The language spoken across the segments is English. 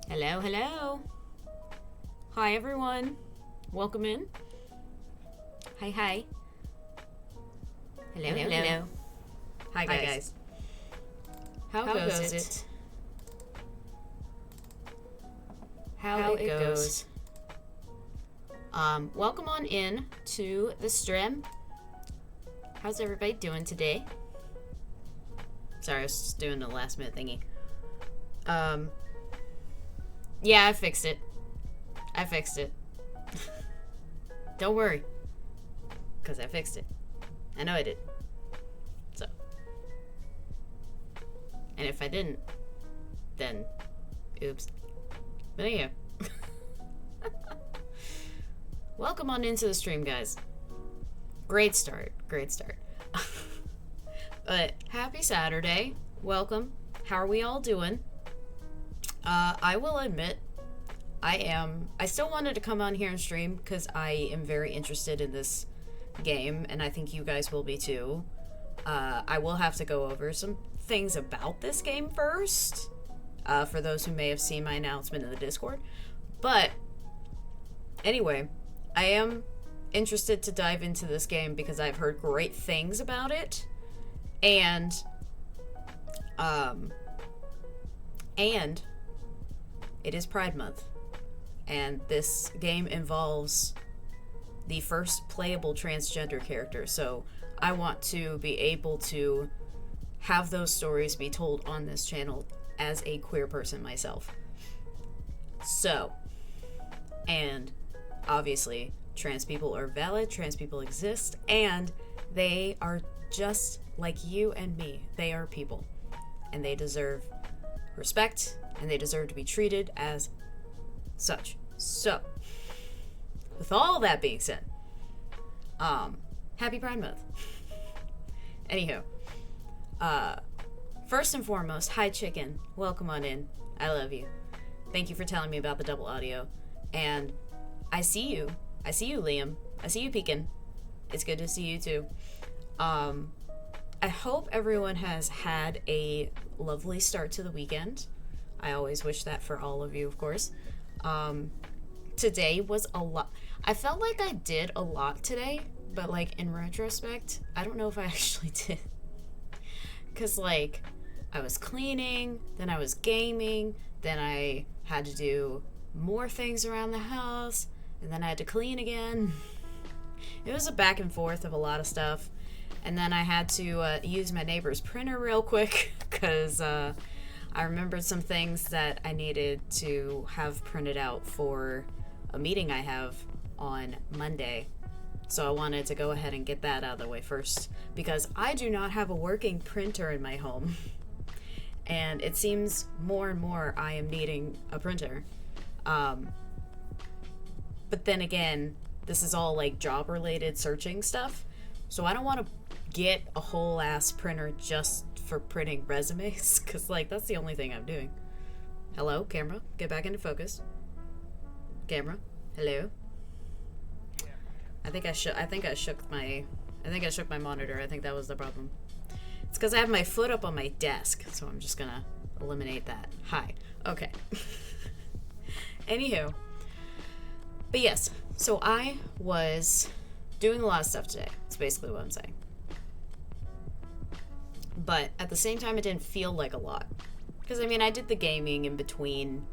Hello, hello. Hi, everyone. Welcome in. Hi, hi. Hello, hello. Hi, guys. How goes it? How it goes. Welcome on in to the stream. How's everybody doing today? Sorry, I was just doing the last minute thingy. Yeah, I fixed it. Don't worry. Because I fixed it. I know I did. So. And if I didn't, then oops. But anyhow. Welcome on into the stream, guys. Great start. But happy Saturday. Welcome. How are we all doing? I will admit, I still wanted to come on here and stream because I am very interested in this game, and I think you guys will be too. I will have to go over some things about this game first, for those who may have seen my announcement in the Discord. But, anyway, I am interested to dive into this game because I've heard great things about it, and it is Pride Month, and this game involves the first playable transgender character, so I want to be able to have those stories be told on this channel as a queer person myself. So, and obviously, trans people are valid, trans people exist, and they are just like you and me. They are people, and they deserve respect, and they deserve to be treated as such. So, with all that being said, happy Pride Month. Anywho, first and foremost, hi Chicken, welcome on in. I love you. Thank you for telling me about the double audio. And I see you, Liam. I see you peeking. It's good to see you too. I hope everyone has had a lovely start to the weekend. I always wish that for all of you, of course. Today was a lot. I felt like I did a lot today, but like in retrospect, I don't know if I actually did. Cause like, I was cleaning, then I was gaming, then I had to do more things around the house, and then I had to clean again. It was a back and forth of a lot of stuff. And then I had to use my neighbor's printer real quick because I remembered some things that I needed to have printed out for a meeting I have on Monday. So I wanted to go ahead and get that out of the way first because I do not have a working printer in my home. And it seems more and more I am needing a printer. But then again, this is all like job related searching stuff. So I don't want to get a whole ass printer just for printing resumes, because like that's the only thing I'm doing. Hello, camera, get back into focus. Camera, hello. I think I shook my monitor. I think that was the problem. It's because I have my foot up on my desk, so I'm just gonna eliminate that. Hi. Okay. Anywho. But yes, so I was doing a lot of stuff today. That's basically what I'm saying. But at the same time, it didn't feel like a lot. Because, I mean, I did the gaming in between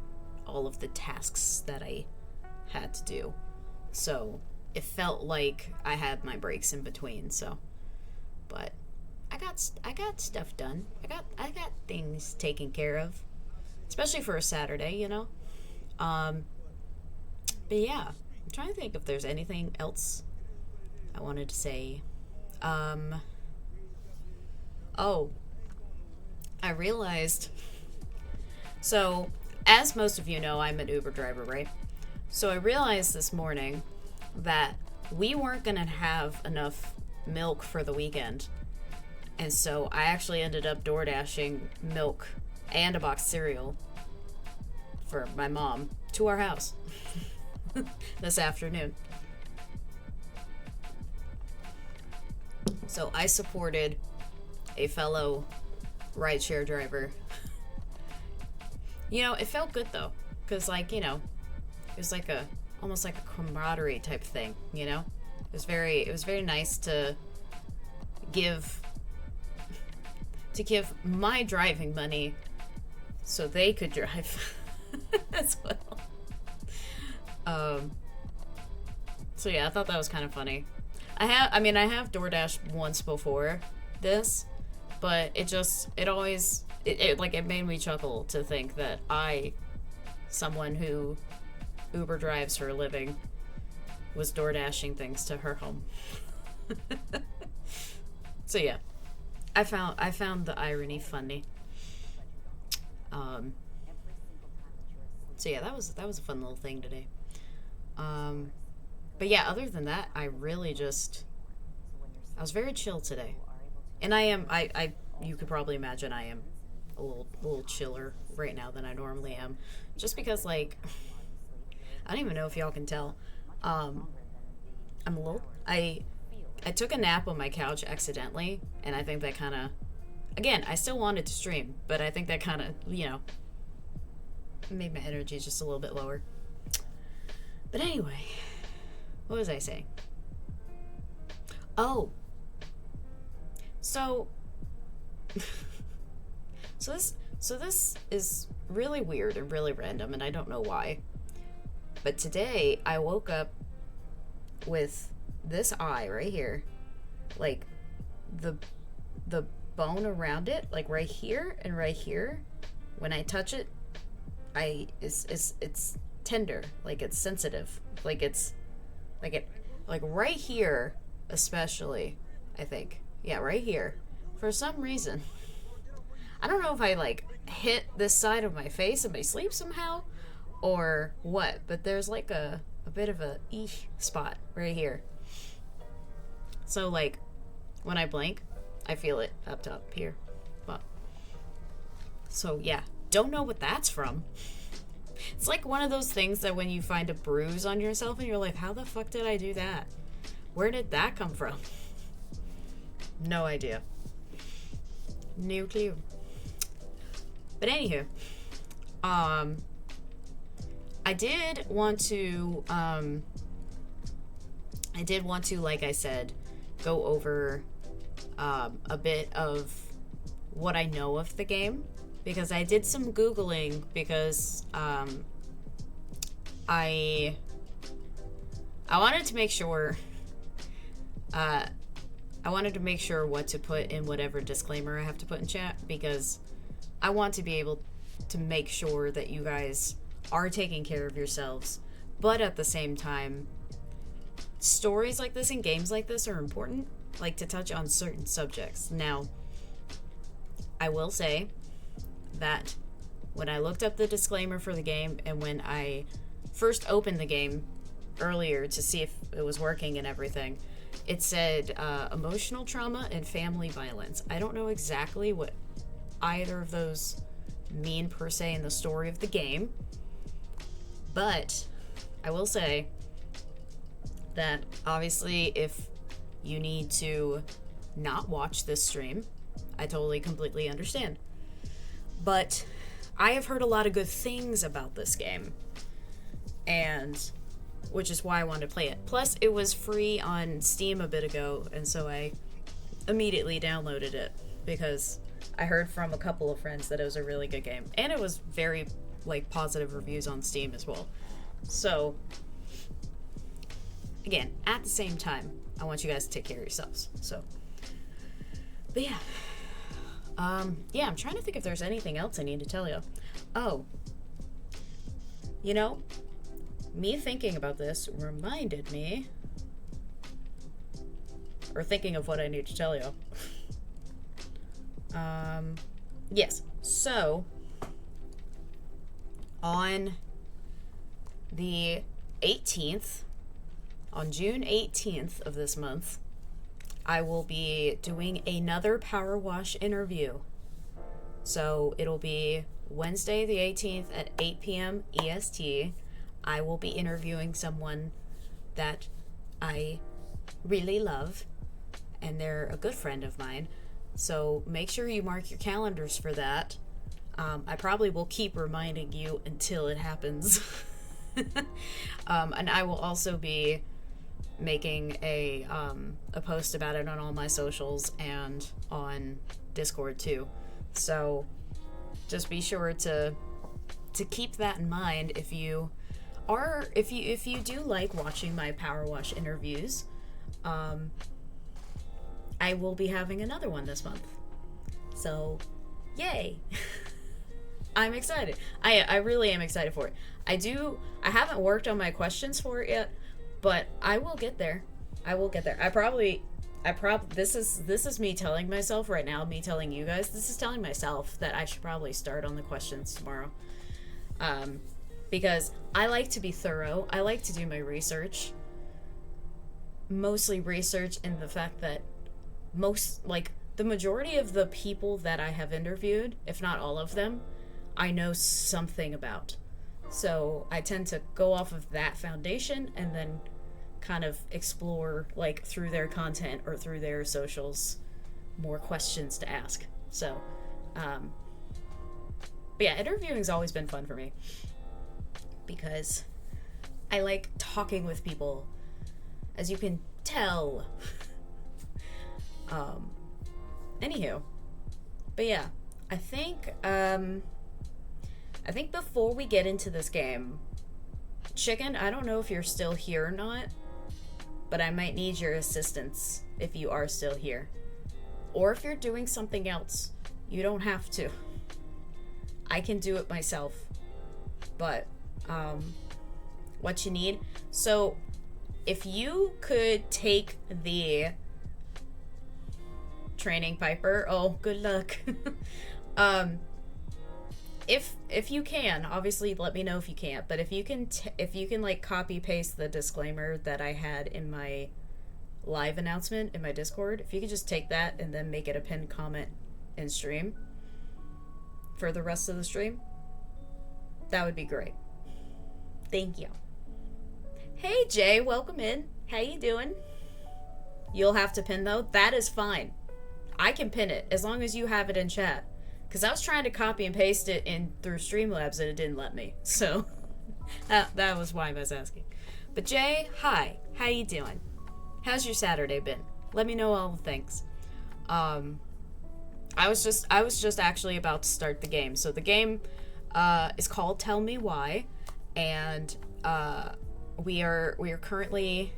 all of the tasks that I had to do. So it felt like I had my breaks in between, so. But I got stuff done. I got things taken care of. Especially for a Saturday, you know? But yeah, I'm trying to think if there's anything else I wanted to say. Oh, I realized. So, as most of you know, I'm an Uber driver, right? So I realized this morning that we weren't going to have enough milk for the weekend. And so I actually ended up door dashing milk and a box of cereal for my mom to our house this afternoon. So I supported a fellow rideshare driver. You know, it felt good though, because like, you know, it was like almost like a camaraderie type thing, you know? It was very nice to give my driving money so they could drive as well. So yeah, I thought that was kind of funny. I have DoorDash once before this, but it made me chuckle to think that someone who Uber drives for a living, was door dashing things to her home. So yeah, I found the irony funny. So yeah, that was a fun little thing today. But yeah, other than that, I was very chill today, and I you could probably imagine I am a little chiller right now than I normally am, just because like I don't even know if y'all can tell. I'm a little. I took a nap on my couch accidentally, and I think that kind of. Again, I still wanted to stream, but I think that kind of, you know, made my energy just a little bit lower. But anyway, what was I saying? Oh. So this is really weird and really random, and I don't know why. But today I woke up with this eye right here, like the bone around it, like right here and right here. When I touch it, it's tender, like it's sensitive, like right here, especially. I think, yeah, right here. For some reason, I don't know if I like hit this side of my face in my sleep somehow, or what, but there's like a bit of a spot right here. So like when I blink, I feel it up top here. But so yeah, don't know what that's from. It's like one of those things that when you find a bruise on yourself and you're like, how the fuck did I do that? Where did that come from? No idea. No clue. But anywho, I did want to, like I said, go over a bit of what I know of the game, because I did some Googling, because I wanted to make sure what to put in whatever disclaimer I have to put in chat, because I want to be able to make sure that you guys are taking care of yourselves, but at the same time, stories like this and games like this are important, like to touch on certain subjects. Now, I will say that when I looked up the disclaimer for the game, and when I first opened the game earlier to see if it was working and everything, it said emotional trauma and family violence. I don't know exactly what either of those mean per se in the story of the game, but I will say that obviously if you need to not watch this stream, I totally completely understand. But I have heard a lot of good things about this game, and which is why I wanted to play it. Plus, it was free on Steam a bit ago, and so I immediately downloaded it, because I heard from a couple of friends that it was a really good game, and it was very like positive reviews on Steam as well. So again, at the same time, I want you guys to take care of yourselves. So, but yeah. Yeah, I'm trying to think if there's anything else I need to tell you. Oh, you know, me thinking about this reminded me, or thinking of what I need to tell you. Yes, so, on the 18th, on June 18th of this month, I will be doing another Power Wash interview. So it'll be Wednesday the 18th at 8 p.m. EST. I will be interviewing someone that I really love, and they're a good friend of mine. So make sure you mark your calendars for that. I probably will keep reminding you until it happens. And I will also be making a post about it on all my socials and on Discord too. So just be sure to keep that in mind if you do like watching my Power Wash interviews. I will be having another one this month. So yay. I'm excited. I really am excited for it. I haven't worked on my questions for it yet, but I will get there. This is me telling myself right now, me telling you guys, this is telling myself that I should probably start on the questions tomorrow. Because I like to be thorough. I like to do my research. Mostly research in the fact that the majority of the people that I have interviewed, if not all of them, I know something about. So I tend to go off of that foundation and then kind of explore, like, through their content or through their socials, more questions to ask. So, but yeah, interviewing's always been fun for me because I like talking with people, as you can tell. Anywho, but yeah, I think before we get into this game, Chicken, I don't know if you're still here or not, but I might need your assistance if you are still here. Or if you're doing something else, you don't have to. I can do it myself. But, what you need. So, if you could take the training Piper, oh, good luck. If you can, obviously let me know if you can't, but if you can like copy paste the disclaimer that I had in my live announcement in my Discord, if you could just take that and then make it a pinned comment in stream for the rest of the stream, that would be great. Thank you. Hey Jay, welcome in. How you doing? You'll have to pin though. That is fine. I can pin it as long as you have it in chat. Because I was trying to copy and paste it in through Streamlabs and it didn't let me. So, that was why I was asking. But Jay, hi. How you doing? How's your Saturday been? Let me know all the things. I was just actually about to start the game. So the game is called Tell Me Why. And we are currently...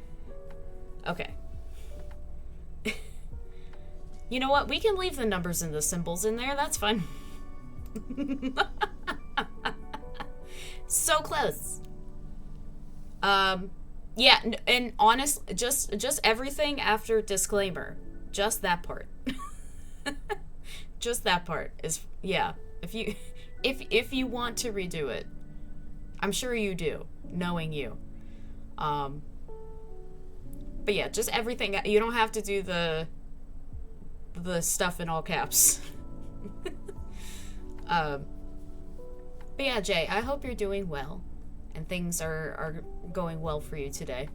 Okay. You know what? We can leave the numbers and the symbols in there. That's fine. So close. Yeah, and honest, just everything after disclaimer. Just that part. Just that part is, yeah. If you want to redo it, I'm sure you do, knowing you. But yeah, just everything. You don't have to do the stuff in all caps. But yeah, Jay, I hope you're doing well and things are going well for you today.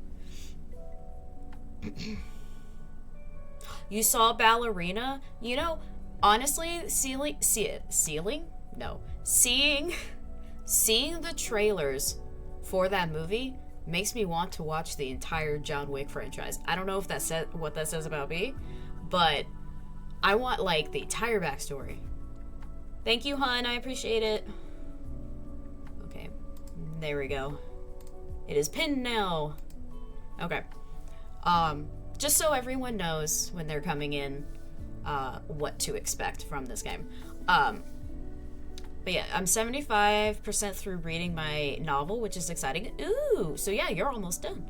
You saw Ballerina? You know, honestly, seeing the trailers for that movie makes me want to watch the entire John Wick franchise. I don't know if what that says about me, but I want like the entire backstory. Thank you, hun. I appreciate it. Okay, there we go. It is pinned now. Okay. Just so everyone knows when they're coming in, what to expect from this game. But yeah, I'm 75% through reading my novel, which is exciting. Ooh, so yeah, you're almost done.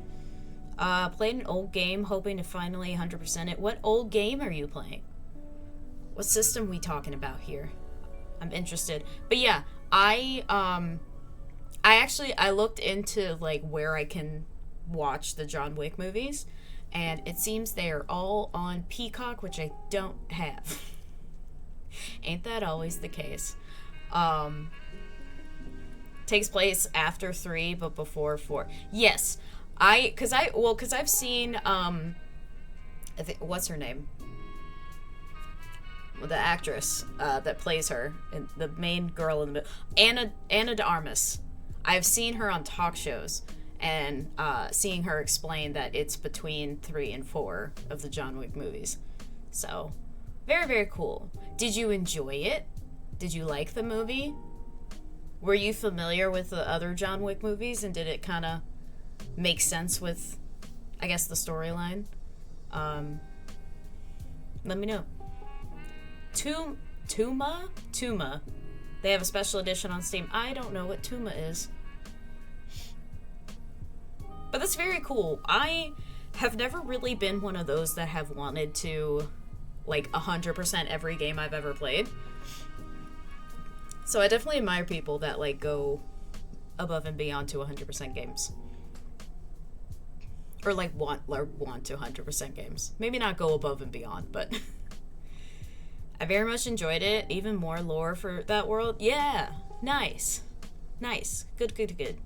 Played an old game, hoping to finally 100% it. What old game are you playing? What system we talking about here? I'm interested. But yeah, I looked into like where I can watch the John Wick movies, and it seems they are all on Peacock, which I don't have. Ain't that always the case? Takes place after 3 but before 4. Yes. Cause I've seen what's her name? Well, the actress that plays her, and the main girl in the middle, Anna de Armas. I've seen her on talk shows, and seeing her explain that it's between 3 and 4 of the John Wick movies. So, very, very cool. Did you enjoy it? Did you like the movie? Were you familiar with the other John Wick movies, and did it kind of make sense with, I guess, the storyline? Let me know. Tuma? They have a special edition on Steam. I don't know what Tuma is. But that's very cool. I have never really been one of those that have wanted to, like, 100% every game I've ever played. So I definitely admire people that, like, go above and beyond to 100% games. Or, like, want to 100% games. Maybe not go above and beyond, but I very much enjoyed it. Even more lore for that world. Yeah, nice. Good.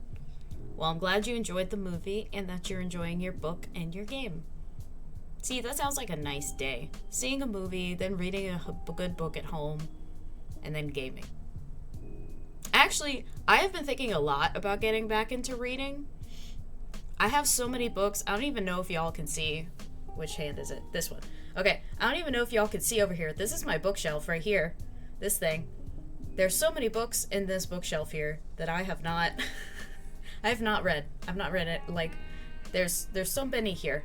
Well, I'm glad you enjoyed the movie and that you're enjoying your book and your game. See, that sounds like a nice day. Seeing a movie, then reading a good book at home, and then gaming. Actually, I have been thinking a lot about getting back into reading. I have so many books. I don't even know if y'all can see. Which hand is it? This one. Okay, I don't even know if y'all can see over here. This is my bookshelf right here. This thing. There's so many books in this bookshelf here that I have not I have not read. I've not read it. Like, there's so many here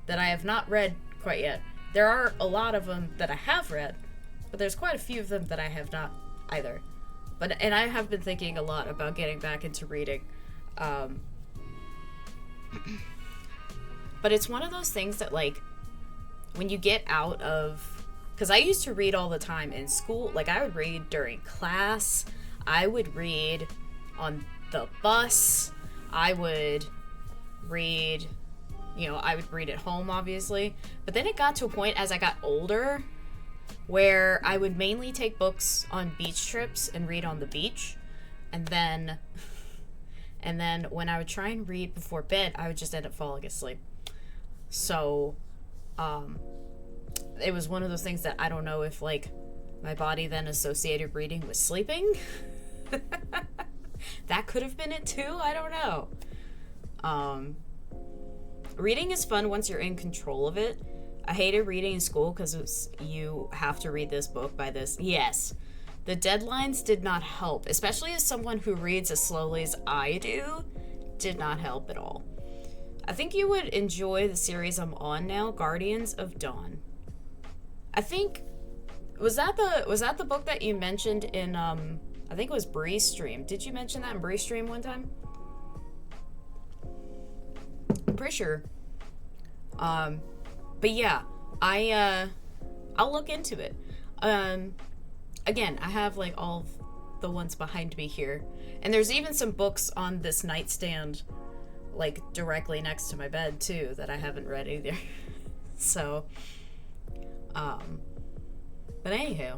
that I have not read quite yet. There are a lot of them that I have read, but there's quite a few of them that I have not either. And I have been thinking a lot about getting back into reading. But it's one of those things that, like, when you get out of... Because I used to read all the time in school. Like, I would read during class. I would read on the bus. I would read... I would read at home, obviously. But then it got to a point as I got older where I would mainly take books on beach trips and read on the beach. And then when I would try and read before bed, I would just end up falling asleep. So, it was one of those things that I don't know if, like, my body then associated reading with sleeping. That could have been it too. I don't know. Reading is fun once you're in control of it. I hated reading in school because you have to read this book by this. Yes. The deadlines did not help, especially as someone who reads as slowly as I do, did not help at all. I think you would enjoy the series I'm on now, Guardians of Dawn. I think, was that the book that you mentioned in, I think it was Bree's stream. Did you mention that in Bree's stream one time? I'm pretty sure. But yeah, I'll look into it. Again, I have, like, all of the ones behind me here. And there's even some books on this nightstand, like, directly next to my bed, too, that I haven't read either. So, but anywho.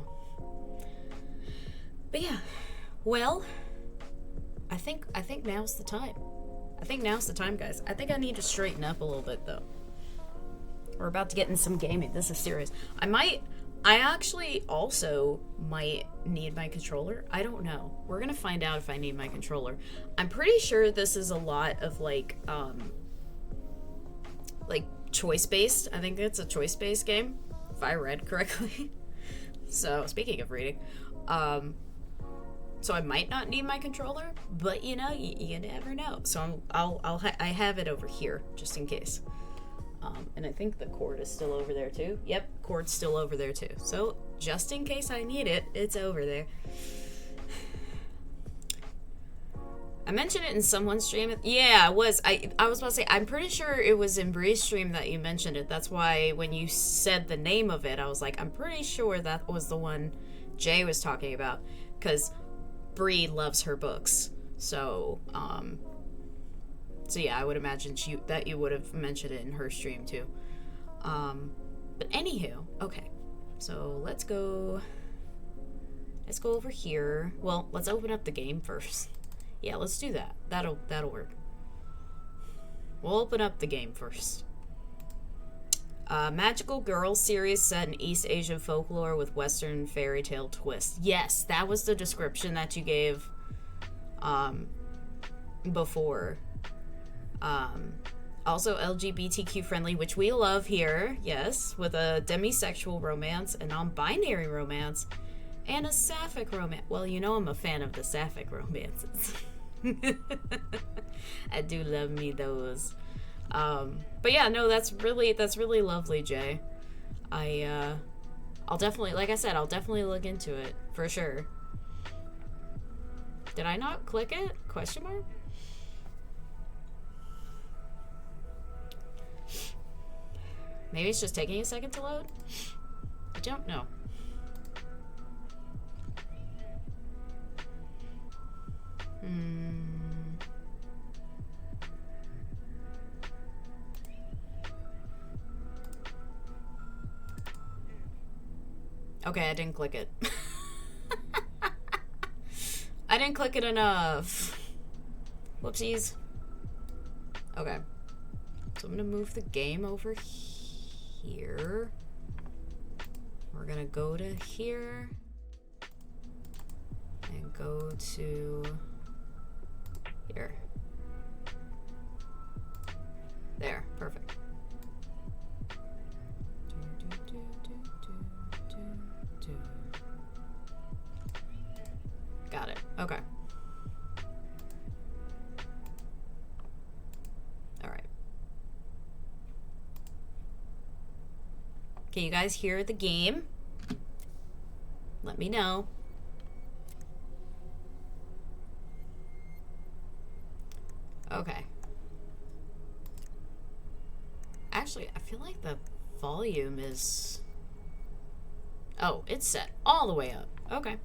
But yeah, well, I think now's the time. I think now's the time, guys. I think I need to straighten up a little bit, though. We're about to get in some gaming. This is serious. I actually also might need my controller. I don't know. We're gonna find out if I need my controller. I'm pretty sure this is a lot of, like choice-based. I think it's a choice-based game. if I read correctly. So, speaking of reading, so I might not need my controller, but you know, you never know. So I have it over here just in case. And I think the cord is still over there too. Yep, cord's still over there too. So just in case I need it, it's over there. I mentioned it in someone's stream. Yeah, it was. I was about to say, I'm pretty sure it was in Bree's stream that you mentioned it. That's why when you said the name of it, I was like, I'm pretty sure that was the one Jay was talking about. Because Bree loves her books. So yeah, I would imagine that you would have mentioned it in her stream too. But anywho, okay. So let's go over here. Well, let's open up the game first. Yeah, let's do that. That'll work. We'll open up the game first. Magical Girl series set in East Asian folklore with Western fairy tale twist. Yes, that was the description that you gave before. Also LGBTQ friendly, which we love here. Yes, with a demisexual romance, a non-binary romance, and a sapphic romance. Well, you know I'm a fan of the sapphic romances. I do love me those. But yeah, no, that's really lovely, Jay. I'll definitely, like I said, I'll definitely look into it for sure. Did I not click it? Question mark? Maybe it's just taking a second to load? I don't know. Okay, I didn't click it. I didn't click it enough. Whoopsies. Okay. So I'm gonna move the game over here. We're gonna go to here. And go to here. There, perfect. Got it. Okay. All right. Can you guys hear the game? Let me know. Okay. Actually, I feel like the volume is... Oh, it's set all the way up. Okay.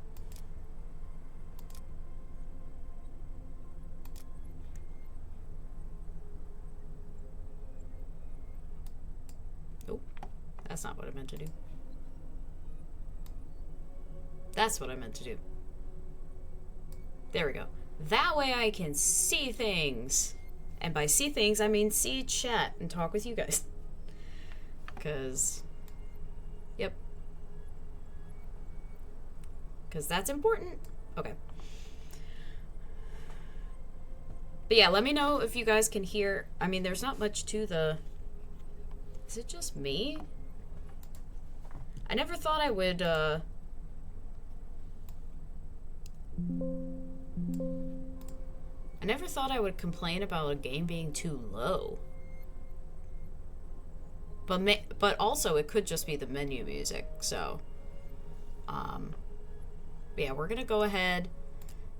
Oh, that's not what I meant to do. That's what I meant to do. There we go. That way I can see things. And by see things, I mean see chat and talk with you guys. Because, yep. Because that's important. Okay. But yeah, let me know if you guys can hear. I mean, there's not much to the... Is it just me? I never thought I would, I never thought I would complain about a game being too low. But also, it could just be the menu music, so... But yeah, we're gonna go ahead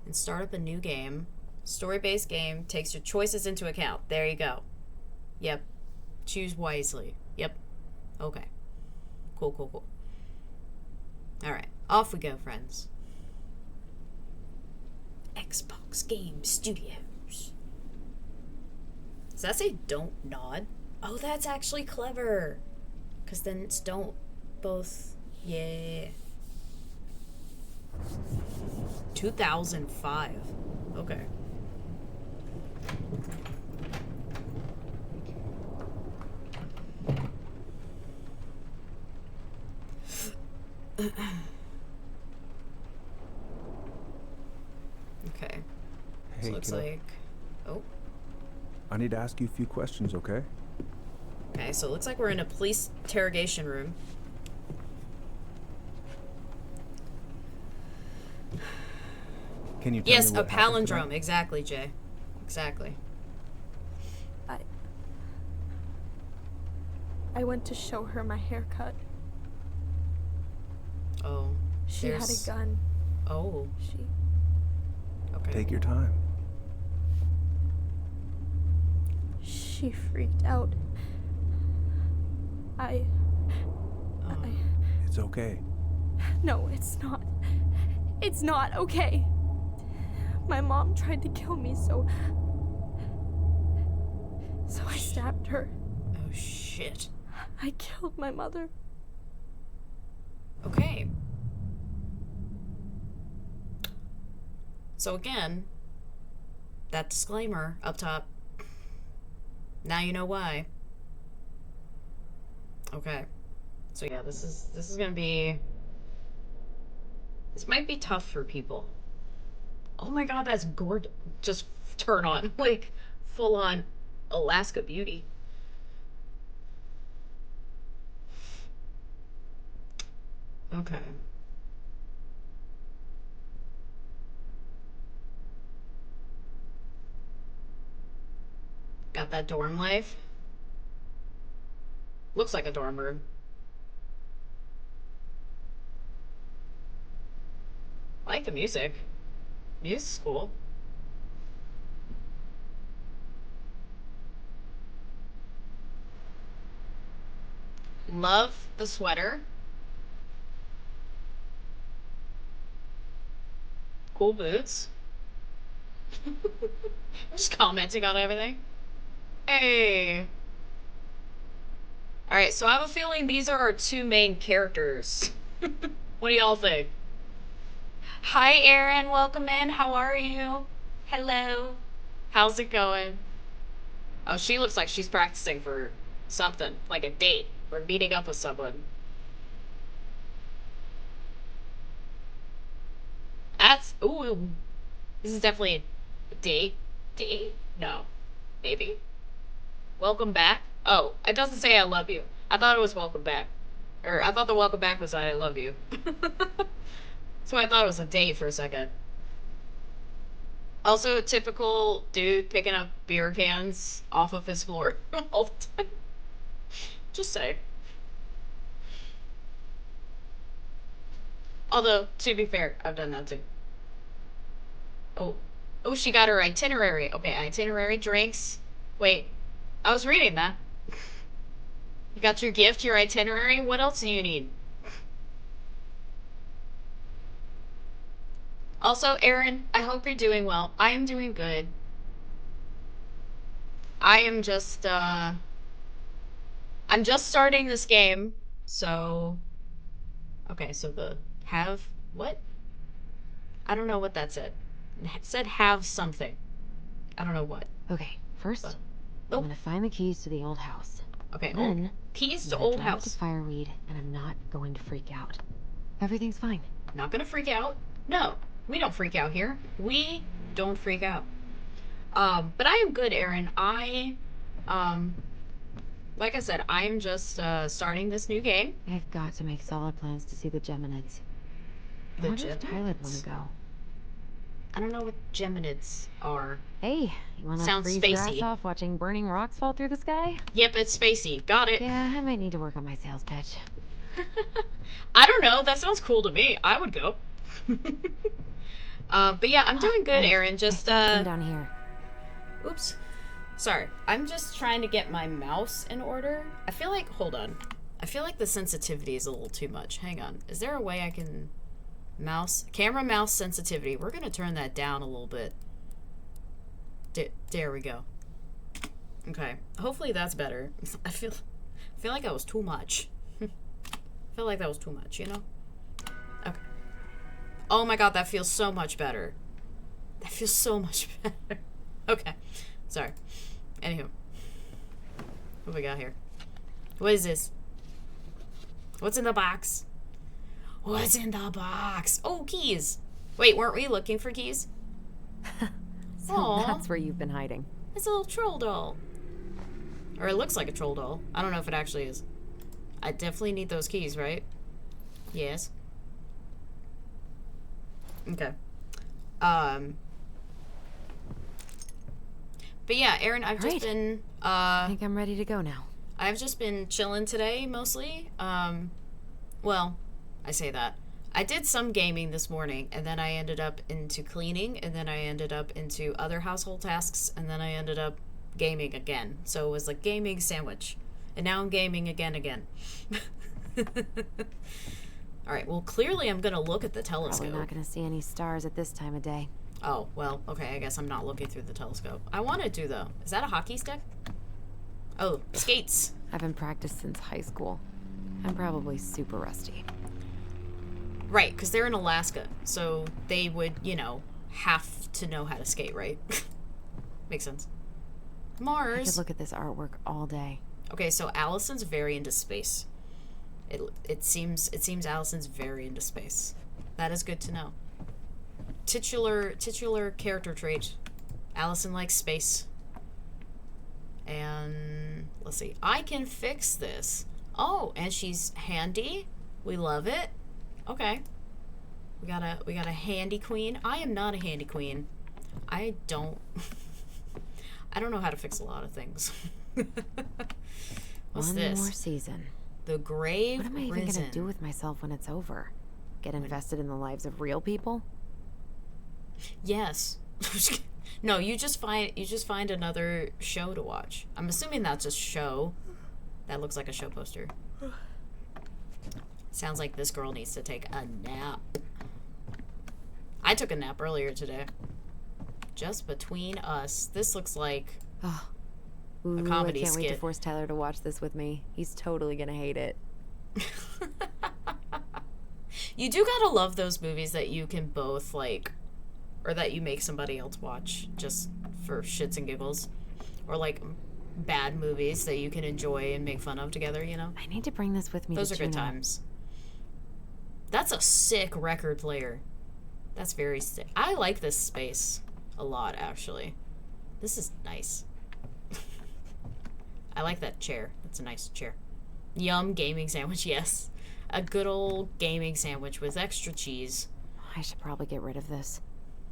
and start up a new game. Story-based game takes your choices into account. There you go. Yep. Choose wisely. Yep. Okay. Cool, cool, cool. Alright, off we go, friends. Xbox Game Studios. Does that say don't nod? Oh, that's actually clever. Because then it's don't both. Yeah. 2005. Okay. Okay. Hey, So looks like... Oh. I need to ask you a few questions, okay? Okay, so it looks like we're in a police interrogation room. Can you tell Yes, me a what happened palindrome. tonight? Exactly, Jay. Exactly. I went to show her my haircut. Oh. She had a gun. Oh. Okay. Take your time. She freaked out. It's okay. No, it's not. It's not okay. My mom tried to kill me, so I stabbed her. Oh, shit. I killed my mother. Okay. So again, that disclaimer up top. Now you know why. Okay. So yeah, this is gonna be. This might be tough for people. Oh my god, that's gorgeous. Just turn on. Like, full on Alaska beauty. Okay. Got that dorm life. Looks like a dorm room. I like the music. Music's cool. Love the sweater. Cool boots. Just commenting on everything. Hey. Alright, so I have a feeling these are our two main characters. What do y'all think? Hi, Erin. Welcome in. How are you? Hello. How's it going? Oh, she looks like she's practicing for something, like a date or meeting up with someone. That's ooh. This is definitely a date. Date? No. Maybe. Welcome back. Oh, it doesn't say I love you. I thought it was welcome back. Or I thought the welcome back was I love you. So I thought it was a date for a second. Also, a typical dude picking up beer cans off of his floor all the time. Just say. Although, to be fair, I've done that too. Oh. Oh, she got her itinerary. Okay, itinerary, drinks. Wait, I was reading that. You got your gift, your itinerary. What else do you need? Also, Erin, I hope you're doing well. I am doing good. I am just, I'm just starting this game, so... Okay, so the have... What? I don't know what that said. It said have something. I don't know what. Okay, first, But... I'm gonna find the keys to the old house. Okay, Then, keys I'm to gonna old drive house. to Fireweed, and I'm not going to freak out. Everything's fine. Not gonna freak out. No, we don't freak out here. We don't freak out. But I am good, Erin. Um, like I said, I'm just starting this new game. I've got to make solid plans to see the Geminids. I The wonder if Tyler'd want Geminids? to go. I don't know what Geminids are. Hey, you wanna Sounds freeze your ass spacey. off watching burning rocks fall through the sky? Yep, it's spacey. Got it. Yeah, I might need to work on my sales pitch. I don't know. That sounds cool to me. I would go. But yeah, I'm doing good, Erin. Just Come down here. Oops. Sorry. I'm just trying to get my mouse in order. I feel like, hold on. I feel like the sensitivity is a little too much. Hang on. Is there a way I can camera mouse sensitivity? We're going to turn that down a little bit. There we go. Okay. Hopefully that's better. I feel like that was too much. I feel like that was too much, you know? Okay. Oh my god, that feels so much better. That feels so much better. Okay. Sorry. Anywho. What we got here? What is this? What's in the box? What's in the box? Oh, keys. Wait, weren't we looking for keys? So Aw. that's where you've been hiding. It's a little troll doll. Or it looks like a troll doll. I don't know if it actually is. I definitely need those keys, right? Yes. Okay. But yeah, Aaron, I've just Right. been I think I'm ready to go now. I've just been chilling today mostly. Well, I say that. I did some gaming this morning, and then I ended up into cleaning, and then I ended up into other household tasks, and then I ended up gaming again. So it was like gaming sandwich. And now I'm gaming again. All right, well, clearly I'm going to look at the telescope. Probably not going to see any stars at this time of day. Oh, well, okay, I guess I'm not looking through the telescope. I wanted to, though. Is that a hockey stick? Oh, skates. I haven't practiced since high school. I'm probably super rusty. Right, because they're in Alaska, so they would, you know, have to know how to skate, right? Makes sense. I could Mars. look at this artwork all day. Okay, so Allison's very into space. It seems Allison's very into space. That is good to know. Titular character trait. Allison likes space. And let's see. I can fix this. Oh, and she's handy. We love it. Okay. We got a handy queen. I am not a handy queen. I don't know how to fix a lot of things. What's One this? more season. The Grave What am I even Risen. going to do with myself when it's over? Get invested in the lives of real people? Yes. No, you just find another show to watch. I'm assuming that's a show. That looks like a show poster. Sounds like this girl needs to take a nap. I took a nap earlier today. Just between us. This looks like Ooh, comedy I can't wait to skit. force Tyler to watch this with me. He's totally going to hate it. You do gotta love those movies that you can both like, or that you make somebody else watch just for shits and giggles, or like bad movies that you can enjoy and make fun of together, you know? I need to bring this with me Those to are good Juneau. times. That's a sick record player. That's very sick. I like this space a lot, actually. This is nice. I like that chair. That's a nice chair. Yum, gaming sandwich, yes. A good old gaming sandwich with extra cheese. I should probably get rid of this.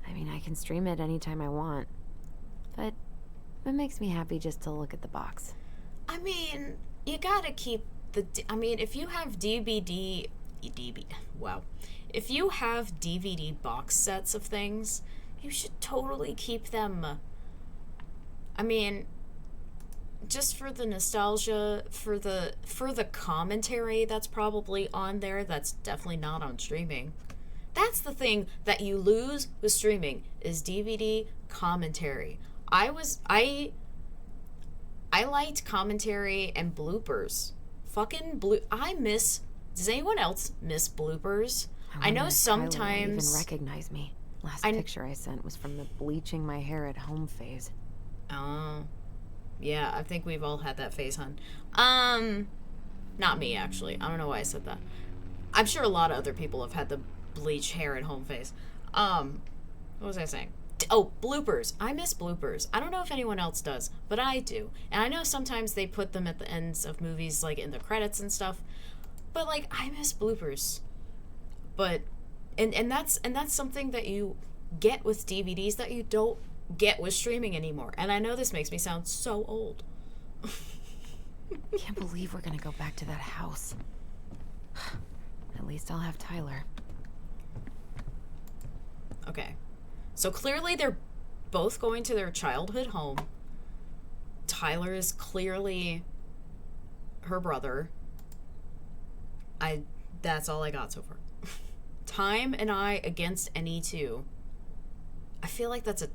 I mean, I can stream it anytime I want. But it makes me happy just to look at the box. I mean, you gotta keep the... I mean, if you have wow. If you have DVD box sets of things, you should totally keep them. I mean, just for the nostalgia, for the commentary that's probably on there, that's definitely not on streaming. That's the thing that you lose with streaming is DVD commentary. I liked commentary and bloopers. Does anyone else miss bloopers? I know wonder if Tyler will sometimes. even recognize me. Last picture I sent was from the bleaching my hair at home phase. Oh. Yeah, I think we've all had that phase, hun. Not me, actually. I don't know why I said that. I'm sure a lot of other people have had the bleach hair at home phase. What was I saying? Oh, bloopers. I miss bloopers. I don't know if anyone else does, but I do. And I know sometimes they put them at the ends of movies, like in the credits and stuff. But like, I miss bloopers. But and that's something that you get with DVDs that you don't get with streaming anymore. And I know this makes me sound so old. Can't believe we're gonna go back to that house. At least I'll have Tyler. Okay. So clearly they're both going to their childhood home. Tyler is clearly her brother. That's all I got so far. Time and I against any two. I feel like that's a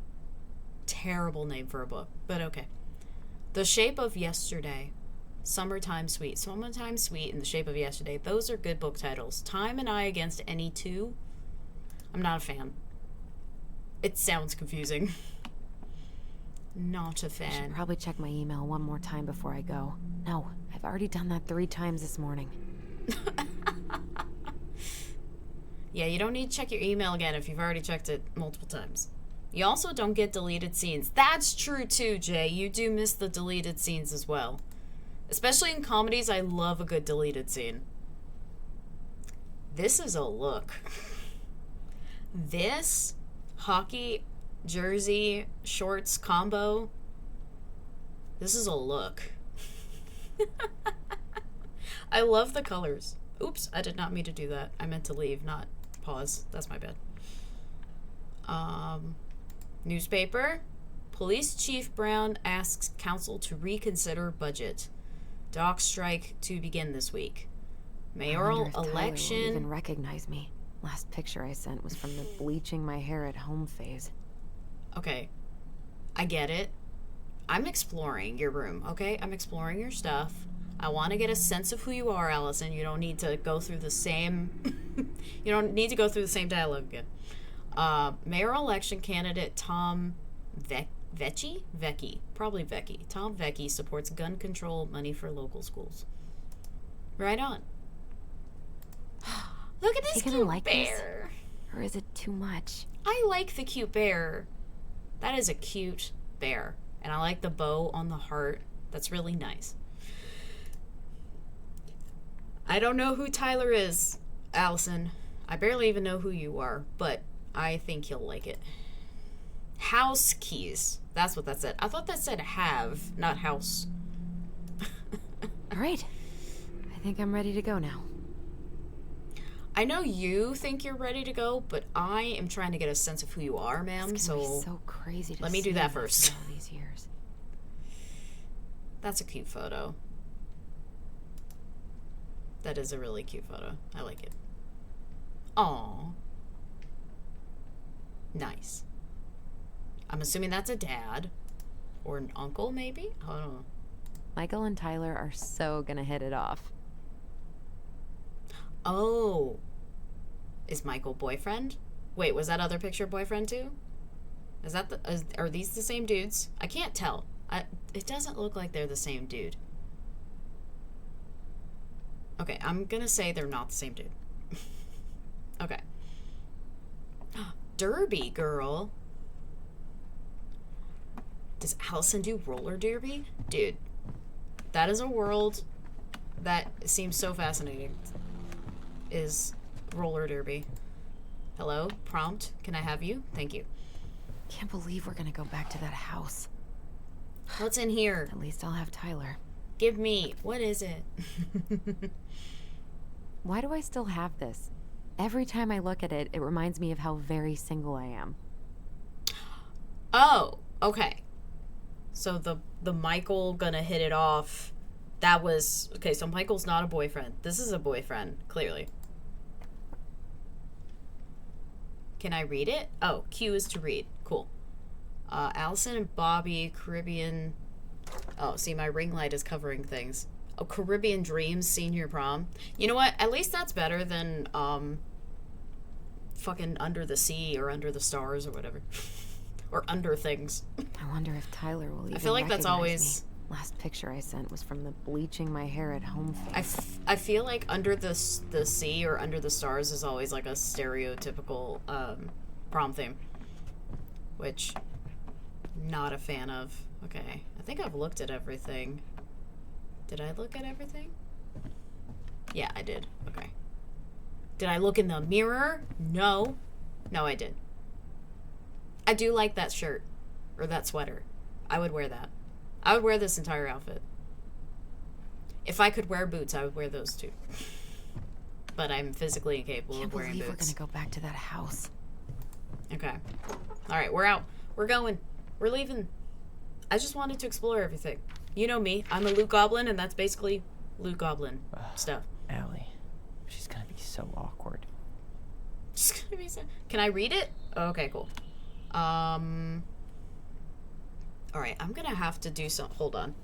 terrible name for a book, but okay. The Shape of Yesterday. Summertime Sweet. Summertime Sweet and The Shape of Yesterday. Those are good book titles. Time and I against any two. I'm not a fan. It sounds confusing. Not a I should fan. probably check my email one more time before I go. No, I've already done that 3 times this morning. Yeah, you don't need to check your email again if you've already checked it multiple times. You also don't get deleted scenes. That's true too, Jay. You do miss the deleted scenes as well. Especially in comedies, I love a good deleted scene. This is a look. This, hockey jersey shorts combo. This is a look. I love the colors. Oops, I did not mean to do that. I meant to leave, not pause. That's my bad. Newspaper. Police Chief Brown asks council to reconsider budget. Dock strike to begin this week. Mayoral I wonder if election. Tyler will even recognize me. Last picture I sent was from the bleaching my hair at home phase. Okay, I get it. I'm exploring your room, okay? I'm exploring your stuff. I want to get a sense of who you are, Allison. You don't need to go through the same... you don't need to go through the same dialogue again. Mayoral election candidate Tom Vecchi? Probably Vecchi. Tom Vecchi supports gun control money for local schools. Right on. Look at this Is he gonna cute like bear. this? Or is it too much? I like the cute bear. That is a cute bear. And I like the bow on the heart. That's really nice. I don't know who Tyler is, Allison. I barely even know who you are, but I think he'll like it. House keys. That's what that said. I thought that said have, not house. All right. I think I'm ready to go now. I know you think you're ready to go, but I am trying to get a sense of who you are, ma'am. It's gonna be So so crazy to let me do see that after first. all these years. That's a cute photo. That is a really cute photo. I like it. Aww. Nice. I'm assuming that's a dad. Or an uncle, maybe? I don't know. Michael and Tyler are so gonna hit it off. Oh. Is Michael boyfriend? Wait, was that other picture boyfriend too? Is that are these the same dudes? I can't tell. It doesn't look like they're the same dude. Okay, I'm gonna say they're not the same dude. Okay. Derby girl. Does Allison do roller derby? Dude, that is a world that seems so fascinating. Is roller derby. Hello? Prompt? Can I have you? Thank you. Can't believe we're gonna go back to that house. What's in here? At least I'll have Tyler. Give me. What is it? Why do I still have this? Every time I look at it, it reminds me of how very single I am. Oh, okay. So the Michael gonna hit it off. That was okay. So Michael's not a boyfriend. This is a boyfriend, clearly. Can I read it? Oh, Q is to read. Cool. Allison and Bobby, Caribbean. Oh, see, my ring light is covering things. Oh, Caribbean Dreams Senior Prom. You know what? At least that's better than fucking Under the Sea or Under the Stars or whatever. Or Under Things. I wonder if Tyler will even I feel like that's recognize always... me. Last picture I sent was from the bleaching my hair at home phase. I feel like Under the Sea or Under the Stars is always like a stereotypical prom theme. Which, not a fan of. Okay, I think I've looked at everything. Did I look at everything? Yeah, I did. Okay. Did I look in the mirror? No. No, I did. I do like that shirt. Or that sweater. I would wear that. I would wear this entire outfit. If I could wear boots, I would wear those too. But I'm physically incapable of wearing boots. We're gonna go back to that house. Okay. Alright, we're out. We're going. We're leaving. I just wanted to explore everything. You know me. I'm a Loot Goblin, and that's basically Loot Goblin stuff. Allie. She's gonna be so awkward. Just gonna be so... Can I read it? Oh, okay, cool. Alright, I'm gonna have to do some... Hold on.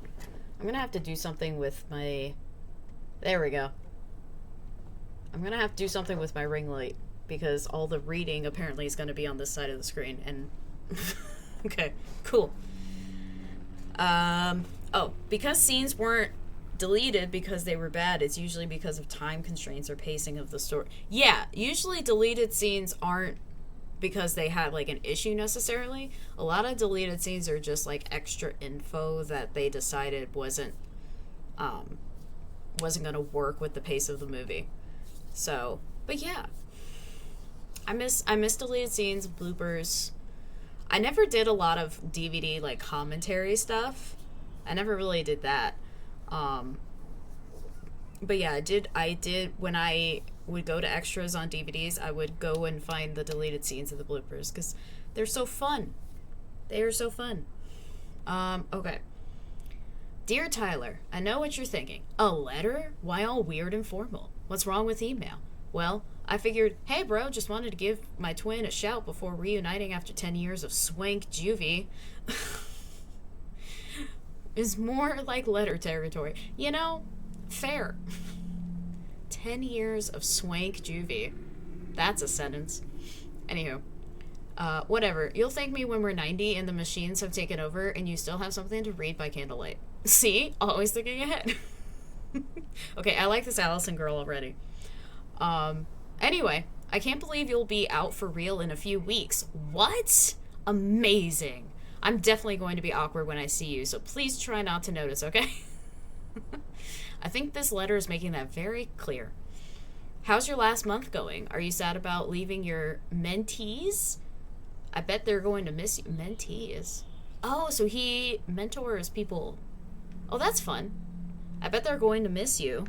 I'm gonna have to do something with my... There we go. I'm gonna have to do something with my ring light, because all the reading apparently is gonna be on this side of the screen, and... Okay, cool. Oh, because scenes weren't deleted because they were bad, it's usually because of time constraints or pacing of the story. Yeah, usually deleted scenes aren't because they had like an issue necessarily. A lot of deleted scenes are just like extra info that they decided wasn't gonna work with the pace of the movie. So, but yeah, I miss deleted scenes, bloopers. I never did a lot of DVD like commentary stuff. I never really did that. But yeah, I did when I would go to extras on DVDs, I would go and find the deleted scenes of the bloopers because they're so fun. They are so fun. Okay. Dear Tyler, I know what you're thinking. A letter? Why all weird and formal? What's wrong with email? Well, I figured, hey bro, just wanted to give my twin a shout before reuniting after 10 years of swank juvie. Is more like letter territory. You know, fair. 10 years of swank juvie. That's a sentence. Anywho. Whatever. You'll thank me when we're 90 and the machines have taken over and you still have something to read by candlelight. See? Always thinking ahead. Okay, I like this Allison girl already. Anyway, I can't believe you'll be out for real in a few weeks. What? Amazing. I'm definitely going to be awkward when I see you, so please try not to notice, okay? I think this letter is making that very clear. How's your last month going? Are you sad about leaving your mentees? I bet they're going to miss you. Mentees? Oh, so he mentors people. Oh, that's fun. I bet they're going to miss you.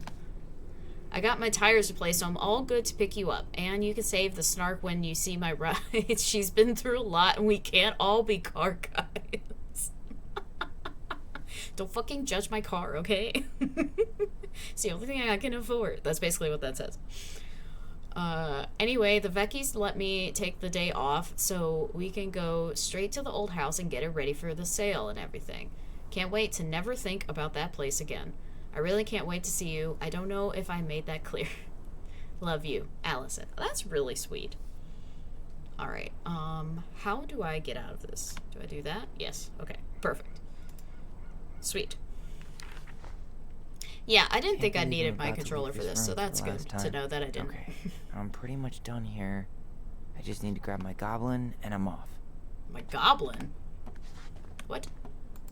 I got my tires replaced, so I'm all good to pick you up. And you can save the snark when you see my ride. She's been through a lot, and we can't all be car guys. Don't fucking judge my car, okay? It's the only thing I can afford. That's basically what that says. Anyway, the Vecchies let me take the day off, so we can go straight to the old house and get it ready for the sale and everything. Can't wait to never think about that place again. I really can't wait to see you. I don't know if I made that clear. Love you, Allison. That's really sweet. Alright, how do I get out of this? Do I do that? Yes. Okay, perfect. Sweet. Yeah, I didn't think I needed my controller for this, so that's good to know that I didn't. Okay, I'm pretty much done here. I just need to grab my goblin, and I'm off. My goblin? What?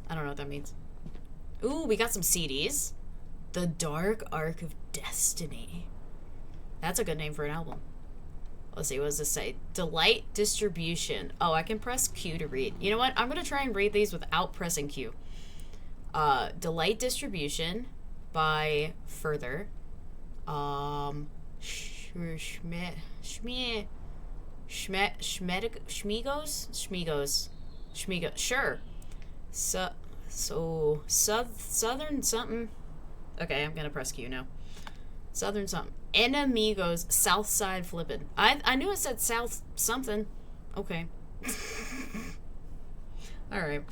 I don't know what that means. Ooh, we got some CDs. The Dark Arc of Destiny. That's a good name for an album. Let's see, what does this say? Delight Distribution. Oh, I can press Q to read. You know what? I'm going to try and read these without pressing Q. Delight Distribution by Further. Schmigos? Sure. Southern something. Okay, I'm gonna press Q now. Southern something. Enemigos, Southside Flippin'. I knew it said South something. Okay. Alright.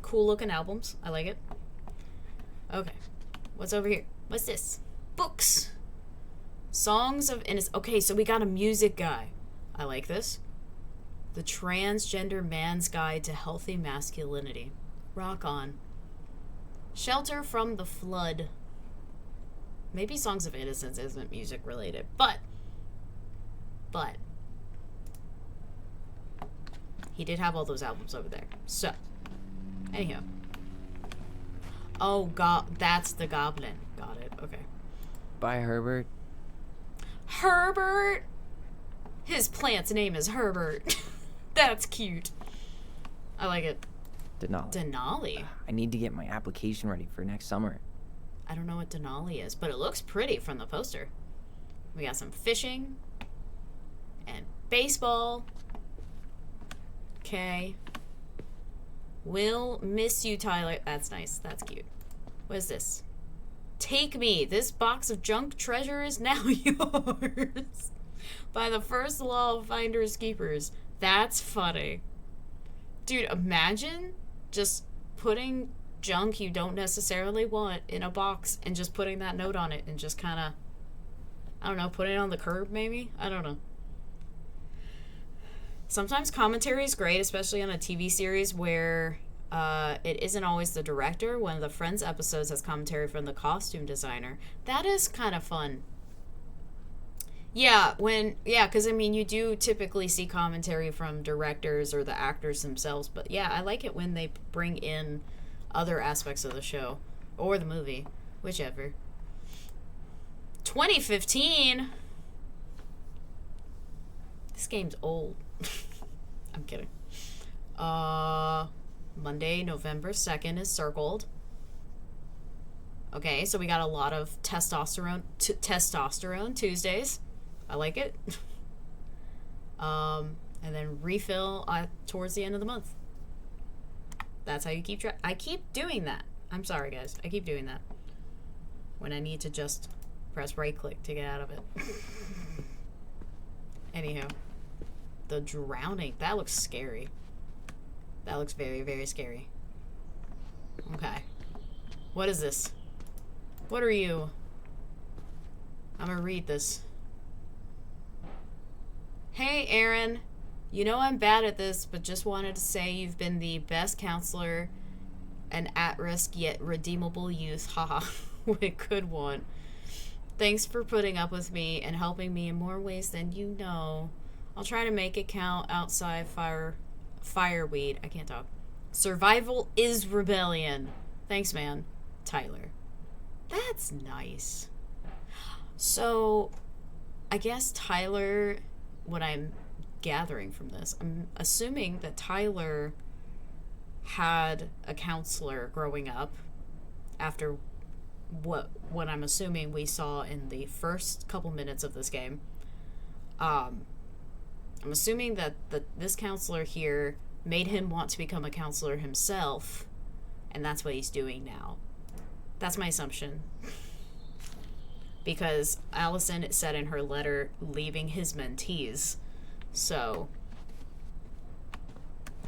Cool looking albums. I like it. Okay. What's over here? What's this? Books. Songs of Innocence. Okay, so we got a music guy. I like this. The Transgender Man's Guide to Healthy Masculinity. Rock on. Shelter from the Flood. Maybe Songs of Innocence isn't music related, but he did have all those albums over there. So, anyhow. Oh, God, that's the Goblin. Got it. Okay. Bye, Herbert. Herbert? His plant's name is Herbert. That's cute. I like it. Denali. Denali? I need to get my application ready for next summer. I don't know what Denali is, but it looks pretty from the poster. We got some fishing and baseball. Okay. Will miss you, Tyler. That's nice. That's cute. What is this? Take me. This box of junk treasure is now yours. By the first law of finders keepers. That's funny. Dude, imagine just putting junk you don't necessarily want in a box and just putting that note on it and just kind of, I don't know, putting it on the curb maybe? I don't know. Sometimes commentary is great, especially on a TV series where it isn't always the director. One of the Friends episodes has commentary from the costume designer. That is kind of fun. Yeah, because I mean, you do typically see commentary from directors or the actors themselves, but yeah, I like it when they bring in other aspects of the show or the movie, whichever. 2015. This game's old. I'm kidding. Monday, November 2nd is circled. Okay, so we got a lot of testosterone Tuesdays. I like it. And then refill towards the end of the month. That's how you keep track. I keep doing that. I'm sorry, guys. I keep doing that. When I need to just press right click to get out of it. Anywho. The drowning. That looks scary. That looks very, very scary. Okay. What is this? What are you? I'm gonna read this. Hey, Aaron. You know I'm bad at this, but just wanted to say you've been the best counselor and at-risk yet redeemable youth, haha, we could want. Thanks for putting up with me and helping me in more ways than you know. I'll try to make it count outside fireweed. I can't talk. Survival is rebellion. Thanks, man. Tyler. That's nice. So, I guess Tyler, what I'm gathering from this, I'm assuming that Tyler had a counselor growing up after what I'm assuming we saw in the first couple minutes of this game. I'm assuming that this counselor here made him want to become a counselor himself, and that's what he's doing now. That's my assumption. Because Allison, it said in her letter, leaving his mentees. So,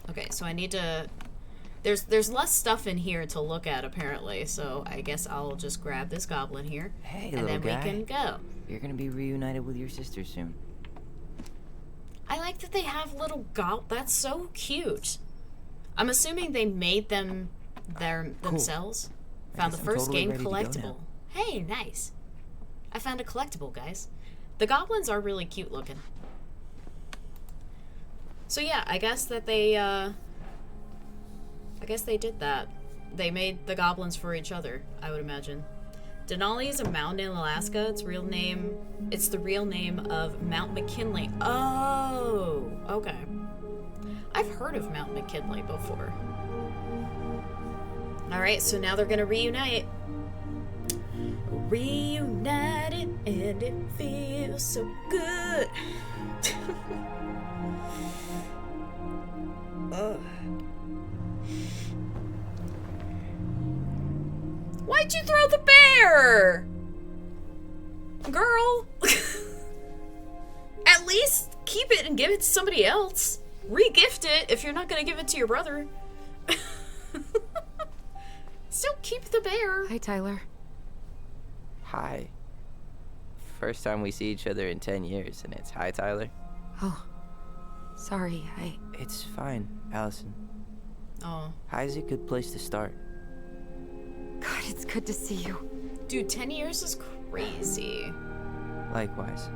okay, so I need to... There's less stuff in here to look at, apparently, so I guess I'll just grab this goblin here. Hey, and little then guy. we can go. You're gonna be reunited with your sister soon. I like that they have little That's so cute. I'm assuming they made them themselves. Found the guess I'm first totally game ready to go collectible. now. Hey, nice. I found a collectible, guys. The goblins are really cute looking. So yeah, I guess that they did that. They made the goblins for each other, I would imagine. Denali is a mountain in Alaska. It's the real name of Mount McKinley. Oh, okay. I've heard of Mount McKinley before. Alright, so now they're gonna reunite. Reunited and it feels so good. Ugh. Why'd you throw the bear? Girl. At least keep it and give it to somebody else. Re-gift it if you're not gonna give it to your brother. Still keep the bear. Hi, Tyler. Hi. First time we see each other in 10 years, and it's hi, Tyler. Oh, sorry, It's fine, Allison. Oh. Hi's a good place to start. God, it's good to see you. Dude, 10 years is crazy. Likewise.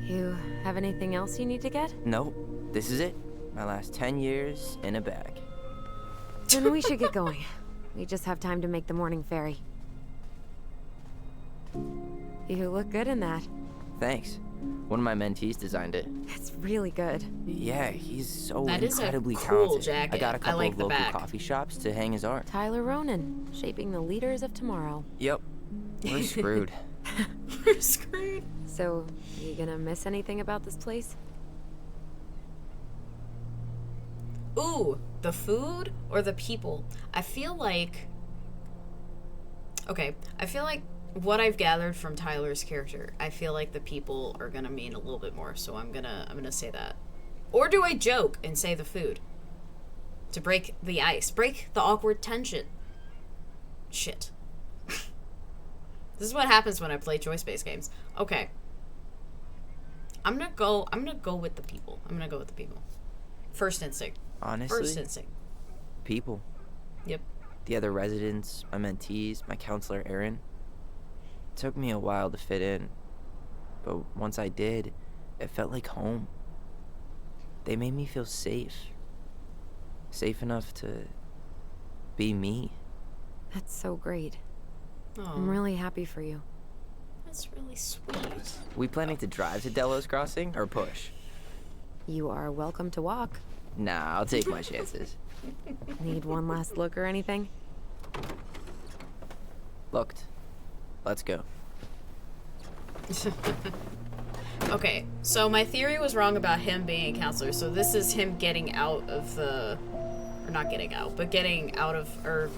You have anything else you need to get? Nope. This is it. My last 10 years in a bag. Then we should get going. We just have time to make the morning ferry. You look good in that. Thanks. One of my mentees designed it. It's really good. Yeah, he's so That is a incredibly cool talented. jacket. I got a I couple like of the local back. coffee shops to hang his art. Tyler Ronan, shaping the leaders of tomorrow. Yep. We're screwed. We're screwed. So, you gonna miss anything about this place? Ooh, the food or the people? I feel like... Okay, I feel like what I've gathered from Tyler's character, I feel like the people are gonna mean a little bit more, so I'm gonna say that. Or do I joke and say the food? To break the ice, break the awkward tension. Shit. This is what happens when I play choice-based games. Okay. I'm gonna go with the people. First instinct. Honestly, First instinct. people. Yep. The other residents, my mentees, my counselor, Aaron. It took me a while to fit in, but once I did, it felt like home. They made me feel safe. Safe enough to be me. That's so great. Aw. I'm really happy for you. That's really sweet. We planning to drive to Delos Crossing or push? You are welcome to walk. Nah, I'll take my chances. Need one last look or anything? Looked. Let's go. Okay, so my theory was wrong about him being a counselor. So this is him getting out of the... Or not getting out, but getting out of... Or...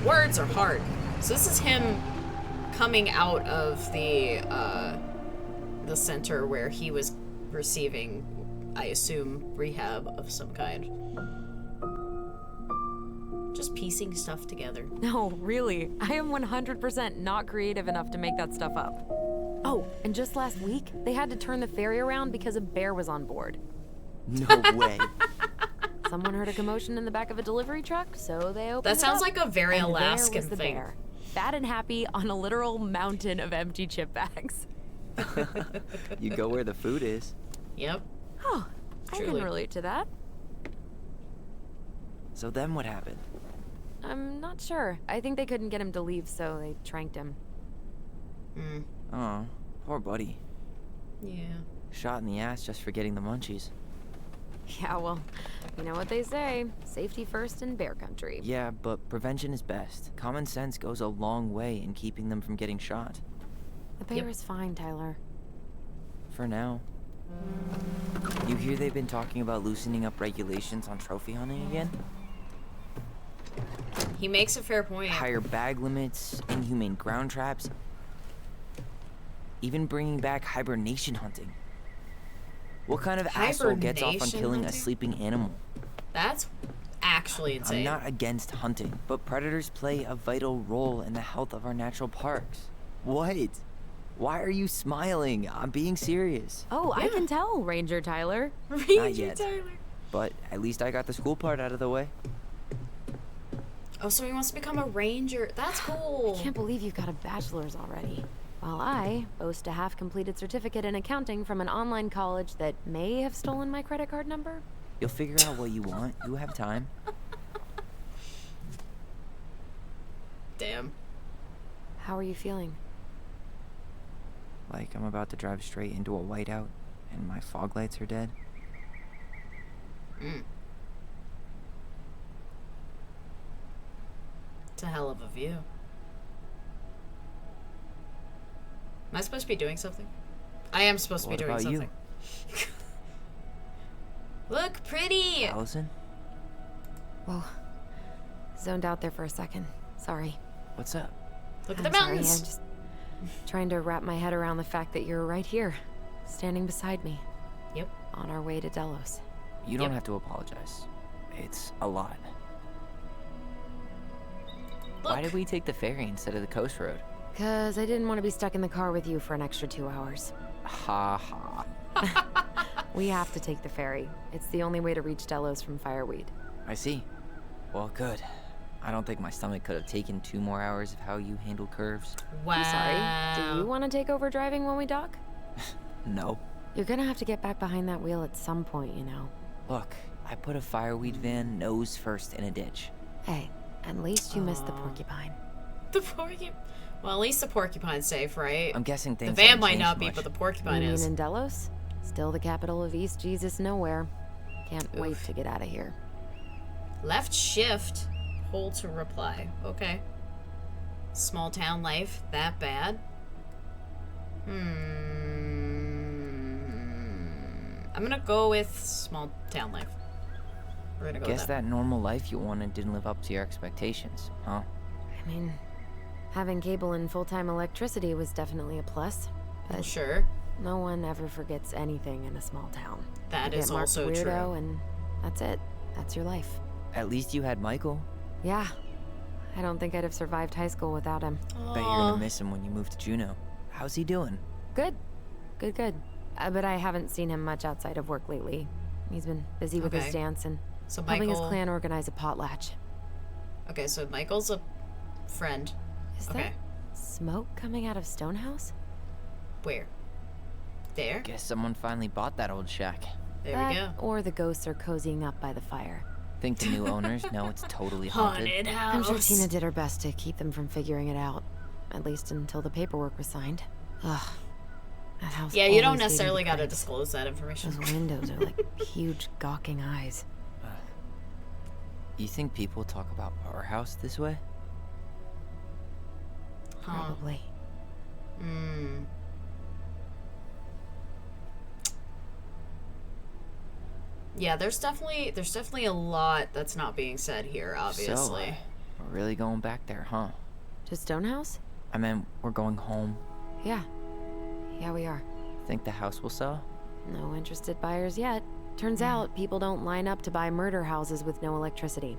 Words are hard. So this is him coming out of the center where he was receiving, I assume, rehab of some kind. Just piecing stuff together. No, really. I am 100% not creative enough to make that stuff up. Oh, and just last week, they had to turn the ferry around because a bear was on board. No way. Someone heard a commotion in the back of a delivery truck, so they opened That it sounds up. like a very And Alaskan there was the thing. bear, fat and happy on a literal mountain of empty chip bags. You go where the food is. Yep. Oh, I Truly. can relate to that. So then what happened? I'm not sure. I think they couldn't get him to leave, so they tranked him. Oh, poor buddy. Yeah. Shot in the ass just for getting the munchies. Yeah, well, you know what they say. Safety first in bear country. Yeah, but prevention is best. Common sense goes a long way in keeping them from getting shot. The bear is fine, Tyler. For now. You hear they've been talking about loosening up regulations on trophy hunting again? He makes a fair point. Higher bag limits, inhumane ground traps, even bringing back hibernation hunting. What kind of asshole gets off on Hibernation killing a hunting? sleeping animal? That's actually insane. I'm not against hunting, but predators play a vital role in the health of our natural parks. What? Why are you smiling? I'm being serious. Oh, I can tell, Ranger Tyler. Ranger yet. Tyler. But at least I got the school part out of the way. Oh, so he wants to become a ranger. That's cool. Can't believe you've got a bachelor's already. While I boast a half-completed certificate in accounting from an online college that may have stolen my credit card number. You'll figure out what you want. You have time. Damn. How are you feeling? Like I'm about to drive straight into a whiteout and my fog lights are dead. It's a hell of a view. Am I supposed to be doing something? I am supposed to be What doing about you? something. Look pretty! Allison? Whoa. Zoned out there for a second. Sorry. What's up? Look at the I'm sorry, mountains! I'm just trying to wrap my head around the fact that you're right here, standing beside me, Yep. on our way to Delos. You don't Yep. have to apologize. It's a lot. Why Look. did we take the ferry instead of the coast road? 'Cause I didn't want to be stuck in the car with you for an extra 2 hours. Ha ha. We have to take the ferry. It's the only way to reach Delos from Fireweed. I see. Well, good. I don't think my stomach could have taken 2 more hours of how you handle curves. Wow. I'm sorry. Do you want to take over driving when we dock? No. You're gonna have to get back behind that wheel at some point, you know. Look, I put a fireweed van nose first in a ditch. Hey, at least you missed the porcupine. The porcupine. Well, at least the porcupine's safe, right? I'm guessing The things van haven't might changed not be, much. but the You porcupine mean is. in Delos? Still the capital of East Jesus Nowhere. Can't wait Oof. to get out of here. Left shift. Hold to reply. Okay. Small town life. That bad? I'm gonna go with small town life. We're gonna go Guess with that normal life you wanted didn't live up to your expectations, huh? I mean, having cable and full-time electricity was definitely a plus. But Sure. no one ever forgets anything in a small town. That You is get marked also weirdo, true. and that's it. That's your life. At least you had Michael. Yeah. I don't think I'd have survived high school without him. Bet you're gonna miss him when you move to Juneau. How's he doing? Good. Good. But I haven't seen him much outside of work lately. He's been busy with Okay. his dance and So helping his Michael. clan organize a potlatch. Okay, so Michael's a friend. Is Okay. that smoke coming out of Stonehouse? Where? There? Guess someone finally bought that old shack. There That, we go. or the ghosts are cozying up by the fire. Think the new owners know it's totally haunted? Haunted I'm house. sure Tina did her best to keep them from figuring it out. at least until the paperwork was signed. Ugh. That house Yeah, you don't always gave me necessarily the gotta creeps. disclose that information. Those windows are like huge gawking eyes. You think people talk about our house this way? Probably. Yeah, there's definitely a lot that's not being said here, obviously. So, we're really going back there, huh? To Stonehouse? I mean, we're going home. Yeah. Yeah, we are. Think the house will sell? No interested buyers yet. Turns out people don't line up to buy murder houses with no electricity.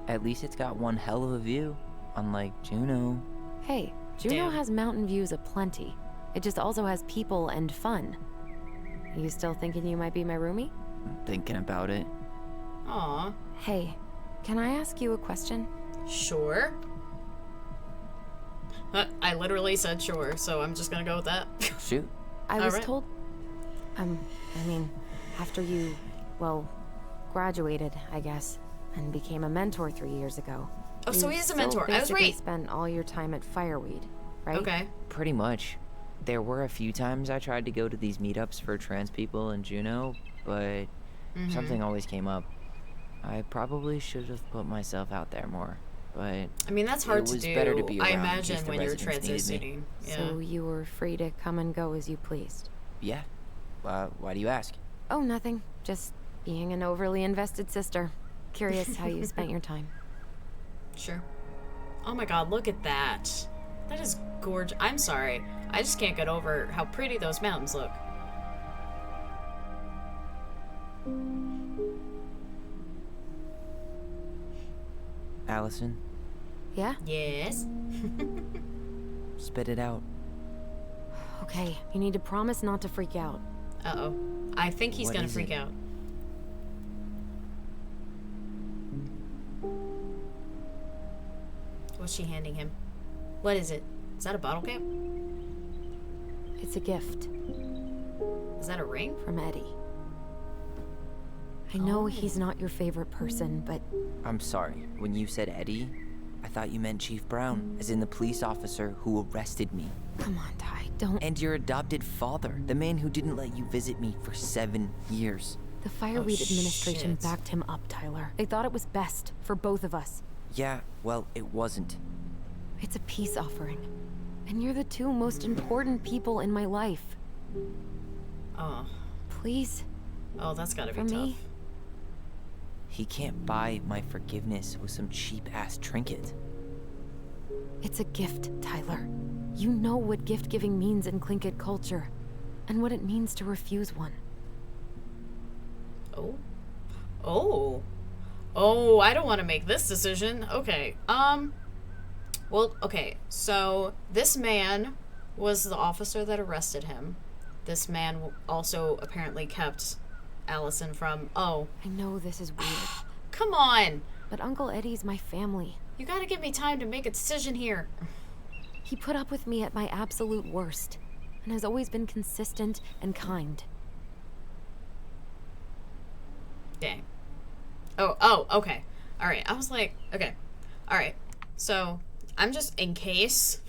At least it's got one hell of a view, unlike Juneau. Hey, Juneau Damn. has mountain views aplenty. It just also has people and fun. You still thinking you might be my roomie? I'm thinking about it. Aw, Hey, can I ask you a question? sure. I literally said sure, so I'm just gonna go with that. Shoot. I was Alright. told... I mean, after you, well, graduated, I guess, and became a mentor 3 years ago. Oh, so you he is a still mentor. I was basically right. spent all your time at Fireweed, right? Okay. Pretty much. There were a few times I tried to go to these meetups for trans people in Juneau, but something always came up. I probably should have put myself out there more, but I mean, that's hard it to was do. better to be I around in imagine case the when you're residents needed me. transitioning. Yeah. So you were free to come and go as you pleased? yeah. Why do you ask? Oh, nothing. Just being an overly invested sister. Curious how you spent your time. Sure. Oh my god, look at that. That is gorgeous. I'm sorry. I just can't get over how pretty those mountains look. Allison, Yeah? Yes. spit it out. Okay, you need to promise not to freak out. Uh-oh. I think he's What gonna is freak it? out. What's she handing him? What is it? Is that a bottle cap? It's a gift Is that a ring? from Eddie. I know Oh. he's not your favorite person, but I'm sorry. When you said Eddie, I thought you meant Chief Brown, as in the police officer who arrested me. come on, Ty, don't. And your adopted father, the man who didn't let you visit me for 7 years. The Fireweed administration shit. backed him up, Tyler. They thought it was best for both of us. Yeah, well, it wasn't. It's a peace offering. And you're the two most important people in my life. Oh. Please, Oh, that's gotta be for tough. me. He can't buy my forgiveness with some cheap-ass trinket. It's a gift, Tyler. You know what gift giving means in Tlingit culture, and what it means to refuse one. Oh. Oh. Oh, I don't want to make this decision. Okay. Well, okay. So, this man was the officer that arrested him. This man also apparently kept Allison from... Oh, I know this is weird, come on! but Uncle Eddie's my family. You gotta give me time to make a decision here. He put up with me at my absolute worst, and has always been consistent and kind. Dang. Oh, okay. Alright, I was like, okay. Alright, so, I'm just in case...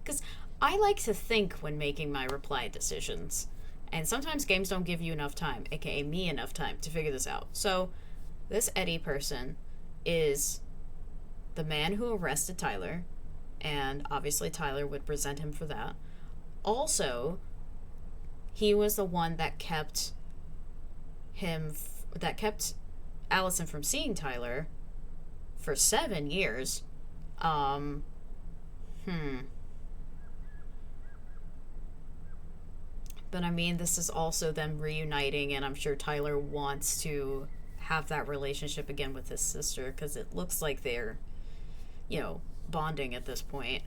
Because I like to think when making my reply decisions. And sometimes games don't give you enough time, aka me enough time, to figure this out. So, this Eddie person is the man who arrested Tyler, and obviously Tyler would present him for that. Also, he was the one that kept Allison from seeing Tyler for 7 years. But I mean, this is also them reuniting, and I'm sure Tyler wants to have that relationship again with his sister, because it looks like they're, bonding at this point.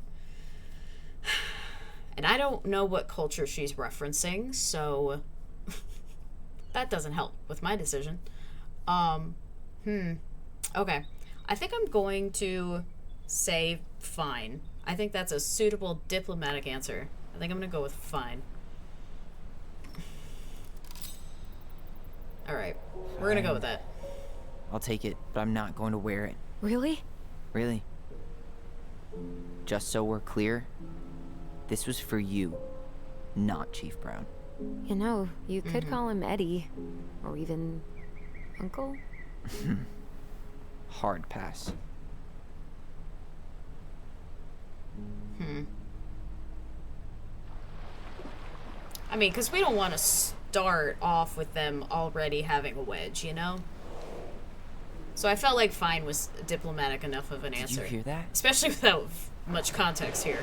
And I don't know what culture she's referencing, so that doesn't help with my decision. Okay. I think I'm going to say fine. I think that's a suitable diplomatic answer. I think I'm going to go with fine. Alright. We're going to go with that. I'll take it, but I'm not going to wear it. Really? Really. just so we're clear, this was for you, not Chief Brown. You know, you could call him Eddie. Or even Uncle? Hard pass. I mean, because we don't want to start off with them already having a wedge, you know? So I felt like fine was diplomatic enough of an answer. Did you hear that? Especially without much context here.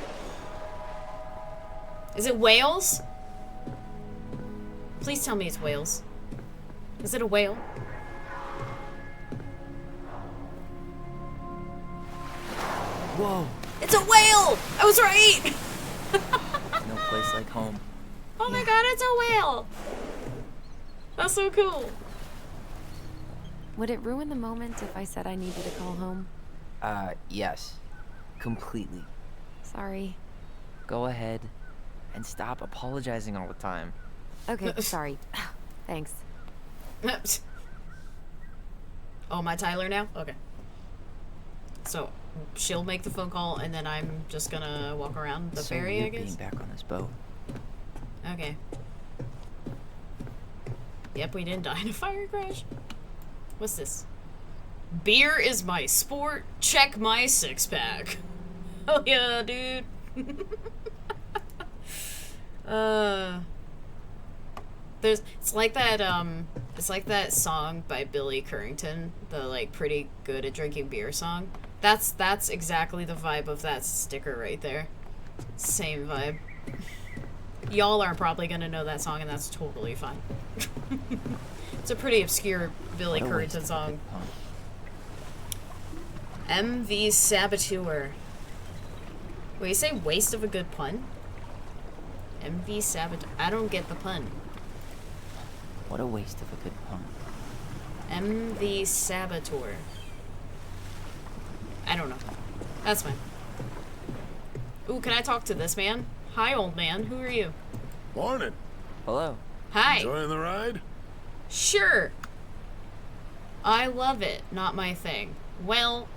Is it whales? Please tell me it's whales. Is it a whale? Whoa! It's a whale! I was right! No place like home. Oh my god, it's a whale! That's so cool. Would it ruin the moment if I said I needed to call home? Yes. Completely. Sorry. Go ahead and stop apologizing all the time. Okay, sorry. Thanks. Oh, my Tyler now? Okay. So, she'll make the phone call, and then I'm just gonna walk around the So ferry, I weird guess? being back on this boat. Okay. Yep, we didn't die in a fire crash. What's this? Beer is my sport. Check my six-pack. Oh yeah, dude. It's like that song by Billy Currington, the like pretty good at drinking beer song. That's exactly the vibe of that sticker right there. Same vibe. Y'all are probably gonna know that song, and that's totally fine. It's a pretty obscure Billy What a waste Currington of a song. good pun. MV Saboteur. Wait, you say waste of a good pun? MV Saboteur. I don't get the pun. What a waste of a good pun. MV Saboteur. I don't know. That's fine. Ooh, can I talk to this man? Hi, old man. Who are you? Morning. Hello. Hi. Enjoying the ride? Sure. I love it. Not my thing. Well,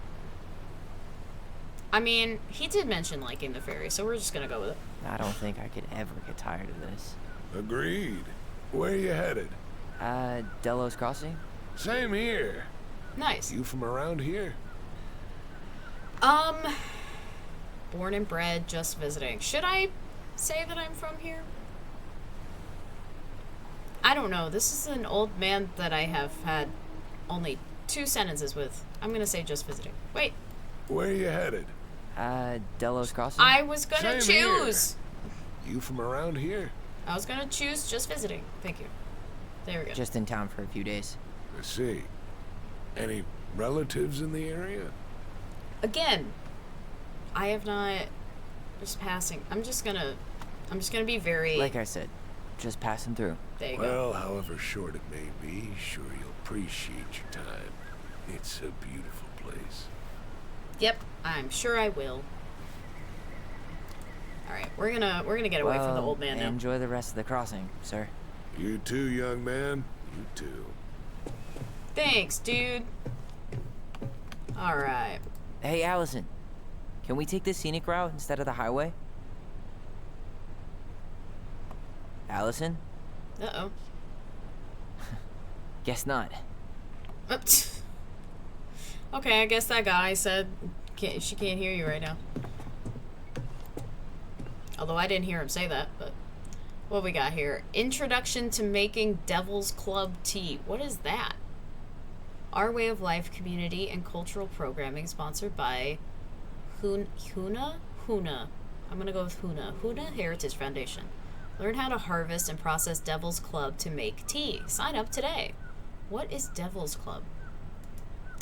I mean, he did mention liking the ferry, so we're just gonna go with it. I don't think I could ever get tired of this. Agreed. Where you headed? Delos Crossing? Same here. Nice. You from around here? Born and bred, just visiting. Should I say that I'm from here? I don't know. This is an old man that I have had only 2 sentences with. I'm gonna say just visiting. Wait, Where you headed? Delos Crossing? I was gonna Same here. choose. You from around here? I was gonna choose just visiting. Thank you. There we go. Just in town for a few days. I see. Any relatives in the area? Again, I have not. Just passing. I'm just gonna be very. Like I said, just passing through. There you go. Well, however short it may be, sure you'll appreciate your time. It's a beautiful place. Yep, I'm sure I will. All right, we're gonna get away from the old man now. Enjoy the rest of the crossing, sir. You too, young man. You too. Thanks, dude. All right. Hey, Allison. Can we take the scenic route instead of the highway? Allison? Uh-oh. Guess not. Okay, I guess that guy said she can't hear you right now. Although I didn't hear him say that, but what we got here? Introduction to making Devil's Club tea. What is that? Our Way of Life community and cultural programming sponsored by Huna? I'm gonna go with Huna Heritage Foundation. Learn how to harvest and process Devil's Club to make tea. Sign up today. What is Devil's Club?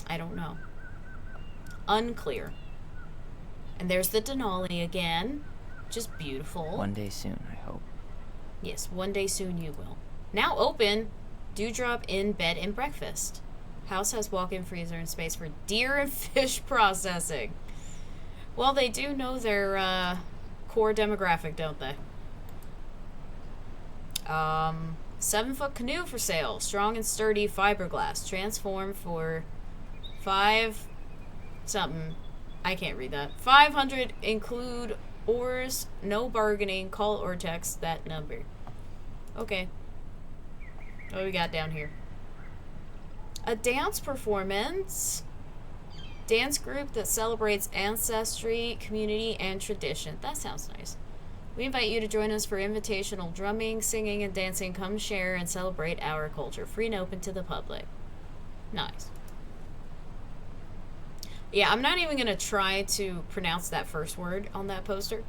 I don't know. Unclear. And there's the Denali again. Just beautiful. One day soon, I hope. Yes, one day soon you will. Now open. Dewdrop in bed and breakfast. House has walk-in freezer and space for deer and fish processing. Well, they do know their core demographic, don't they? 7-foot canoe for sale. Strong and sturdy fiberglass. Transform for 5 something I can't read that. 500 include ors, no bargaining, call or text that number. Okay. What do we got down here? A dance performance. Dance group that celebrates ancestry, community, and tradition. That sounds nice. We invite you to join us for invitational drumming, singing, and dancing. Come share and celebrate our culture. Free and open to the public. Nice. Yeah, I'm not even going to try to pronounce that first word on that poster.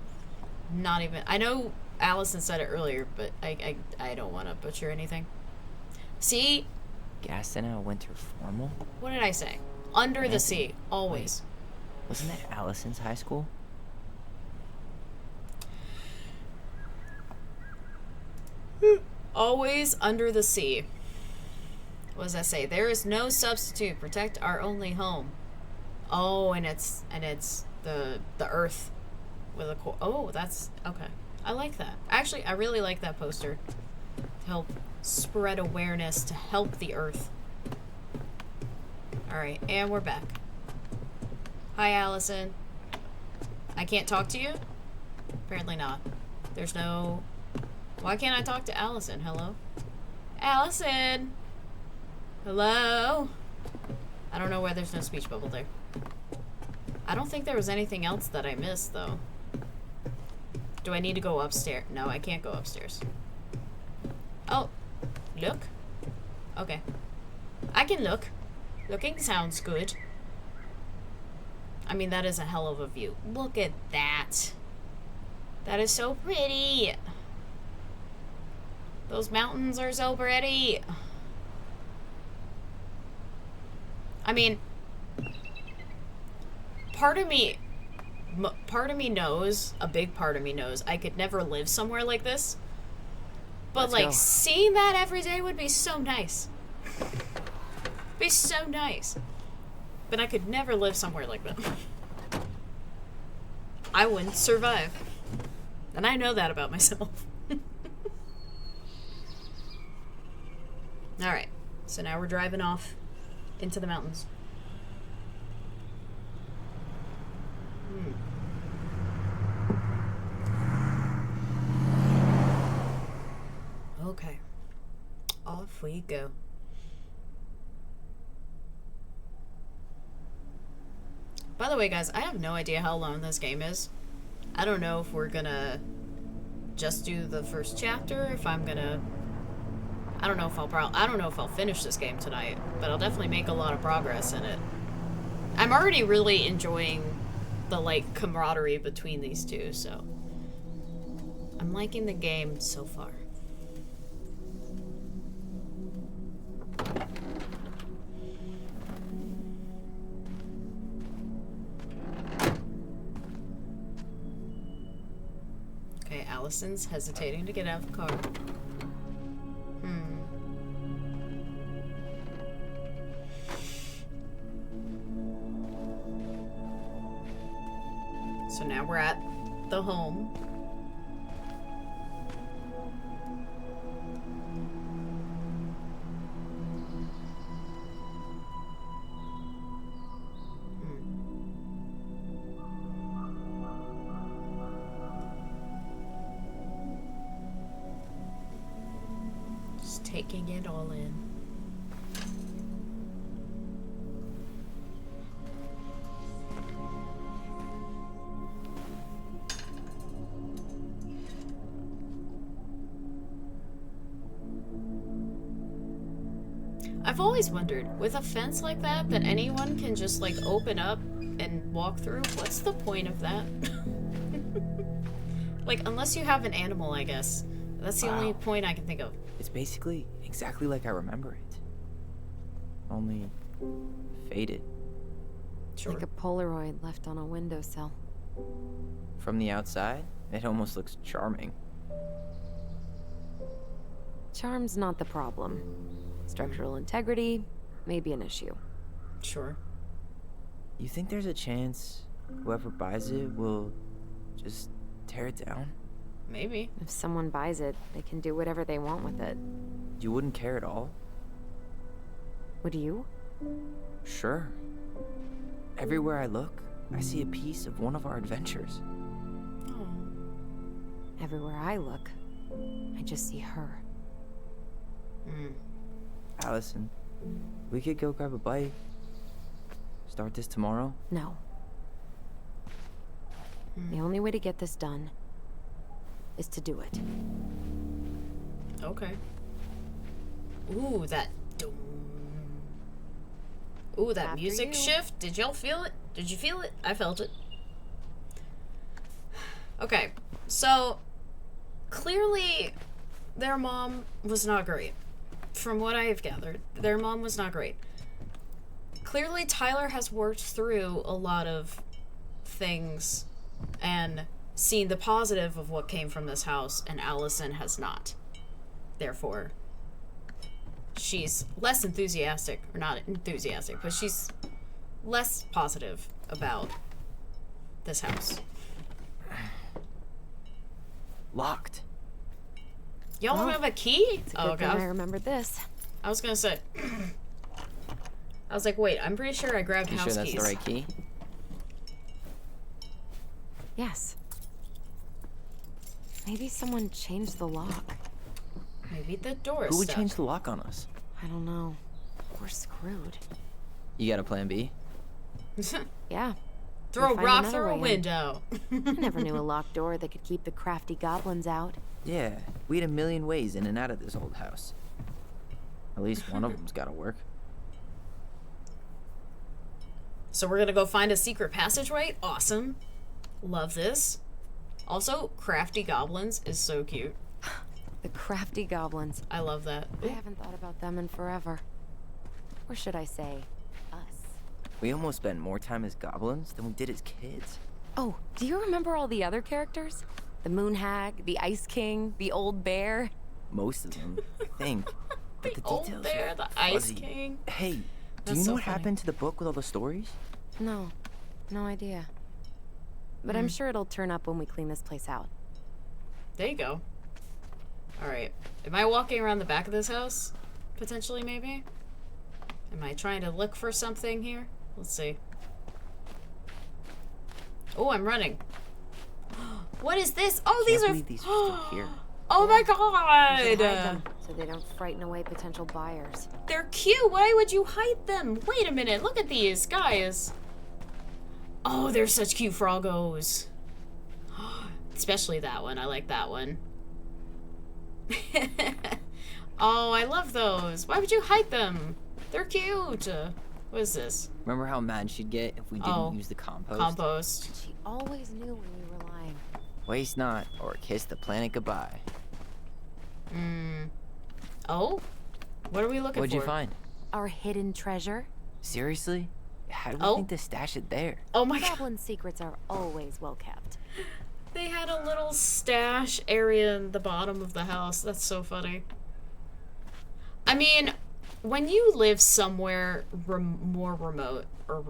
Not even. I know Allison said it earlier, but I don't want to butcher anything. See? Gaston winter formal? What did I say? Under the sea. Always. Wait, wasn't that Allison's high school? Always under the sea. What does that say? There is no substitute. Protect our only home. Oh, and it's the earth with a core. Oh, that's okay. I like that. Actually, I really like that poster. To help spread awareness to help the earth. All right, and we're back. Hi, Allison. I can't talk to you? Apparently not. There's no. Why can't I talk to Allison? Hello? Allison! Hello? I don't know why there's no speech bubble there. I don't think there was anything else that I missed, though. Do I need to go upstairs? No, I can't go upstairs. Oh. Look? Okay. I can look. Looking sounds good. I mean, that is a hell of a view. Look at that. That is so pretty. Those mountains are so pretty. I mean, part of me knows, a big part of me knows, I could never live somewhere like this. But Let's like, go. seeing that every day would be so nice. Be so nice. But I could never live somewhere like that. I wouldn't survive. And I know that about myself. Alright, so now we're driving off into the mountains. Okay. Off we go. By the way, guys, I have no idea how long this game is. I don't know if we're gonna just do the first chapter, if I'm gonna... I don't know if I'll finish this game tonight, but I'll definitely make a lot of progress in it. I'm already really enjoying the, like, camaraderie between these two, so... I'm liking the game so far. Okay, Allison's hesitating to get out of the car. So now we're at the home. Just taking it all in. I've always wondered, with a fence like that anyone can just like open up and walk through, what's the point of that? Like, unless you have an animal, I guess. That's the only point I can think of. It's basically exactly like I remember it. Only faded. Sure. Like a Polaroid left on a windowsill. From the outside, it almost looks charming. Charm's not the problem. Structural integrity may be an issue. Sure. You think there's a chance whoever buys it will just tear it down? Maybe. If someone buys it, they can do whatever they want with it. You wouldn't care at all? Would you? Sure. Everywhere I look, I see a piece of one of our adventures. Oh. Everywhere I look, I just see her. Allison, we could go grab a bite. Start this tomorrow? No. The only way to get this done is to do it. Okay. Ooh, that. Ooh, that After music you. shift. Did y'all feel it? Did you feel it? I felt it. Okay, so clearly their mom was not great. From what I have gathered, their mom was not great. Clearly, Tyler has worked through a lot of things and seen the positive of what came from this house, and Allison has not. Therefore, she's less enthusiastic, or not enthusiastic, but she's less positive about this house. Locked. Y'all don't have a key? It's a good thing I remembered this. I was gonna say. I was like, wait, I'm pretty sure I grabbed You house sure that's keys. the right key? Yes. Maybe someone changed the lock. Maybe the door is Who would stuck. change the lock on us? I don't know. We're screwed. You got a plan B? Yeah. Throw a find rock another through a way in. window. I never knew a locked door that could keep the crafty goblins out. Yeah, we had a million ways in and out of this old house. At least one of them's gotta work. So we're gonna go find a secret passageway? Awesome. Love this. Also, crafty goblins is so cute. The crafty goblins. I love that. I haven't thought about them in forever. Or should I say, us? We almost spent more time as goblins than we did as kids. Oh, do you remember all the other characters? The Moon Hag, the Ice King, the Old Bear? Most of them, I think. But the Old details Bear, are the Ice fuzzy. King. Hey, do That's you know so what funny. happened to the book with all the stories? No, no idea. But I'm sure it'll turn up when we clean this place out. There you go. Alright. Am I walking around the back of this house? Potentially, maybe? Am I trying to look for something here? Let's see. Oh, I'm running. What is this? Oh, these Can't are... believe these are still here. Oh my We should hide god! them so they don't frighten away potential buyers. They're cute. Why would you hide them? Wait a minute. Look at these guys. Oh, they're such cute froggos. Especially that one. I like that one. Oh, I love those. Why would you hide them? They're cute. What is this? Remember how mad she'd get if we didn't Oh, use the compost? She always knew when you were lying. Waste not, or kiss the planet goodbye. Oh? What are we looking What'd for? you find? Our hidden treasure? Seriously? How do we Oh. think to stash it there? Oh my god. Goblin secrets are always well kept. They had a little stash area in the bottom of the house. That's so funny. I mean, when you live somewhere more remote or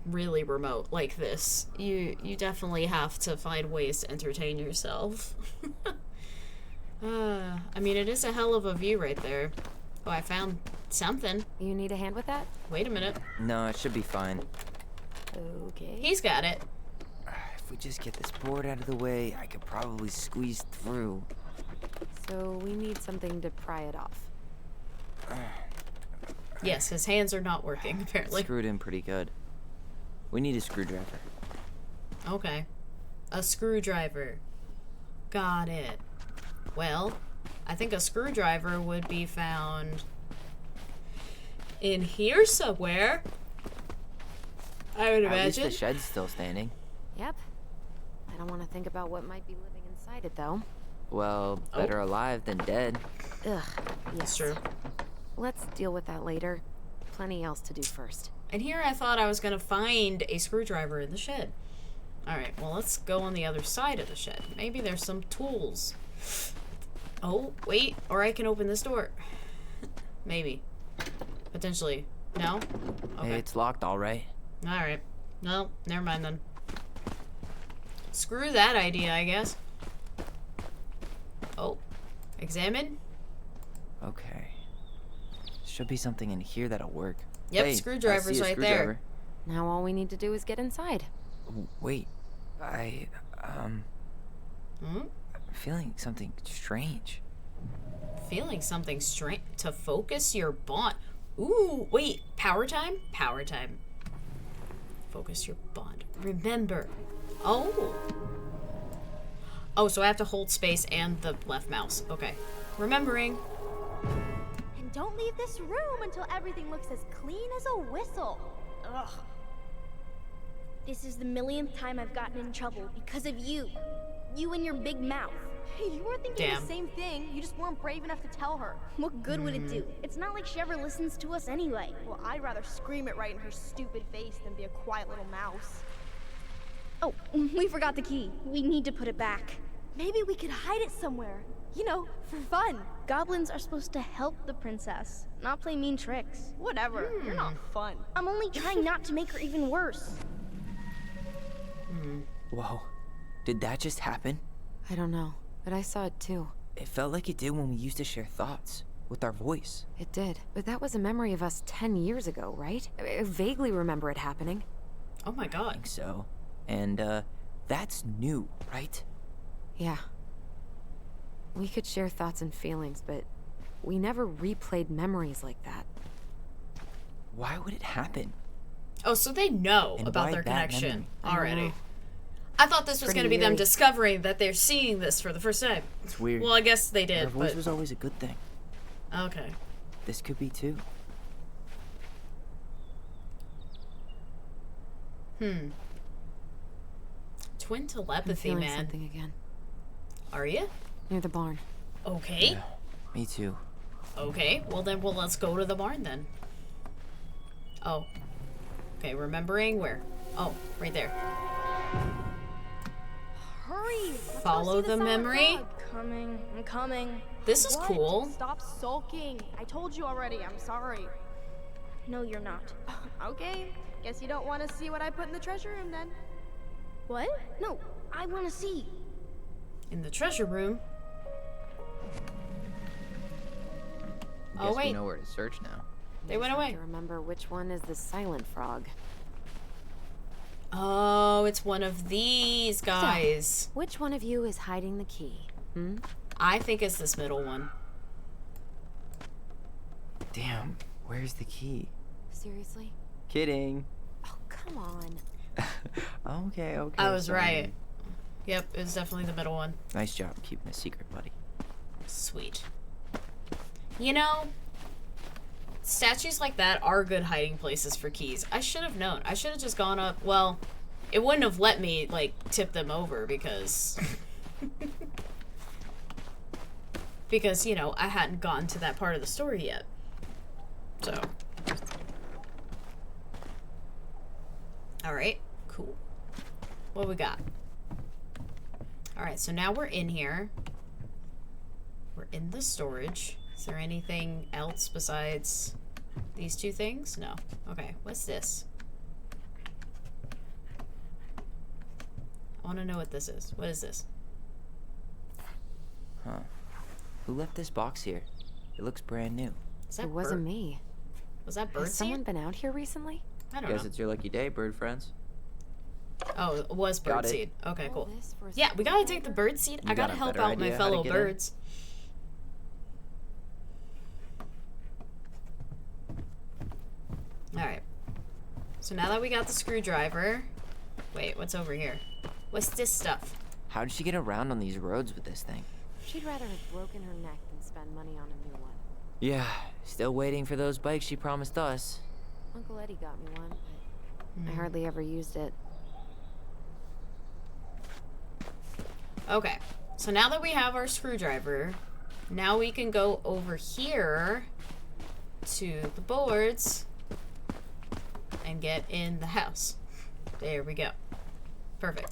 really remote like this, you definitely have to find ways to entertain yourself. I mean, it is a hell of a view right there. Oh, I found something. You need a hand with that? Wait a minute. No, it should be fine. Okay. He's got it. If we just get this board out of the way, I could probably squeeze through. So we need something to pry it off. Yes, his hands are not working, apparently. Screwed in pretty good. We need a screwdriver. Okay. A screwdriver. Got it. Well, I think a screwdriver would be found in here somewhere. I would At least imagine. the shed's still standing. Yep. I don't want to think about what might be living inside it, though. Well, better alive than dead. Ugh. That's Yes. true. Let's deal with that later. Plenty else to do first. And here I thought I was going to find a screwdriver in the shed. Alright, well, let's go on the other side of the shed. Maybe there's some tools. Oh, wait. Or I can open this door. Maybe. Potentially. No? Hey, Okay. it's locked all right. Alright. No, never mind then. Screw that idea, I guess. Oh. Examine? Okay. Should be something in here that'll work. Yep, Hey, I screwdriver's see a right screwdriver. there. Now all we need to do is get inside. Wait, I'm feeling something strange. Feeling something strange. To focus your bond. Ooh, wait. Power time? Power time. Focus your bond. Remember. Oh. Oh, so I have to hold space and the left mouse. Okay. Remembering. And don't leave this room until everything looks as clean as a whistle. Ugh. This is the millionth time I've gotten in trouble because of you. You and your big mouth. You were thinking Damn. the same thing. You just weren't brave enough to tell her. What good would it do? It's not like she ever listens to us anyway. Well, I'd rather scream it right in her stupid face than be a quiet little mouse. Oh, we forgot the key. We need to put it back. Maybe we could hide it somewhere. You know, for fun. Goblins are supposed to help the princess, not play mean tricks. Whatever. You're not fun. I'm only trying not to make her even worse. Whoa, did that just happen? I don't know, but I saw it too. It felt like it did when we used to share thoughts with our voice. It did. But that was a memory of us 10 years ago, right? I vaguely remember it happening. Oh my I god. think so. And, that's new, right? Yeah. We could share thoughts and feelings, but we never replayed memories like that. Why would it happen? Oh, so they know And about why their that connection memory? I don't already. know. I thought this was Pretty going to be them eerie. discovering that they're seeing this for the first time. It's weird. Well, I guess they Our did, voice but was always a good thing. okay. This could be too. Twin I'm telepathy, feeling man. something again. Are you? Near the barn. Okay. Yeah, me too. Okay. Well, let's go to the barn then. Oh. Okay, remembering where? Oh, right there. Hurry! Let's go Follow see the silent memory. frog. I'm coming. This is What? cool. Stop sulking. I told you already. I'm sorry. No, you're not. Okay. Guess you don't want to see what I put in the treasure room then. What? No, I want to see. In the treasure room. Oh, Guess wait. we know where to search now. They went Just have away. to remember which one is the silent frog. Oh, it's one of these guys. Which one of you is hiding the key? Hmm? I think it's this middle one. Damn, where's the key? Seriously? Kidding. Oh, come on. Okay. I was sorry. right. Yep, it was definitely the middle one. Nice job keeping a secret, buddy. Sweet. You know, statues like that are good hiding places for keys. I should have known. I should have just gone up. Well, it wouldn't have let me, like, tip them over because... because, you know, I hadn't gotten to that part of the story yet. So. Alright, cool. What we got? Alright, so now we're in here. We're in the storage. Is there anything else besides these two things? No. Okay, what's this? I want to know what this is. What is this? Huh. Who left this box here? It looks brand new. Is that It wasn't bird? me. Was that bird Has someone seed? been out here recently? I don't Guess know. it's your lucky day, bird friends. Oh, it was Got bird it. seed. Okay, All cool. this for a Yeah, we gotta screwdriver? take the bird seed. You I got gotta a help better out my idea how to fellow get in? birds. Alright. So now that we got the screwdriver... Wait, what's over here? What's this stuff? How did she get around on these roads with this thing? She'd rather have broken her neck than spend money on a new one. Yeah, still waiting for those bikes she promised us. Uncle Eddie got me one, but I hardly ever used it. Okay, so now that we have our screwdriver, now we can go over here to the boards and get in the house. There we go. Perfect.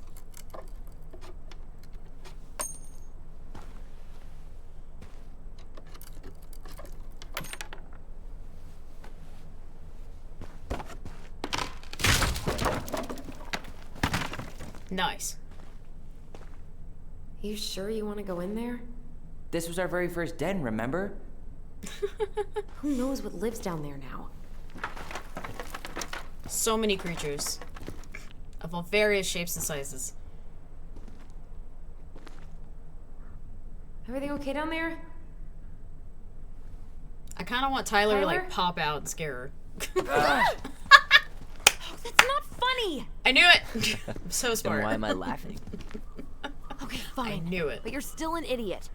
Nice. You sure you want to go in there? This was our very first den, remember? Who knows what lives down there now? So many creatures. of all various shapes and sizes. Everything okay down there? I kind of want Tyler to Tyler? like pop out and scare her. Oh, that's not funny. I knew it. I'm so Then smart. why am I laughing? Okay, I fine. knew it. But you're still an idiot.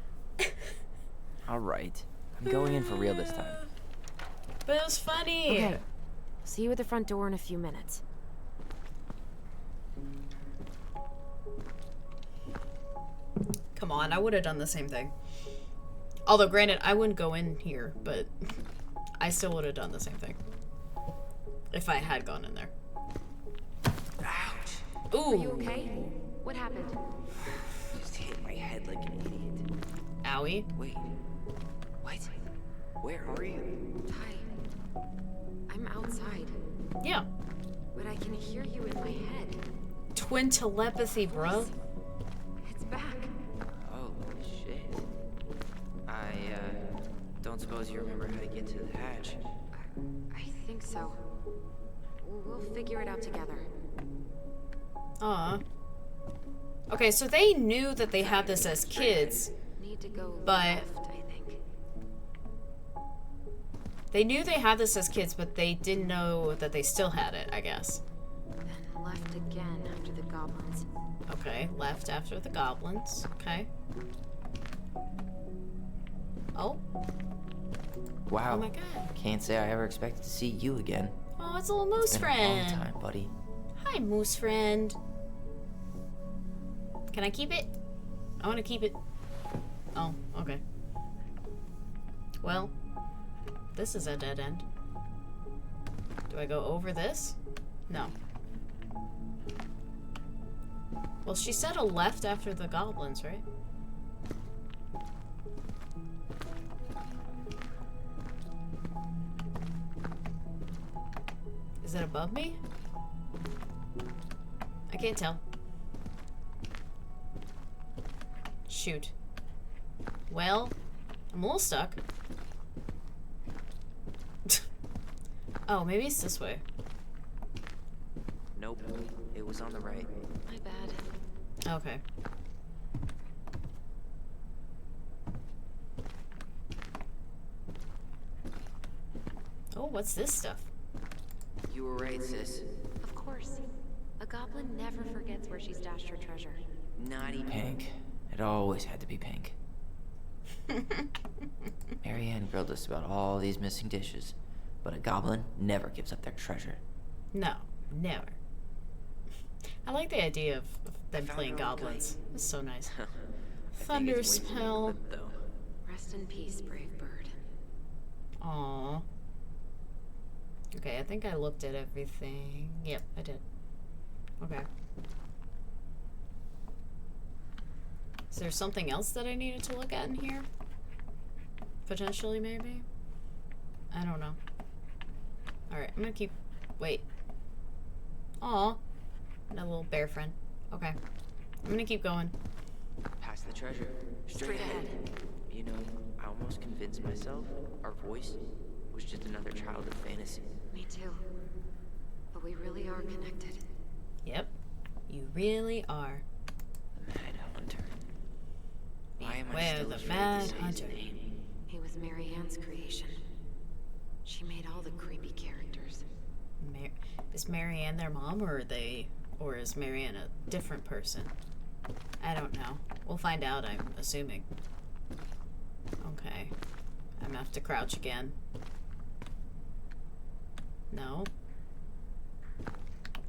All right. I'm going in for real this time. But it was funny. Okay. See you at the front door in a few minutes. Come on, I would have done the same thing. Although, granted, I wouldn't go in here, but I still would have done the same thing. If I had gone in there. Ouch. Ooh. Are you okay? What happened? Just hit my head like an idiot. Owie. Wait. What? Where are you? Ty, I'm outside, Yeah. but I can hear you in my head. Twin telepathy, bro. It's back. Oh, shit. I, don't suppose you remember how to get to the hatch. I think so. We'll figure it out together. Aw. Okay, so they knew that they had this as kids. Need to go But- left, I think. They knew they had this as kids, but they didn't know that they still had it, I guess. Then left again after the goblins. Okay, left after the goblins. Okay. Oh. Wow. Oh my god. Can't say I ever expected to see you again. Oh, it's a little moose Been a friend. long time, buddy. Hi, moose friend. Can I keep it? I want to keep it. Oh, okay. Well, this is a dead end. Do I go over this? No. Well, she said a left after the goblins, right? Is it above me? I can't tell. Shoot. Well, I'm a little stuck. Oh, maybe it's this way. Nope. It was on the right. My bad. Okay. Oh, what's this stuff? You were right, sis. Of course. A goblin never forgets where she stashed her treasure. Naughty pink. It always had to be pink. Marianne grilled us about all these missing dishes, but a goblin never gives up their treasure. No, never. I like the idea of them found playing her own goblins. It's so nice. I think Thunder it's way too spell. limp, though. Rest in peace, brave bird. Aww. Okay, I think I looked at everything. Yep, I did. Okay. Is there something else that I needed to look at in here? Potentially, maybe? I don't know. Alright, I'm gonna keep... Wait. Aw. My little bear friend. Okay. I'm gonna keep going. Past the treasure. Straight ahead. You know, I almost convinced myself our voice was just another childhood fantasy. Me too. But we really are connected. Yep. You really are. The Mad Hunter. Why am I Beware still the afraid Mad to say his Hunter. name? He was Mary Ann's creation. She made all the creepy characters. Is Marianne their mom, or is Marianne a different person? I don't know. We'll find out, I'm assuming. Okay. I'm gonna have to crouch again. No?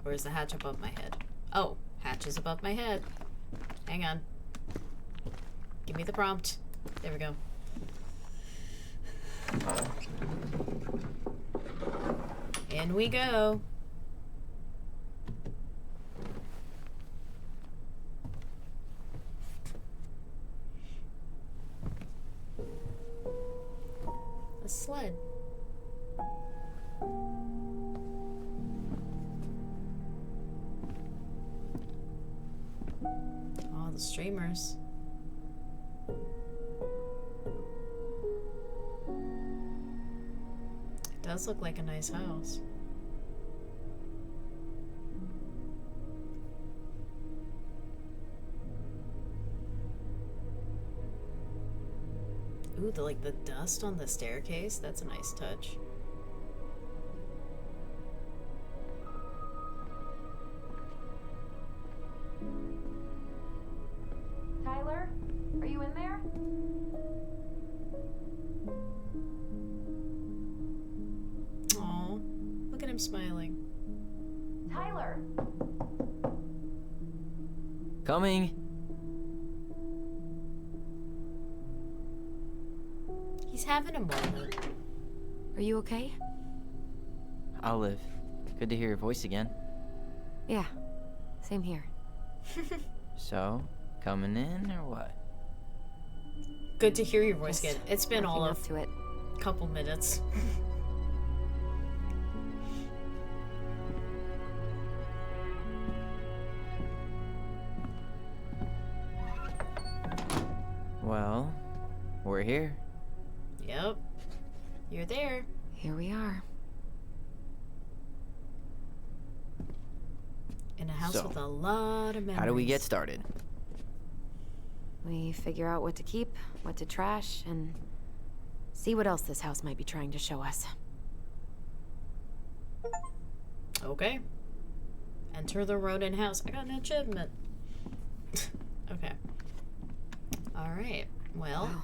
Or is the hatch above my head? Oh, hatch is above my head. Hang on. Give me the prompt. There we go. In we go. A sled. Oh, the streamers. It does look like a nice house. Ooh, the dust on the staircase. That's a nice touch. Tyler, are you in there? Aw, look at him smiling. Tyler! Coming. He's having a moment. Are you okay? Olive, good to hear your voice again. Yeah, same here. So, coming in or what? Good to hear your voice Just again. It's been all working of up to it. a couple minutes. Well, we're here. Yep. You're there. Here we are. In a house So, with a lot of memories. How do we get started? We figure out what to keep, what to trash, and see what else this house might be trying to show us. Okay. Enter the Ronin house. I got an achievement. Okay. Alright. Well. Wow.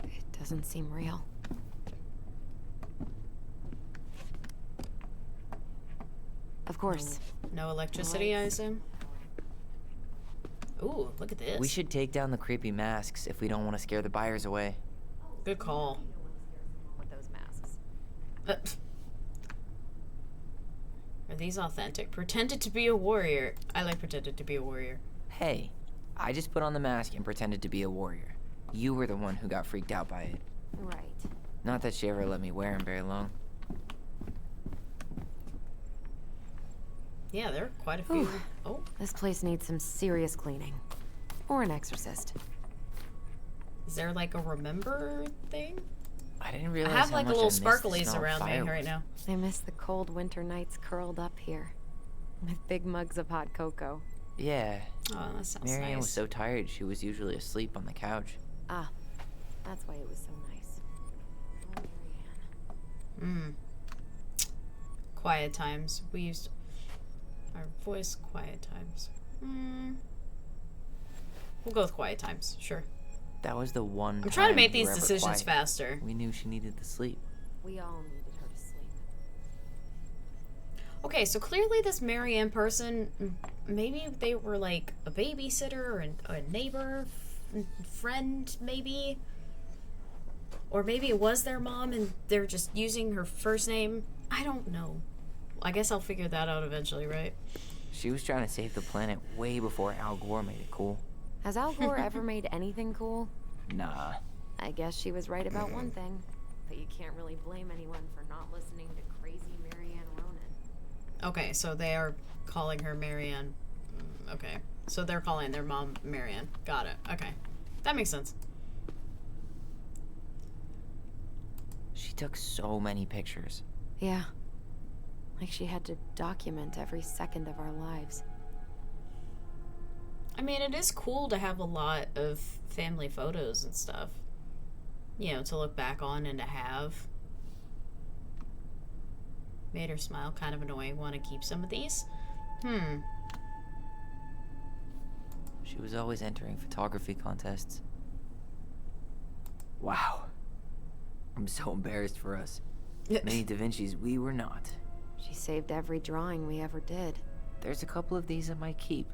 It doesn't seem real. Of course. No electricity, I lights. assume? Ooh, look at this. We should take down the creepy masks if we don't want to scare the buyers away. Good call. With those masks. Are these authentic? Pretended to be a warrior. I like pretended to be a warrior. Hey, I just put on the mask and pretended to be a warrior. You were the one who got freaked out by it. Right. Not that she ever let me wear him very long. Yeah, there are quite a few. Whew. Oh, This place needs some serious cleaning. Or an exorcist. is there like a remember thing? I didn't I realize have how like a much little I missed the sparklies smell of around me firewood. right now. I miss the cold winter nights curled up here. With big mugs of hot cocoa. Yeah, Oh, that sounds Marianne was nice. so tired she was usually asleep on the couch. Ah, that's why it was so nice. Oh, Marianne. Quiet times. We used our voice quiet times. We'll go with quiet times, sure. That was the one I'm trying to time make we these were ever decisions quiet. faster. We knew she needed the sleep. We all needed her to sleep. Okay, so clearly this Marianne person, maybe they were like a babysitter or a neighbor, friend, maybe. Or maybe it was their mom and they're just using her first name. I don't know. I guess I'll figure that out eventually, right? She was trying to save the planet way before Al Gore made it cool. Has Al Gore ever made anything cool? Nah. I guess she was right about one thing. But you can't really blame anyone for not listening to crazy Marianne Ronan. Okay, so they are calling her Marianne. Okay. So they're calling their mom Marianne. Got it. Okay. That makes sense. She took so many pictures. Yeah. Like she had to document every second of our lives. I mean, it is cool to have a lot of family photos and stuff. You know, to look back on and to have. Made her smile. Kind of annoying. Want to keep some of these? She was always entering photography contests. Wow. I'm so embarrassed for us. Many Da Vinci's we were not. She saved every drawing we ever did. There's a couple of these I might keep.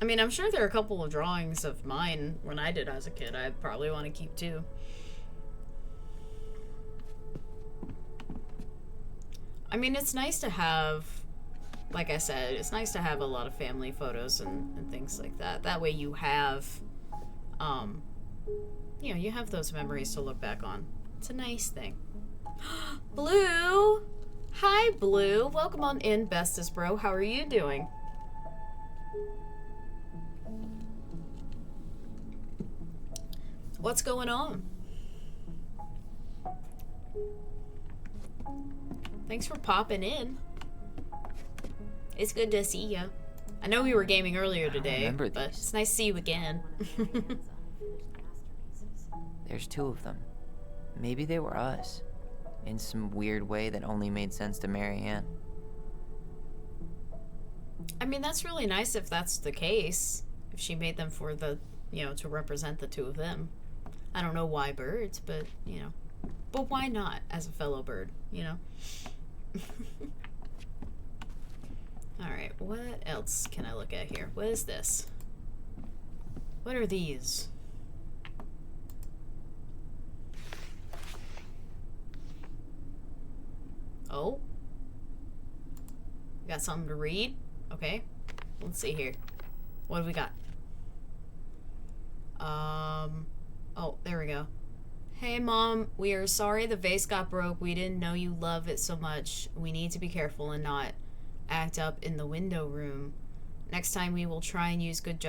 I mean, I'm sure there are a couple of drawings of mine when I did as a kid I'd probably want to keep too. I mean, it's nice to have, like I said, it's nice to have a lot of family photos and things like that. That way you have, you know, you have those memories to look back on. It's a nice thing. Blue! Hi, Blue. Welcome on in, bestest bro. How are you doing? What's going on? Thanks for popping in. It's good to see ya. I know we were gaming earlier today, remember but these. it's nice to see you again. There's 2 of them. Maybe they were us. In some weird way that only made sense to Mary Ann. I mean, that's really nice if that's the case. If she made them for the, you know, to represent the 2 of them. I don't know why birds, but, you know. But why not as a fellow bird, you know? Alright, what else can I look at here? What is this? What are these? Oh. Got something to read? Okay. Let's see here. What do we got? Oh, there we go. Hey, Mom. We are sorry the vase got broke. We didn't know you love it so much. We need to be careful and not act up in the window room. Next time we will try and use good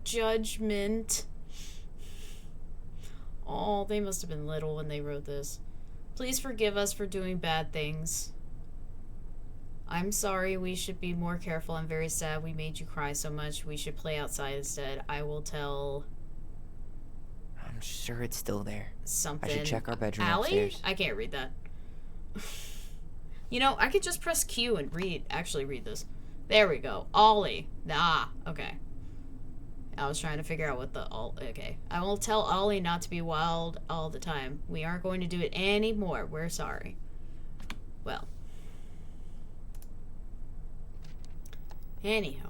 judgment. Oh, they must have been little when they wrote this. Please forgive us for doing bad things. I'm sorry. We should be more careful. I'm very sad we made you cry so much. We should play outside instead. I will tell... I'm sure it's still there. Something. I should check our bedroom Allie? upstairs. I can't read that. You know, I could just press Q and actually read this. There we go. Ollie. Ah, okay. I was trying to figure out what the okay. I will tell Ollie not to be wild all the time. We aren't going to do it anymore. We're sorry. Well. Anyhow.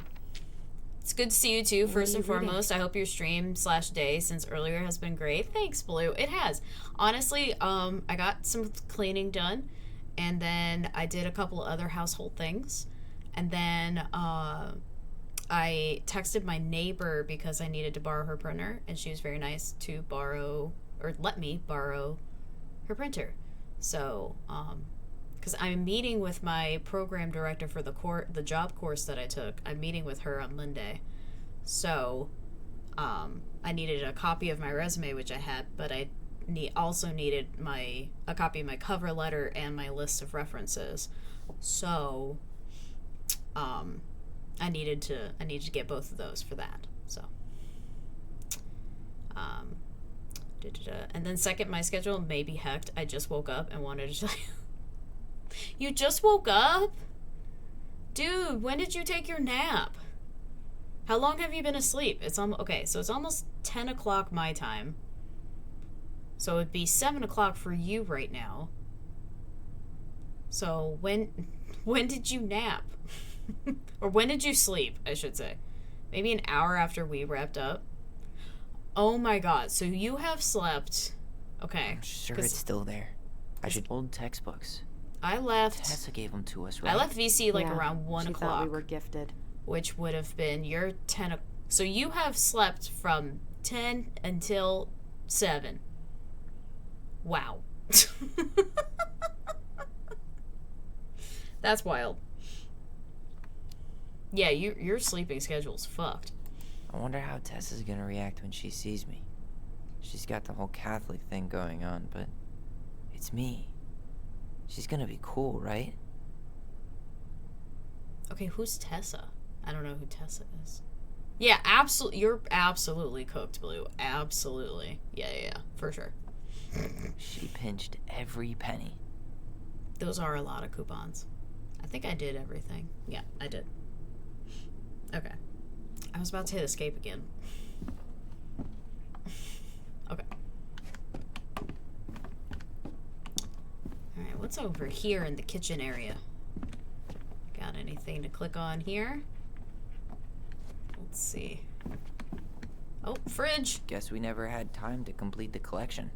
It's good to see you too, first and foremost. I hope your stream/day since earlier has been great. Thanks, Blue. It has. Honestly, I got some cleaning done, and then I did a couple other household things, and then I texted my neighbor because I needed to borrow her printer, and she was very nice to let me borrow her printer. So, because I'm meeting with my program director for the job course that I took. I'm meeting with her on Monday. So, I needed a copy of my resume, which I had, but I also needed a copy of my cover letter and my list of references. So, I needed to get both of those for that. So, and then second, my schedule may be hecked. I just woke up and wanted to tell you. You just woke up? Dude, when did you take your nap? How long have you been asleep? It's okay, so it's almost 10 o'clock my time. So it'd be 7 o'clock for you right now. So when did you nap? Or when did you sleep, I should say? Maybe an hour after we wrapped up? Oh my god, so you have slept... Okay. I'm sure it's still there. I should old textbooks. I left... Tessa gave them to us, right? I left VC around 1 o'clock. Thought we were gifted. Which would have been your 10... So you have slept from 10 until 7. Wow. That's wild. Yeah, your sleeping schedule's fucked. I wonder how Tessa's gonna react when she sees me. She's got the whole Catholic thing going on, but it's me. She's gonna be cool, right? Okay, who's Tessa? I don't know who Tessa is. Yeah, absolutely. You're absolutely cooked, Blue. Absolutely. Yeah, for sure. She pinched every penny. Those are a lot of coupons. I think I did everything. Yeah, I did. Okay. I was about to hit escape again. Okay. Alright, what's over here in the kitchen area? Got anything to click on here? Let's see. Oh, fridge! Guess we never had time to complete the collection.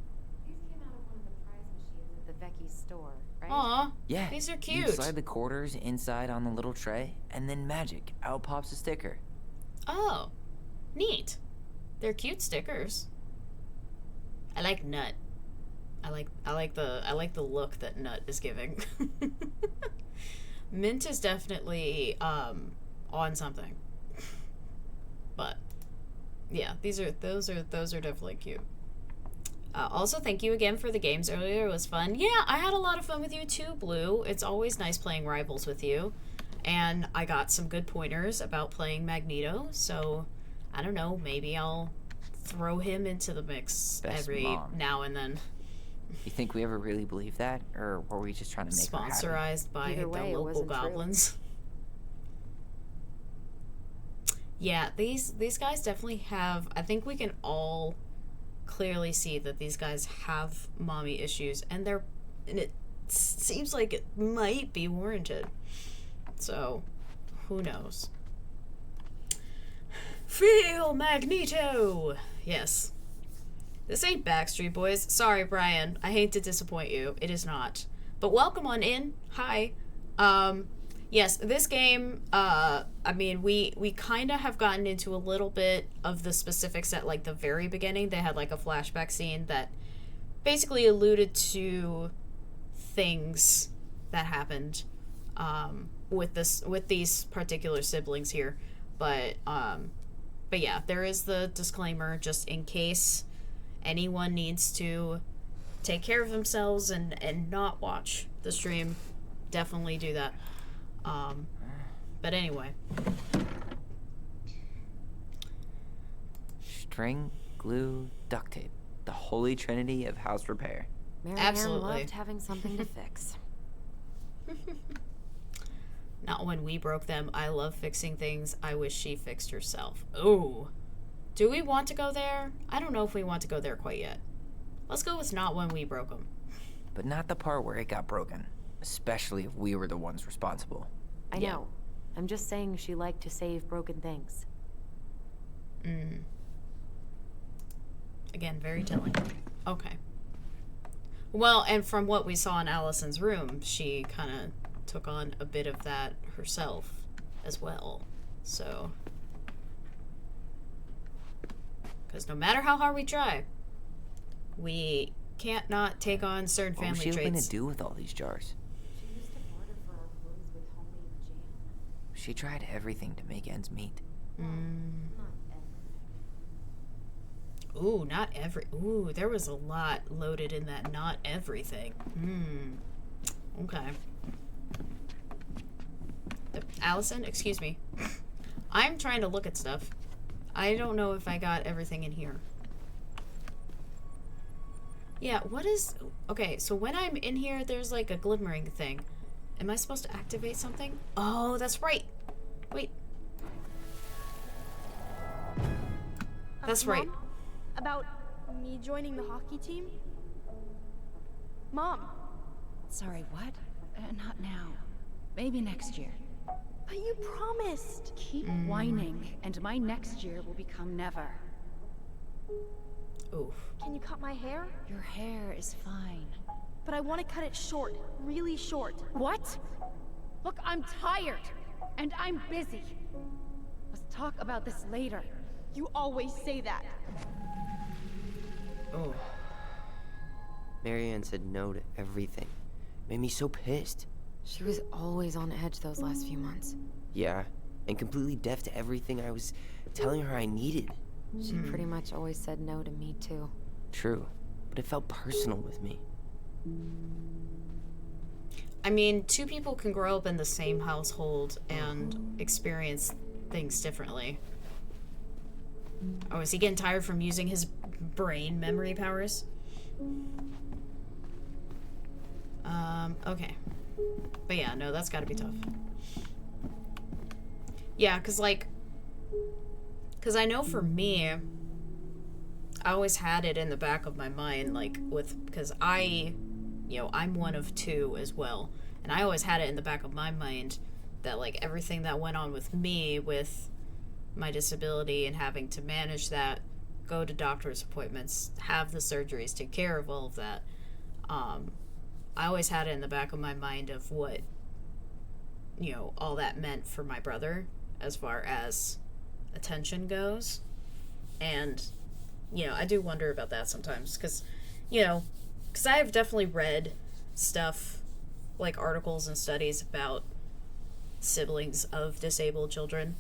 These came out of one of the prize machines at the Vecchi's store, right? Aw, Yeah. these are You cute. slide the quarters inside on the little tray, and then magic, out pops a sticker. Oh, neat. They're cute stickers. I like Nut. I like the look that Nut is giving. Mint is definitely on something. But yeah, those are definitely cute. Also, thank you again for the games earlier. It was fun. Yeah, I had a lot of fun with you too, Blue. It's always nice playing Rivals with you. and I got some good pointers about playing Magneto, so I don't know, maybe I'll throw him into the mix Best every mom. now and then. You think we ever really believe that, or were we just trying to make her happy? Sponsorized by Either the way, it local wasn't true. goblins. Yeah, these guys definitely have, I think we can all clearly see that these guys have mommy issues, and it seems like it might be warranted. So, who knows? Feel Magneto! Yes. This ain't Backstreet Boys. Sorry, Brian. I hate to disappoint you. It is not. But welcome on in. Hi. Yes, this game, I mean, we kind of have gotten into a little bit of the specifics at, like, the very beginning. They had, like, a flashback scene that basically alluded to things that happened, with these particular siblings here. But yeah, there is the disclaimer, just in case anyone needs to take care of themselves and not watch the stream, definitely do that. But anyway. String, glue, duct tape. The holy trinity of house repair. Marianne Absolutely. loved having something to fix. Not when we broke them. I love fixing things. I wish she fixed herself. Ooh. Do we want to go there? I don't know if we want to go there quite yet. Let's go with not when we broke them. But not the part where it got broken. Especially if we were the ones responsible. I Yeah. know. I'm just saying she liked to save broken things. Again, very telling. Okay. Well, and from what we saw in Allison's room, she kind of took on a bit of that herself as well. So, because no matter how hard we try, we can't not take on certain What was family she hoping traits. to do with all these jars? She used to barter for our clothes with homemade jam. She tried everything to make ends meet. Ooh, not every. Ooh, there was a lot loaded in that. Not everything. Okay. Allison, excuse me. I'm trying to look at stuff. I don't know if I got everything in here. Yeah, what is... Okay, so when I'm in here, there's like a glimmering thing. Am I supposed to activate something? Oh, that's right. Wait. That's right. Mom? About me joining the hockey team? Mom, Sorry, what? Not now. Maybe next year. but you promised. Keep whining, and my next year will become never. Oof. Can you cut my hair? Your hair is fine. But I want to cut it short, really short. What? Look, I'm tired, and I'm busy. Let's talk about this later. You always say that. Oh. Marianne said no to everything. Made me so pissed. She was always on edge those last few months. Yeah, and completely deaf to everything I was telling her I needed. She pretty much always said no to me, too. True, but it felt personal with me. I mean, two people can grow up in the same household and experience things differently. Oh, is he getting tired from using his brain memory powers? Okay. But yeah, no, that's gotta be tough. Yeah, cause I know for me, I always had it in the back of my mind, like, because I'm one of two as well. And I always had it in the back of my mind that, like, everything that went on with me with my disability and having to manage that, go to doctor's appointments, have the surgeries, take care of all of that, I always had it in the back of my mind of what, all that meant for my brother as far as attention goes. And, I do wonder about that sometimes because I have definitely read stuff like articles and studies about siblings of disabled children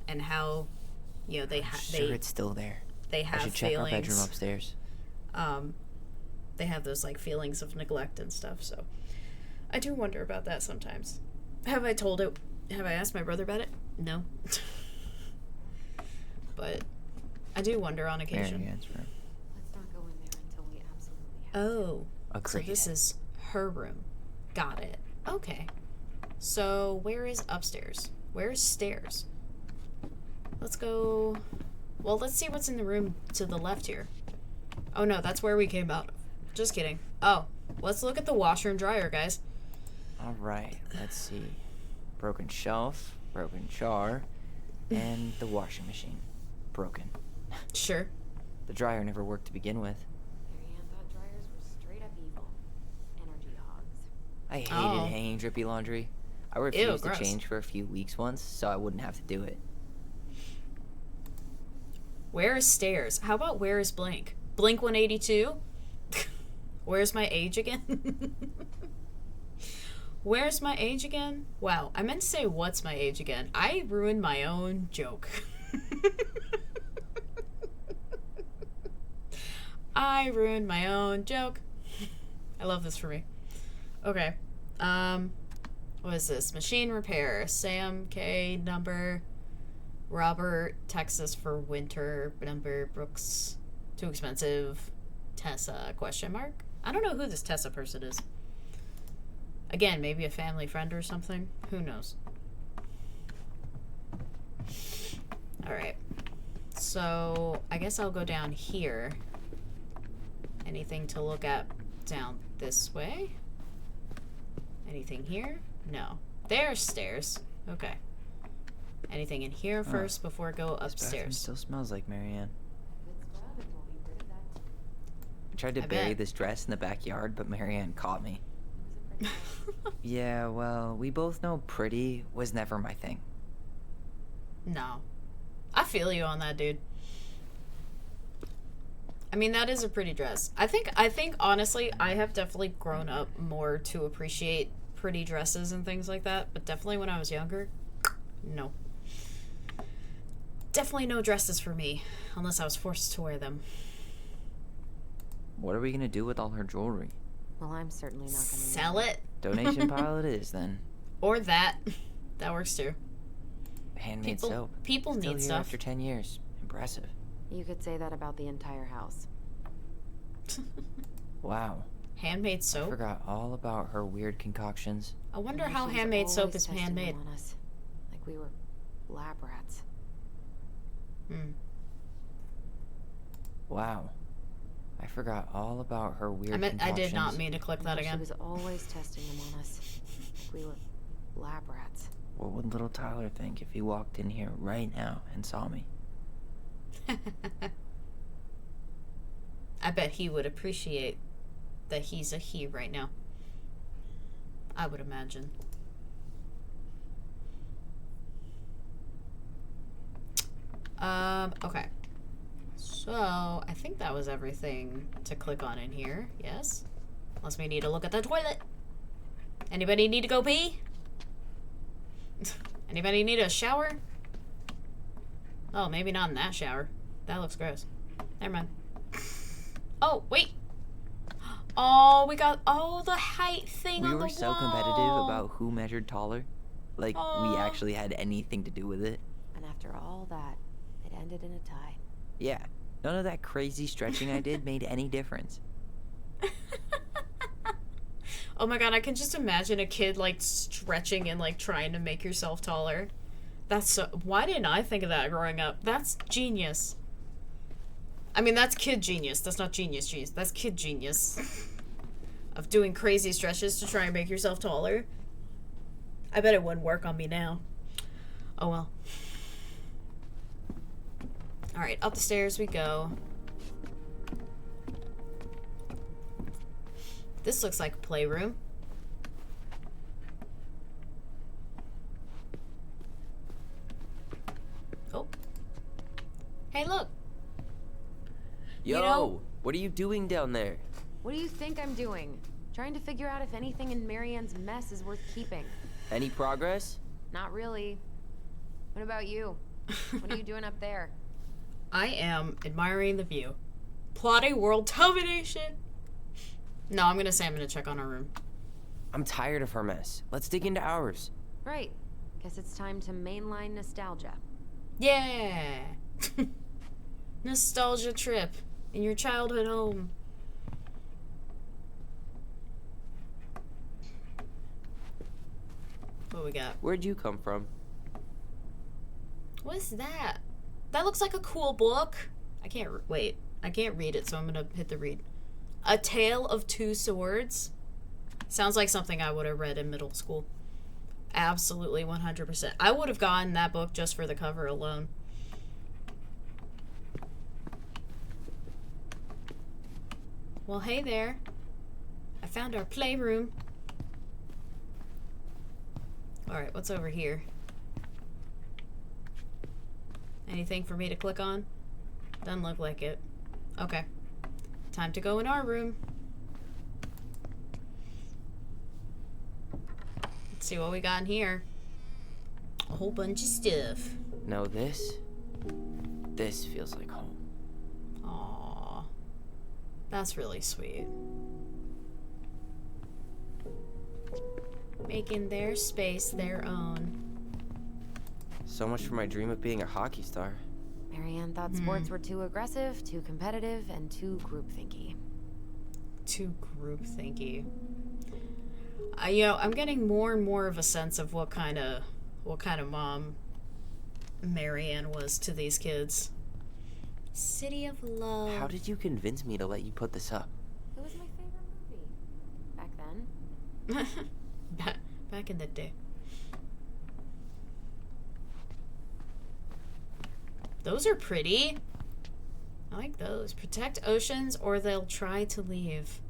and how, Sure, it's still there. they have I should check our bedroom feelings. upstairs. They have those like feelings of neglect and stuff, so I do wonder about that sometimes. Have I asked my brother about it? No. But I do wonder on occasion. Marianne's room. Let's not go in there until we absolutely have Oh. So Agreed. this is her room. Got it. Okay. So where is upstairs? Where's stairs? Let's go... Well, let's see what's in the room to the left here. Oh no, that's where we came out of. Just kidding. Oh, let's look at the washer and dryer, guys. Alright, let's see. Broken shelf, broken jar, and the washing machine. Broken. Sure. The dryer never worked to begin with. Marianne thought dryers were straight up evil. Energy hogs. I hated Oh. hanging drippy laundry. I refused to gross. change for a few weeks once, so I wouldn't have to do it. Where is stairs? How about where is blank? Blink 182? Where's my age again? Where's my age again? Wow, I meant to say what's my age again. I ruined my own joke. I ruined my own joke. I love this for me. Okay. What is this? Machine repair. Sam K number. Robert, Texas for winter. Number Brooks. Too expensive. Tessa, question mark? I don't know who this Tessa person is. Again, maybe a family friend or something. Who knows? Alright. So, I guess I'll go down here. Anything to look at down this way? Anything here? No. There's stairs. Okay. Anything in here first before I go This bathroom upstairs? still smells like Marianne. Good scrub and we'll be rid of that. I tried to I bury bet. this dress in the backyard, but Marianne caught me. It was a pretty mess. Yeah, well, we both know pretty was never my thing. No. I feel you on that, dude. I mean, that is a pretty dress. I think honestly, I have definitely grown up more to appreciate pretty dresses and things like that, but definitely when I was younger, no. Definitely no dresses for me, unless I was forced to wear them. What are we gonna do with all her jewelry? Well, I'm certainly not gonna Sell it. Donation pile it is, then. Or that. That works too. Handmade soap. People Still need here stuff. after 10 years. Impressive. You could say that about the entire house. Wow. Handmade I soap? forgot all about her weird concoctions. I wonder And how she was handmade soap always is testing them handmade. on us, like we were lab rats. Hmm. Wow. I forgot all about her weird I did not concoctions. mean to click that She again. was always testing them on us, like we were lab rats. What would little Tyler think if he walked in here right now and saw me? I bet he would appreciate that he's a he right now. I would imagine. Okay. So, I think that was everything to click on in here. Yes? Unless we need to look at the toilet. Anybody need to go pee? Anybody need a shower? Oh, maybe not in that shower. That looks gross. Never mind. Oh, wait. Oh, we got the height thing We on the were wall. so competitive about who measured taller. Like, we Aw. actually had anything to do with it. And after all that, it ended in a tie. Yeah. None of that crazy stretching I did made any difference. Oh my god, I can just imagine a kid like stretching and like trying to make yourself taller. That's so. Why didn't I think of that growing up? That's genius. I mean, that's kid genius. That's not genius genius. That's kid genius. Of doing crazy stretches to try and make yourself taller. I bet it wouldn't work on me now. Oh well. Alright, up the stairs we go. This looks like a playroom. Oh. Hey, look. Yo, know- what are you doing down there? What do you think I'm doing? Trying to figure out if anything in Marianne's mess is worth keeping. Any progress? Not really. What about you? What are you doing up there? I am admiring the view. Plotting world domination. No, I'm gonna say I'm gonna check on our room. I'm tired of her mess. Let's dig into ours. Right. Guess it's time to mainline nostalgia. Yeah! Nostalgia trip in your childhood home. What we got? Where'd you come from? What's that? That looks like a cool book. I can't wait. I can't read it, so I'm gonna hit the read. A Tale of Two Swords. Sounds like something I would have read in middle school. Absolutely 100%. I would have gotten that book just for the cover alone. Well, hey there. I found our playroom. Alright, what's over here? Anything for me to click on? Doesn't look like it. Okay. Time to go in our room. Let's see what we got in here. A whole bunch of stuff. No, this feels like home. Aww. That's really sweet. Making their space their own. So much for my dream of being a hockey star. Marianne thought sports were too aggressive, too competitive, and too groupthinky. Too groupthinky. You know, I'm getting more and more of a sense of what kind of mom Marianne was to these kids. City of Love. How did you convince me to let you put this up? It was my favorite movie. Back then. Back in the day. Those are pretty. I like those. Protect oceans or they'll try to leave.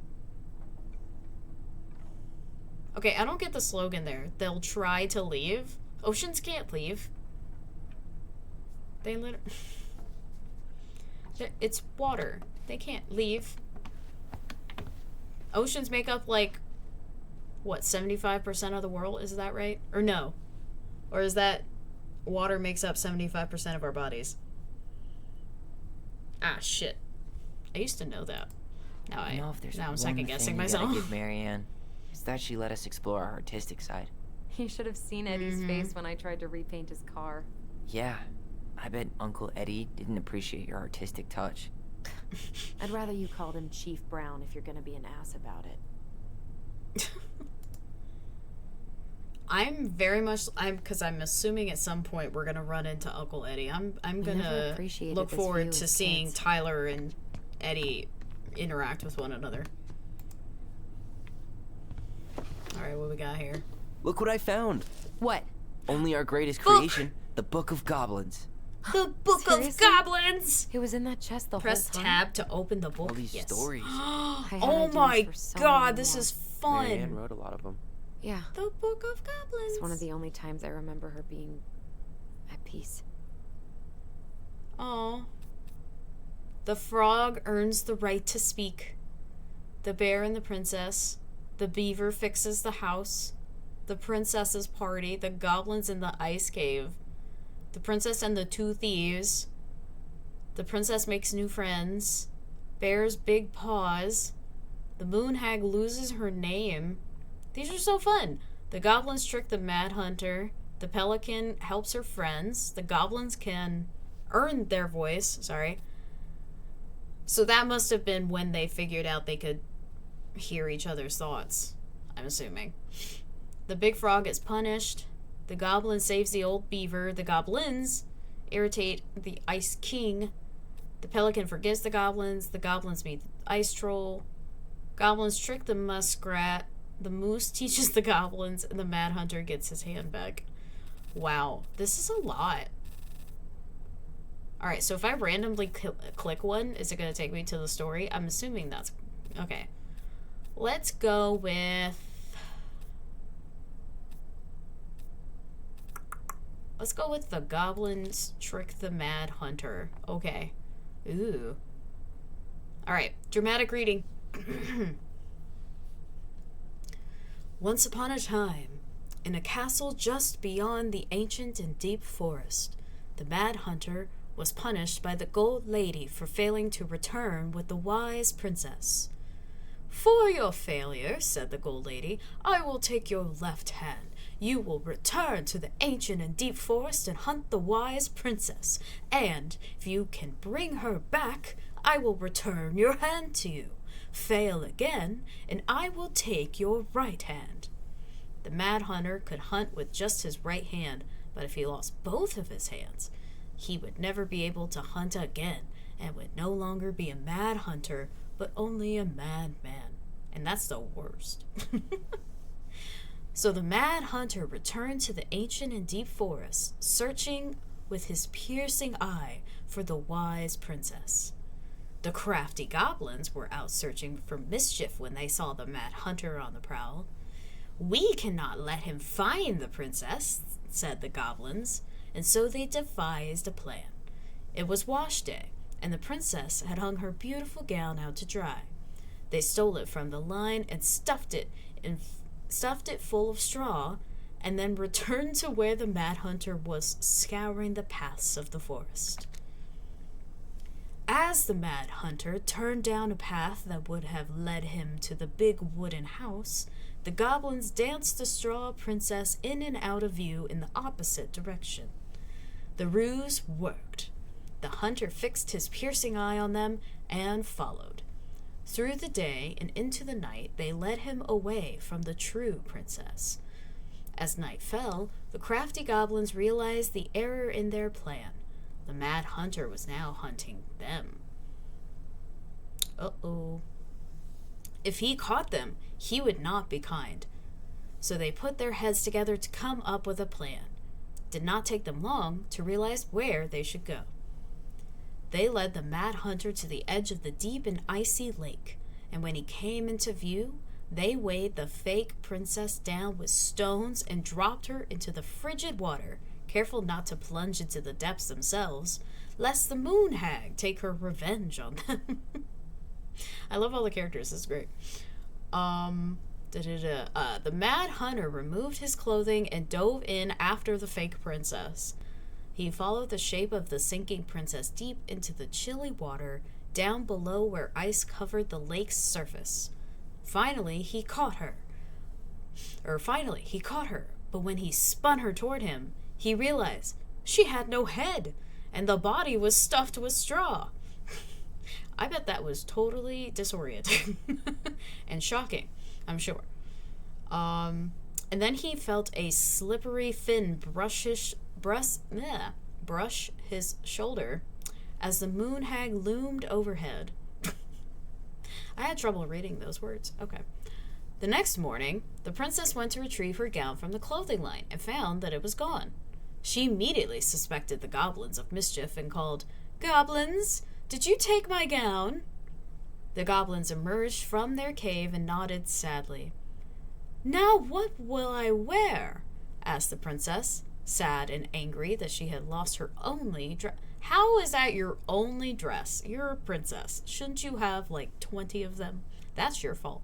Okay, I don't get the slogan there. They'll try to leave. Oceans can't leave. They literally... It's water. They can't leave. Oceans make up like, what, 75% of the world? Is that right? Or no? Or is that water makes up 75% of our bodies? Ah, shit. I used to know that. Now I'm second guessing myself. Give Marianne is that she let us explore our artistic side. You should have seen Eddie's face when I tried to repaint his car. Yeah, I bet Uncle Eddie didn't appreciate your artistic touch. I'd rather you called him Chief Brown if you're gonna be an ass about it. I'm very much because I'm assuming at some point we're gonna run into Uncle Eddie. I'm gonna look forward to seeing Tyler and Eddie interact with one another. All right, what we got here? Look what I found. What? Only our greatest creation, the Book of Goblins. The Book of Goblins. It was in that chest the Press whole time. tab to open the book. All these stories. Oh my god, this is fun. Marianne wrote a lot of them. Yeah. The Book of Goblins. It's one of the only times I remember her being at peace. Aw. The frog earns the right to speak. The bear and the princess. The beaver fixes the house. The princess's party. The goblins in the ice cave. The princess and the two thieves. The princess makes new friends. Bear's big paws. The moon hag loses her name. These are so fun. The goblins trick the mad hunter. The pelican helps her friends. The goblins can earn their voice. Sorry. So that must have been when they figured out they could hear each other's thoughts, I'm assuming. The big frog is punished. The goblin saves the old beaver. The goblins irritate the ice king. The pelican forgives the goblins. The goblins meet the ice troll. Goblins trick the muskrat. The moose teaches the goblins, and the mad hunter gets his hand back. Wow, this is a lot. Alright, so if I randomly click one, is it going to take me to the story? I'm assuming that's... Okay. Let's go with... Let's go with the goblins trick the mad hunter. Okay. Ooh. Alright, dramatic reading. Once upon a time, in a castle just beyond the ancient and deep forest, the mad hunter was punished by the gold lady for failing to return with the wise princess. "For your failure," said the gold lady, "I will take your left hand. you will return to the ancient and deep forest and hunt the wise princess. And if you can bring her back, I will return your hand to you. Fail again, and I will take your right hand. The Mad Hunter could hunt with just his right hand, but if he lost both of his hands, he would never be able to hunt again and would no longer be a mad hunter, but only a mad man. And that's the worst. So the Mad Hunter returned to the ancient and deep forest, searching with his piercing eye for the wise princess. The crafty goblins were out searching for mischief when they saw the Mad Hunter on the prowl. We cannot let him find the princess, said the goblins, and so they devised a plan. It was wash day, and the princess had hung her beautiful gown out to dry. They stole it from the line and stuffed it full of straw, and then returned to where the Mad Hunter was scouring the paths of the forest. As the Mad Hunter turned down a path that would have led him to the big wooden house, the goblins danced the straw princess in and out of view in the opposite direction. The ruse worked. The hunter fixed his piercing eye on them and followed. Through the day and into the night, they led him away from the true princess. As night fell, the crafty goblins realized the error in their plan. The Mad Hunter was now hunting them. Uh-oh. If he caught them, he would not be kind. So they put their heads together to come up with a plan. It did not take them long to realize where they should go. They led the Mad Hunter to the edge of the deep and icy lake, and when he came into view, they weighed the fake princess down with stones and dropped her into the frigid water, careful not to plunge into the depths themselves, lest the moon hag take her revenge on them. I love all the characters, this is great. The Mad Hunter removed his clothing and dove in after the fake princess. He followed the shape of the sinking princess deep into the chilly water, down below where ice covered the lake's surface. Finally, he caught her. But when he spun her toward him, he realized she had no head, and the body was stuffed with straw. I bet that was totally disorienting and shocking, I'm sure. And then he felt a slippery fin brush his shoulder as the moon hag loomed overhead. I had trouble reading those words. Okay. The next morning, the princess went to retrieve her gown from the clothing line and found that it was gone. She immediately suspected the goblins of mischief and called, "Goblins, did you take my gown?" The goblins emerged from their cave and nodded sadly. "Now what will I wear?" asked the princess, sad and angry that she had lost her only dress. How is that your only dress? You're a princess. Shouldn't you have like 20 of them? That's your fault.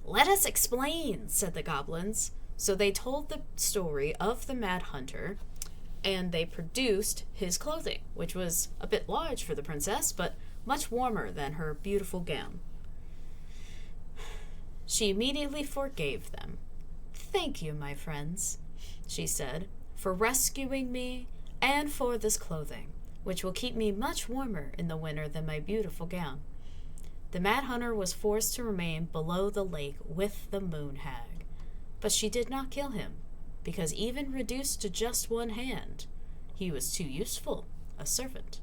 Let us explain, said the goblins. So they told the story of the Mad Hunter, and they produced his clothing, which was a bit large for the princess, but much warmer than her beautiful gown. She immediately forgave them. "Thank you, my friends," she said, "for rescuing me and for this clothing, which will keep me much warmer in the winter than my beautiful gown." The Mad Hunter was forced to remain below the lake with the moon hag, but she did not kill him, because even reduced to just one hand, he was too useful a servant.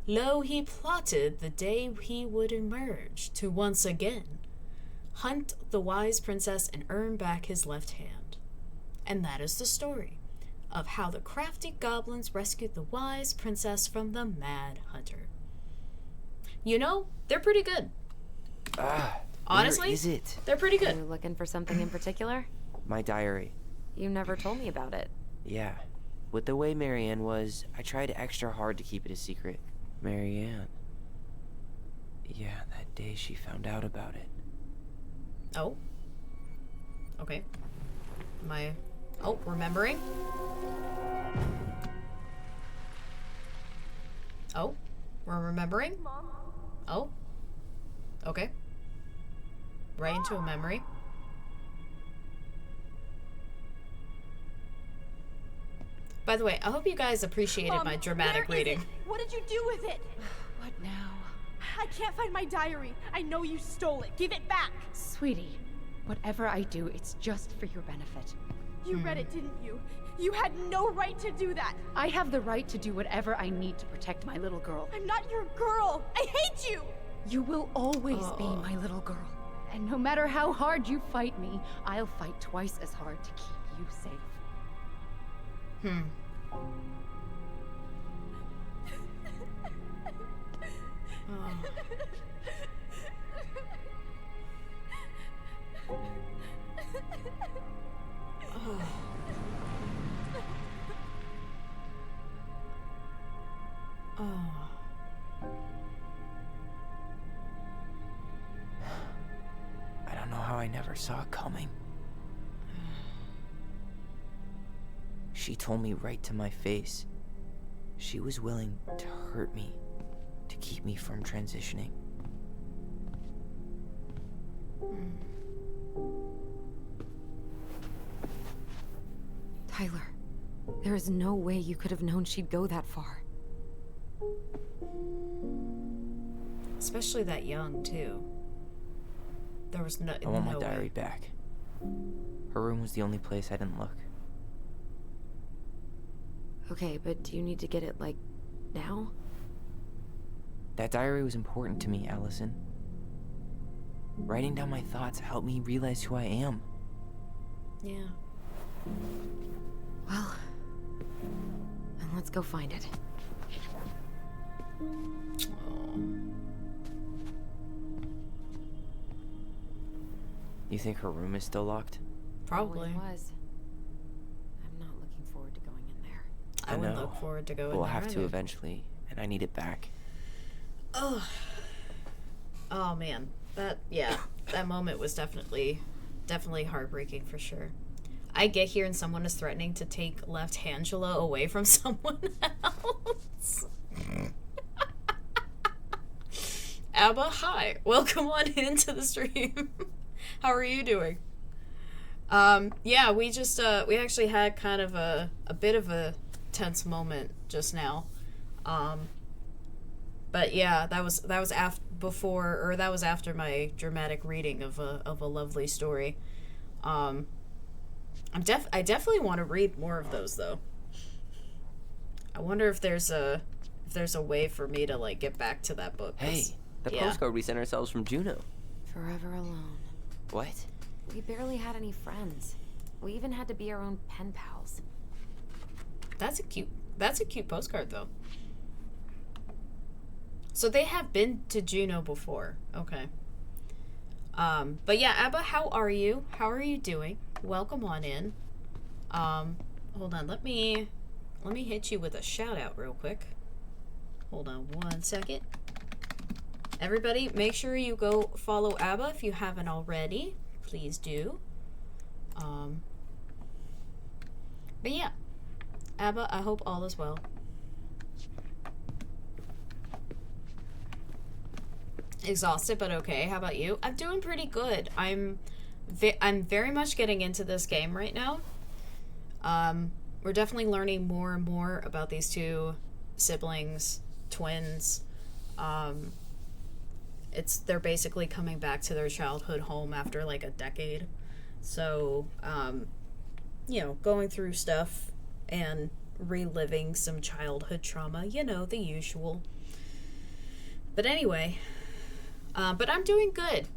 Lo, he plotted the day he would emerge to once again hunt the wise princess and earn back his left hand. And that is the story of how the crafty goblins rescued the wise princess from the Mad Hunter. You know, they're pretty good. Honestly, where is it? They're pretty good. You looking for something in particular? My diary. You never told me about it. Yeah. With the way Marianne was, I tried extra hard to keep it a secret. Marianne. Yeah, that day she found out about it. Oh. Okay. Remembering? Oh, we're remembering? Mom, Oh. Okay. right into a memory. By the way, I hope you guys appreciated my dramatic where is reading. it? What did you do with it? What now? I can't find my diary. I know you stole it. Give it back. Sweetie, whatever I do, it's just for your benefit. You read it, didn't you? You had no right to do that. I have the right to do whatever I need to protect my little girl. I'm not your girl. I hate you. You will always be my little girl. And no matter how hard you fight me, I'll fight twice as hard to keep you safe. I don't know how I never saw it coming. She told me right to my face. She was willing to hurt me to keep me from transitioning. Tyler, there is no way you could have known she'd go that far. Especially that young, too. There was no I want my no diary way. back. Her room was the only place I didn't look. Okay, but do you need to get it, like, now? That diary was important to me, Allison. Writing down my thoughts helped me realize who I am. Yeah. Well, then let's go find it. You think her room is still locked? Probably. It was. I'm not looking forward to going in there. I wouldn't know. look forward to going We'll there have to either. eventually, and I need it back. Oh man, that moment was definitely heartbreaking for sure. I get here and someone is threatening to take Left Angela away from someone else. Abba, hi, welcome on into the stream. How are you doing? Yeah, we actually had kind of a bit of a tense moment just now. But yeah, that was after my dramatic reading of a lovely story. I definitely want to read more of those though. I wonder if there's a way for me to like get back to that book. Hey, the yeah. postcard we sent ourselves from Juneau. Forever alone. What? We barely had any friends. We even had to be our own pen pals. That's a cute postcard though. So they have been to Juneau before. Okay. But yeah, Abba, how are you? How are you doing? Welcome on in. Hold on, let me hit you with a shout out real quick. Hold on 1 second. Everybody, make sure you go follow Abba if you haven't already. Please do. But yeah, Abba, I hope all is well. Exhausted, but okay. How about you? I'm doing pretty good. I'm very much getting into this game right now. We're definitely learning more and more about these two siblings, twins. They're basically coming back to their childhood home after like a decade. So, going through stuff and reliving some childhood trauma, the usual. But anyway, but I'm doing good.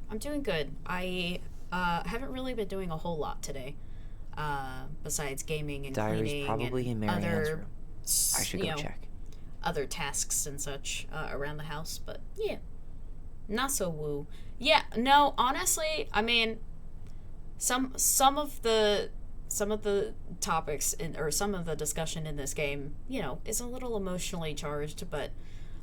I haven't really been doing a whole lot today, besides gaming and Diary's cleaning probably and in Marianne's other, room. I should go check. other tasks and such around the house. But yeah, not so woo. Yeah, no, honestly, I mean, some of the topics or some of the discussion in this game, is a little emotionally charged, but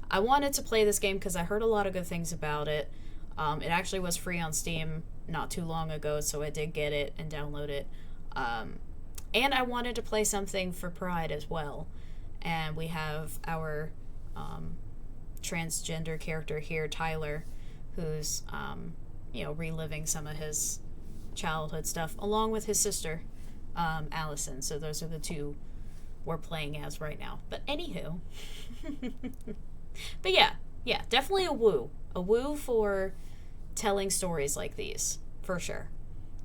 I wanted to play this game because I heard a lot of good things about it. It actually was free on Steam not too long ago, so I did get it and download it. And I wanted to play something for Pride as well. And we have our transgender character here, Tyler, who's you know, reliving some of his childhood stuff along with his sister, Allison. So those are the two we're playing as right now. But anywho, but yeah, definitely a woo for telling stories like these, for sure.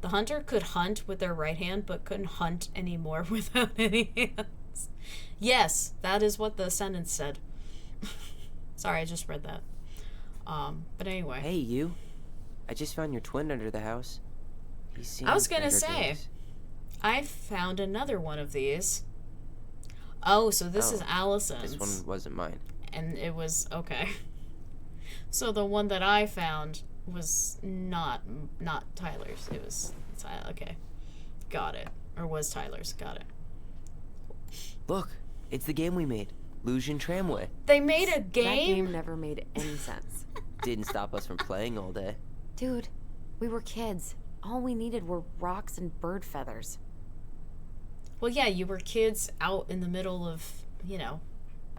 The hunter could hunt with their right hand, but couldn't hunt anymore without any hands. Yes, that is what the sentence said. Sorry, I just read that. But anyway. Hey, you. I just found your twin under the house. He's seen I was gonna better say, days. I found another one of these. Oh, so this is Allison's. This one wasn't mine. And it was, okay. So the one that I found was not Tyler's. It was, okay. Got it. Or was Tyler's. Got it. Look, it's the game we made. Lusion Tramway. They made a That game? game never made any sense. Didn't stop us from playing all day. Dude, we were kids. All we needed were rocks and bird feathers. Well, yeah, you were kids out in the middle of, you know,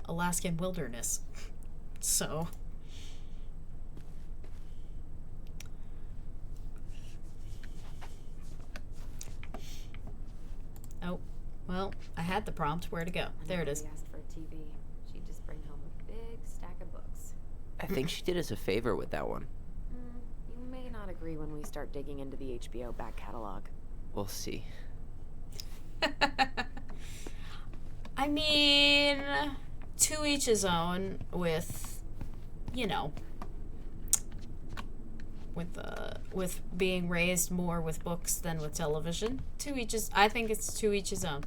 Alaskan wilderness. So. Oh, well, I had the prompt. Where to go? There it is. When asked for a TV, she'd just bring home a big stack of books. I think she did us a favor with that one. You may not agree when we start digging into the HBO back catalog. We'll see. I mean, to each his own with, you know, with being raised more with books than with television. To each his, I think it's to each his own.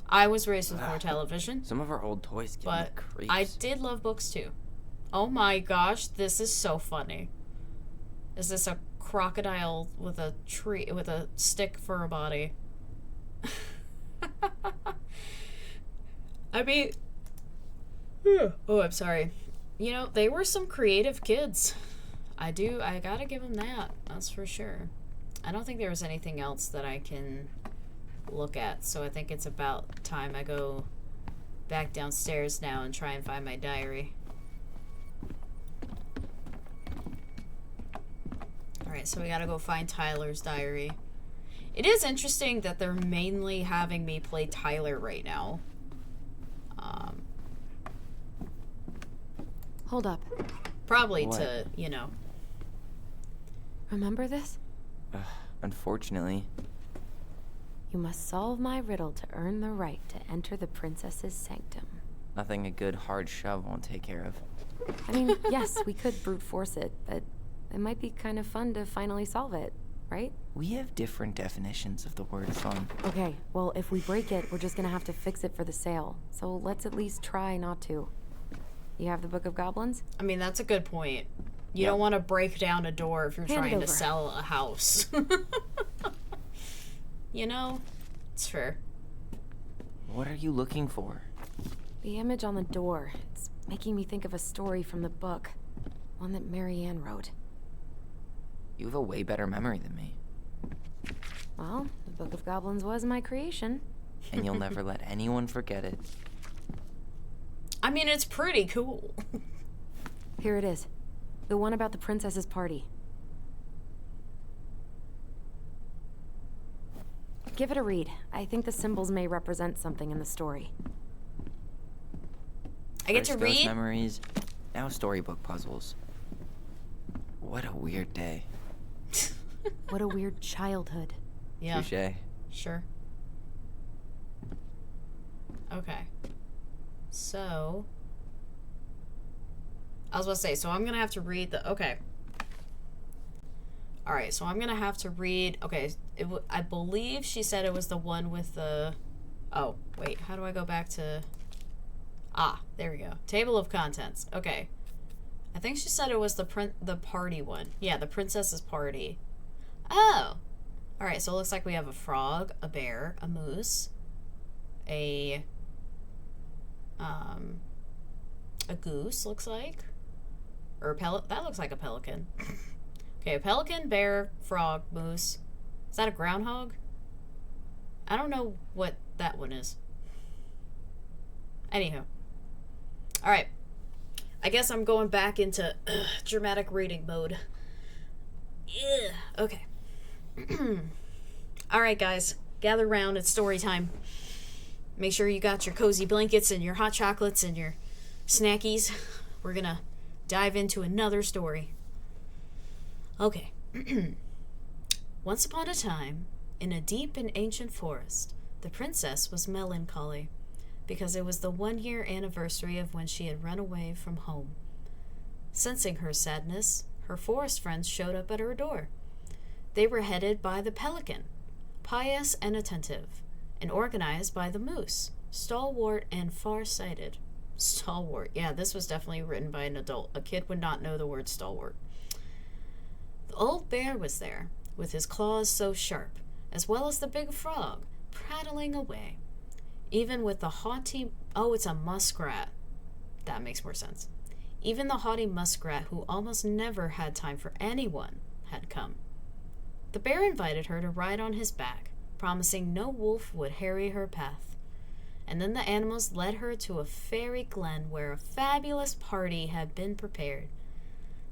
I was raised with more television. Some of our old toys give me But creeps. I did love books too. Oh my gosh, this is so funny. Is this a crocodile with a tree with a stick for a body? I mean, oh, I'm sorry. You know, they were some creative kids. I gotta give them that. That's for sure. I don't think there was anything else that I can look at, so I think it's about time I go back downstairs now and try and find my diary. Alright, so we gotta go find Tyler's diary. It is interesting that they're mainly having me play Tyler right now. Hold up. Probably What? to, you know. Remember this? Unfortunately. You must solve my riddle to earn the right to enter the princess's sanctum. Nothing a good hard shove won't take care of. I mean, yes, we could brute force it, but it might be kind of fun to finally solve it, right? We have different definitions of the word fun. Okay, well, if we break it, we're just gonna have to fix it for the sale. So let's at least try not to. You have the Book of Goblins? I mean, that's a good point. You Yep. don't want to break down a door if you're Hand it trying to over. sell a house. You know? It's fair. What are you looking for? The image on the door. It's making me think of a story from the book. One that Marianne wrote. You have a way better memory than me. Well, the Book of Goblins was my creation. And you'll never let anyone forget it. I mean, it's pretty cool. Here it is. The one about the princess's party. Give it a read. I think the symbols may represent something in the story. I get to First ghost read? memories, now storybook puzzles. What a weird day. What a weird childhood. Yeah. Touché. Sure. Okay. So, I was about to say, so I'm gonna have to read the, okay. Alright, so I'm gonna have to read, okay, I believe she said it was the one with the, oh, wait, how do I go back to, there we go. Table of contents, okay. I think she said it was the party one. Yeah, the princess's party. Oh! Alright, so it looks like we have a frog, a bear, a moose, a goose, looks like. Or a that looks like a pelican. Okay, a pelican, bear, frog, moose. Is that a groundhog? I don't know what that one is. Anywho. Alright. I guess I'm going back into dramatic reading mode. Yeah. Okay. All right, guys. Gather round. It's story time. Make sure you got your cozy blankets and your hot chocolates and your snackies. We're gonna dive into another story. Okay. Once upon a time, in a deep and ancient forest, the princess was melancholy because it was the 1-year anniversary of when she had run away from home. Sensing her sadness, her forest friends showed up at her door. They were headed by the pelican, pious and attentive, and organized by the moose, stalwart and far-sighted. Stalwart. Yeah, this was definitely written by an adult. A kid would not know the word stalwart. The old bear was there, with his claws so sharp, as well as the big frog, prattling away. Even with the haughty... Oh, it's a muskrat. That makes more sense. Even the haughty muskrat, who almost never had time for anyone, had come. The bear invited her to ride on his back, promising no wolf would harry her path. And then the animals led her to a fairy glen where a fabulous party had been prepared.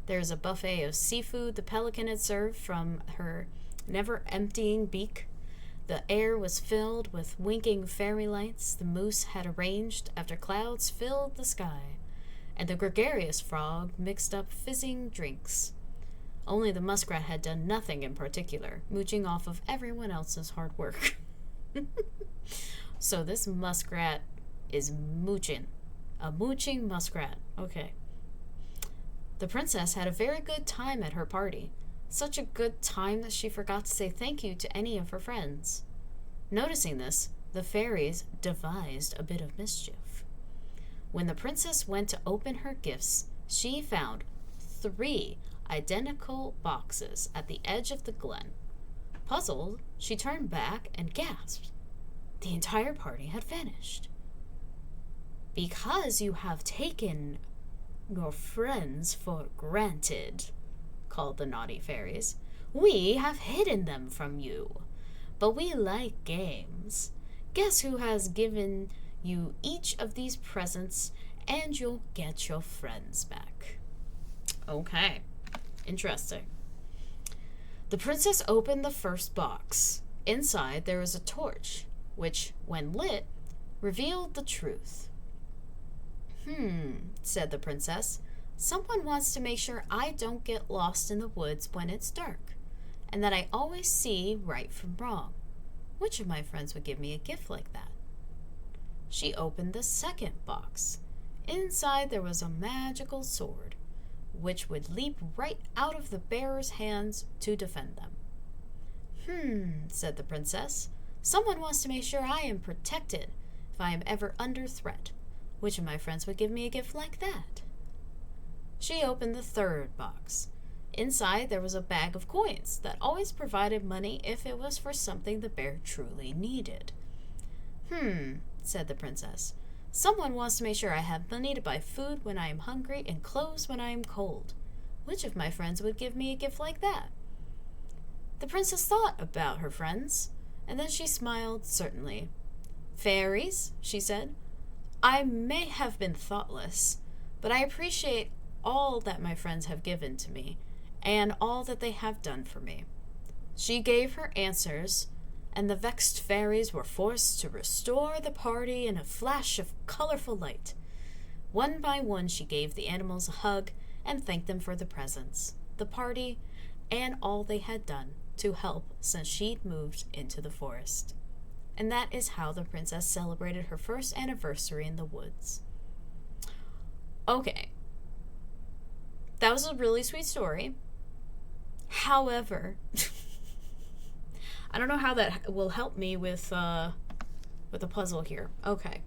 There was a buffet of seafood the pelican had served from her never-emptying beak. The air was filled with winking fairy lights the moose had arranged after clouds filled the sky, and the gregarious frog mixed up fizzing drinks. Only the muskrat had done nothing in particular, mooching off of everyone else's hard work. So this muskrat is mooching. A mooching muskrat. Okay. The princess had a very good time at her party. Such a good time that she forgot to say thank you to any of her friends. Noticing this, the fairies devised a bit of mischief. When the princess went to open her gifts, she found 3 identical boxes at the edge of the glen. Puzzled, she turned back and gasped. The entire party had vanished. "Because you have taken your friends for granted," called the naughty fairies, "we have hidden them from you. But we like games. Guess who has given you each of these presents, and you'll get your friends back." Okay. Interesting. The princess opened the first box. Inside there was a torch, which, when lit, revealed the truth. Said the princess. "Someone wants to make sure I don't get lost in the woods when it's dark, and that I always see right from wrong. Which of my friends would give me a gift like that?" She opened the second box. Inside there was a magical sword, which would leap right out of the bearer's hands to defend them. Said the princess. "Someone wants to make sure I am protected if I am ever under threat. Which of my friends would give me a gift like that?" She opened the third box. Inside there was a bag of coins that always provided money if it was for something the bear truly needed. Said the princess. "Someone wants to make sure I have money to buy food when I am hungry and clothes when I am cold. Which of my friends would give me a gift like that?" The princess thought about her friends, and then she smiled certainly. "Fairies," she said, "I may have been thoughtless, but I appreciate all that my friends have given to me, and all that they have done for me." She gave her answers, and the vexed fairies were forced to restore the party in a flash of colorful light. One by one she gave the animals a hug and thanked them for the presents, the party, and all they had done to help since she'd moved into the forest. And that is how the princess celebrated her first anniversary in the woods. Okay. That was a really sweet story. However, I don't know how that will help me with a puzzle here. Okay.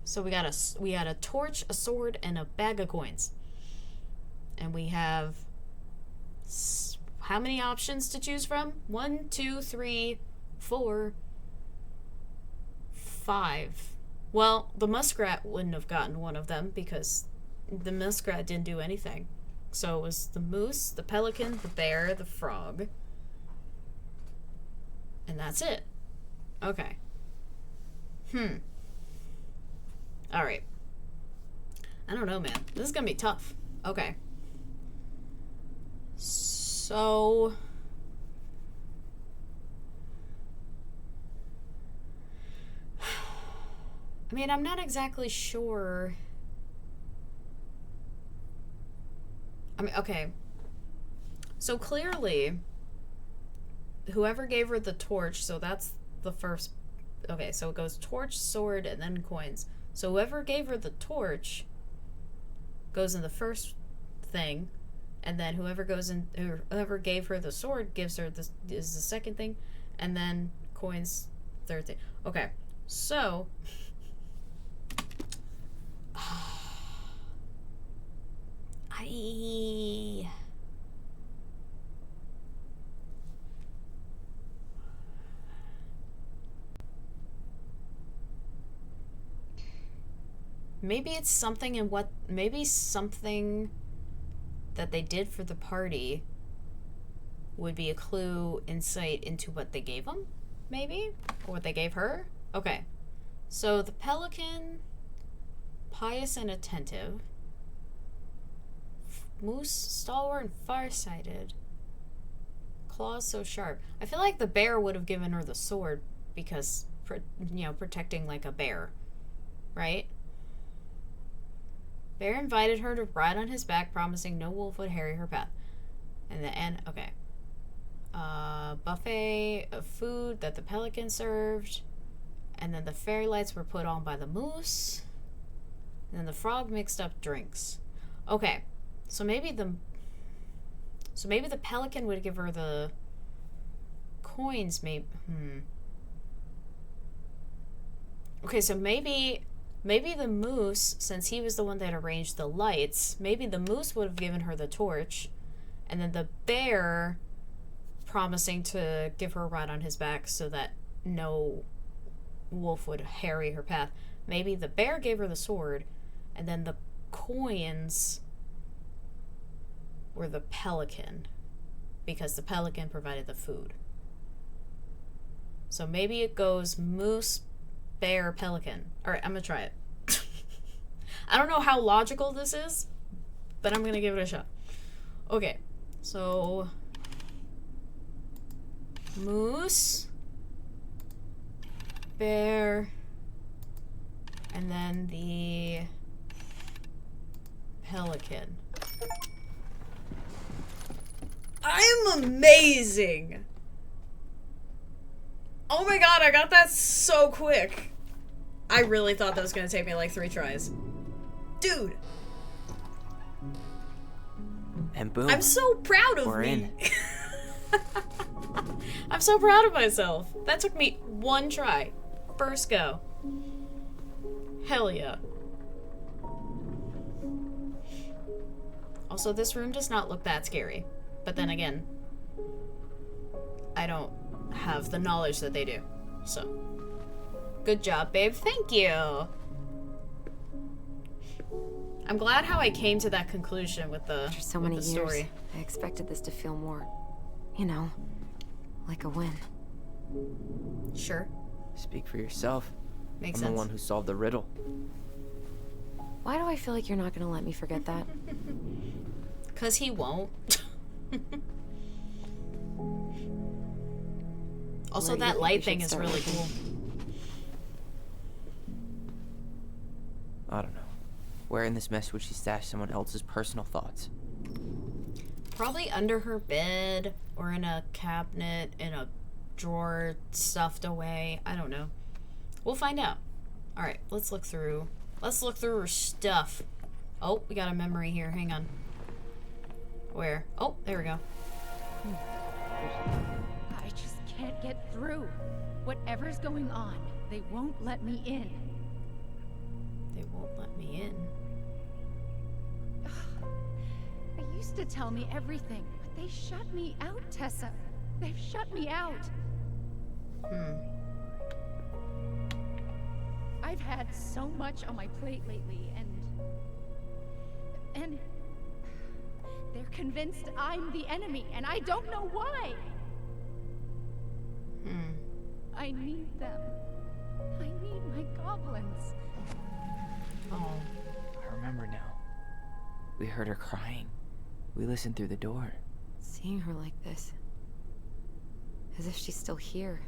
So we got a torch, a sword, and a bag of coins. And we have how many options to choose from? 1, 2, 3, 4, 5. Well, the muskrat wouldn't have gotten one of them because the muskrat didn't do anything. So it was the moose, the pelican, the bear, the frog. And that's it. Okay. Alright. I don't know, man. This is gonna be tough. Okay. So... I mean, I'm not exactly sure. I mean, okay. So clearly, whoever gave her the torch, so that's the first... Okay, so it goes torch, sword, and then coins. So whoever gave her the torch goes in the first thing, and then whoever gave her the sword gives her is the second thing, and then coins, third thing. Okay, so... Maybe it's something in what... Maybe something that they did for the party would be a clue, insight into what they gave them? Maybe? Or what they gave her? Okay. So the pelican, pious and attentive. Moose, stalwart and farsighted. Claws so sharp. I feel like the bear would have given her the sword because, you know, protecting like a bear. Right? Bear invited her to ride on his back, promising no wolf would harry her path. And the end, okay. Buffet of food that the pelican served. And then the fairy lights were put on by the moose. And then the frog mixed up drinks. Okay. So maybe the pelican would give her the coins, maybe. Okay, so maybe the moose, since he was the one that arranged the lights, maybe the moose would have given her the torch, and then the bear promising to give her a ride on his back so that no wolf would harry her path. Maybe the bear gave her the sword, and then the coins were the pelican, because the pelican provided the food. So maybe it goes moose, bear, pelican. Alright, I'm gonna try it. I don't know how logical this is, but I'm gonna give it a shot. Okay, so moose, bear, and then the pelican. I'm amazing! Oh my god, I got that so quick. I really thought that was gonna take me like 3 tries. Dude! And boom. I'm so proud of We're me. in. I'm so proud of myself. That took me 1 try. First go. Hell yeah. Also, this room does not look that scary. But then again, I don't have the knowledge that they do. So, good job, babe. Thank you. I'm glad how I came to that conclusion with the, After so with many the years, story. I expected this to feel more, you know, like a win. Sure. Speak for yourself. Makes I'm sense. the one who solved the riddle. Why do I feel like you're not gonna let me forget that? 'Cause he won't. Also, Where do you that think light we thing should is start really looking? cool. I don't know. Where in this mess would she stash someone else's personal thoughts? Probably under her bed or in a cabinet, in a drawer stuffed away. I don't know. We'll find out. All right, let's look through. Let's look through her stuff. Oh, we got a memory here. Hang on. Where? Oh, there we go. I just can't get through. Whatever's going on, they won't let me in. They won't let me in. They used to tell me everything, but they shut me out, Tessa. They've shut me out. I've had so much on my plate lately, and they're convinced I'm the enemy, and I don't know why. I need them. I need my goblins. Oh. I remember now. We heard her crying. We listened through the door. Seeing her like this, as if she's still here,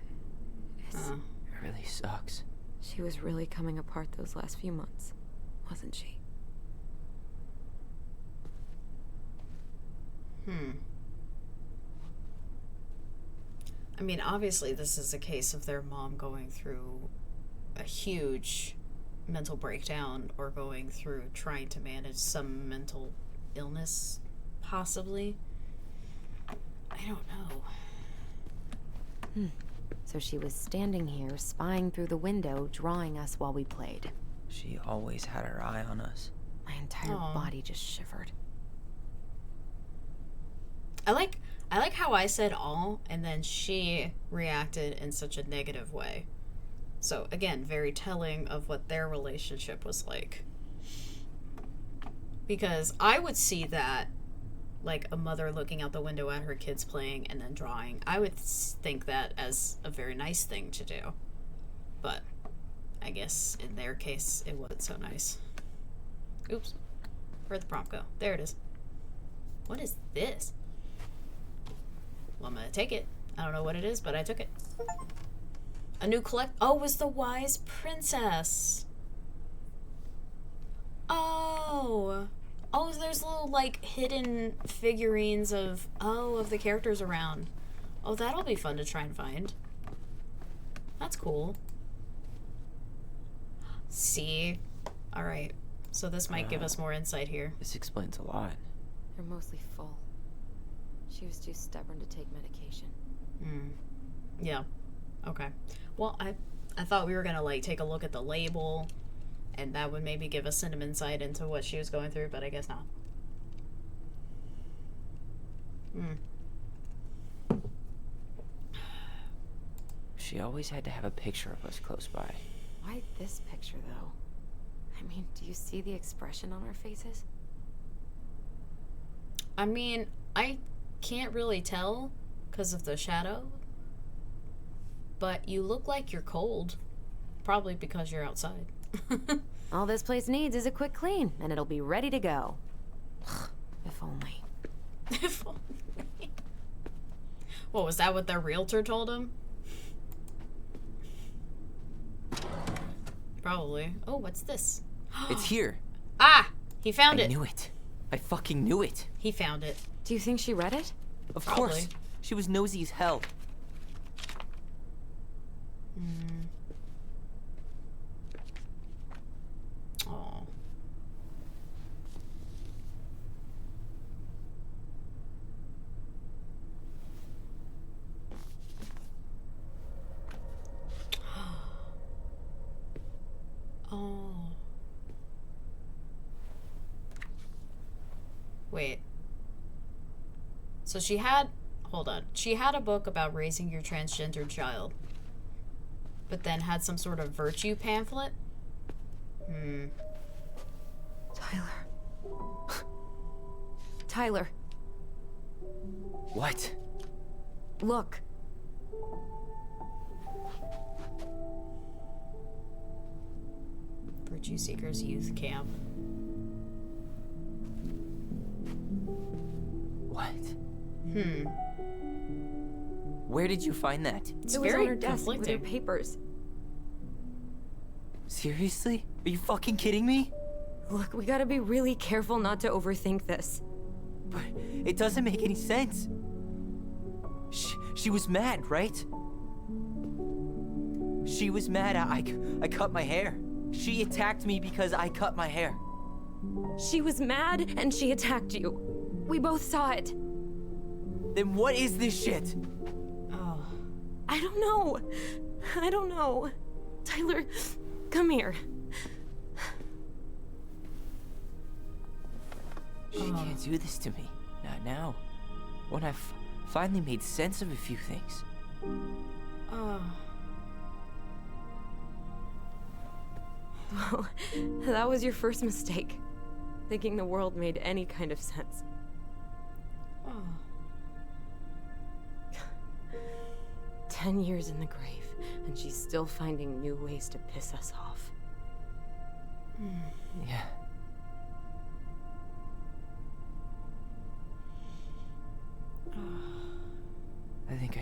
It really sucks. she was really coming apart those last few months, wasn't she? I mean, obviously, this is a case of their mom going through a huge mental breakdown or going through trying to manage some mental illness, possibly. I don't know. So she was standing here, spying through the window, drawing us while we played. She always had her eye on us. My entire body just shivered. I like how I said all, and then she reacted in such a negative way. So, again, very telling of what their relationship was like. Because I would see that, like a mother looking out the window at her kids playing and then drawing. I would think that as a very nice thing to do. But I guess in their case, it wasn't so nice. Oops. Where'd the prompt go? There it is. What is this? Well, I'm gonna take it. I don't know what it is, but I took it. A new Oh, it was the Wise Princess. Oh, there's little, like, hidden figurines of the characters around. Oh, that'll be fun to try and find. That's cool. See? Alright. So this might give us more insight here. This explains a lot. They're mostly full. She was too stubborn to take medication. Yeah. Okay. Well, I thought we were gonna, like, take a look at the label, and that would maybe give us some insight into what she was going through, but I guess not. She always had to have a picture of us close by. Why this picture, though? I mean, do you see the expression on our faces? I mean, I can't really tell because of the shadow, but you look like you're cold. Probably because you're outside. All this place needs is a quick clean, and it'll be ready to go. If only. If only. What, was that what their realtor told him? Probably. Oh, what's this? It's here. Ah! He found it. I knew it. I fucking knew it. He found it. Do you think she read it? Of Probably. course. She was nosy as hell. Oh. Oh. Wait. So she had, hold on. She had a book about raising your transgender child, but then had some sort of virtue pamphlet? Tyler. Tyler, What? look. Virtue Seekers Youth Camp. What? Hmm. Where did you find that? It's It was very on her desk with her conflicting. papers. Seriously? Are you fucking kidding me? Look, we gotta be really careful not to overthink this. But it doesn't make any sense. She was mad, right? She was mad I cut my hair. She attacked me because I cut my hair. She was mad and she attacked you. We both saw it. Then what is this shit? Oh. I don't know. I don't know. Tyler, come here. She can't do this to me. Not now. When I've finally made sense of a few things. Oh. Well, that was your first mistake. Thinking the world made any kind of sense. Oh. 10 years in the grave, and she's still finding new ways to piss us off. Yeah.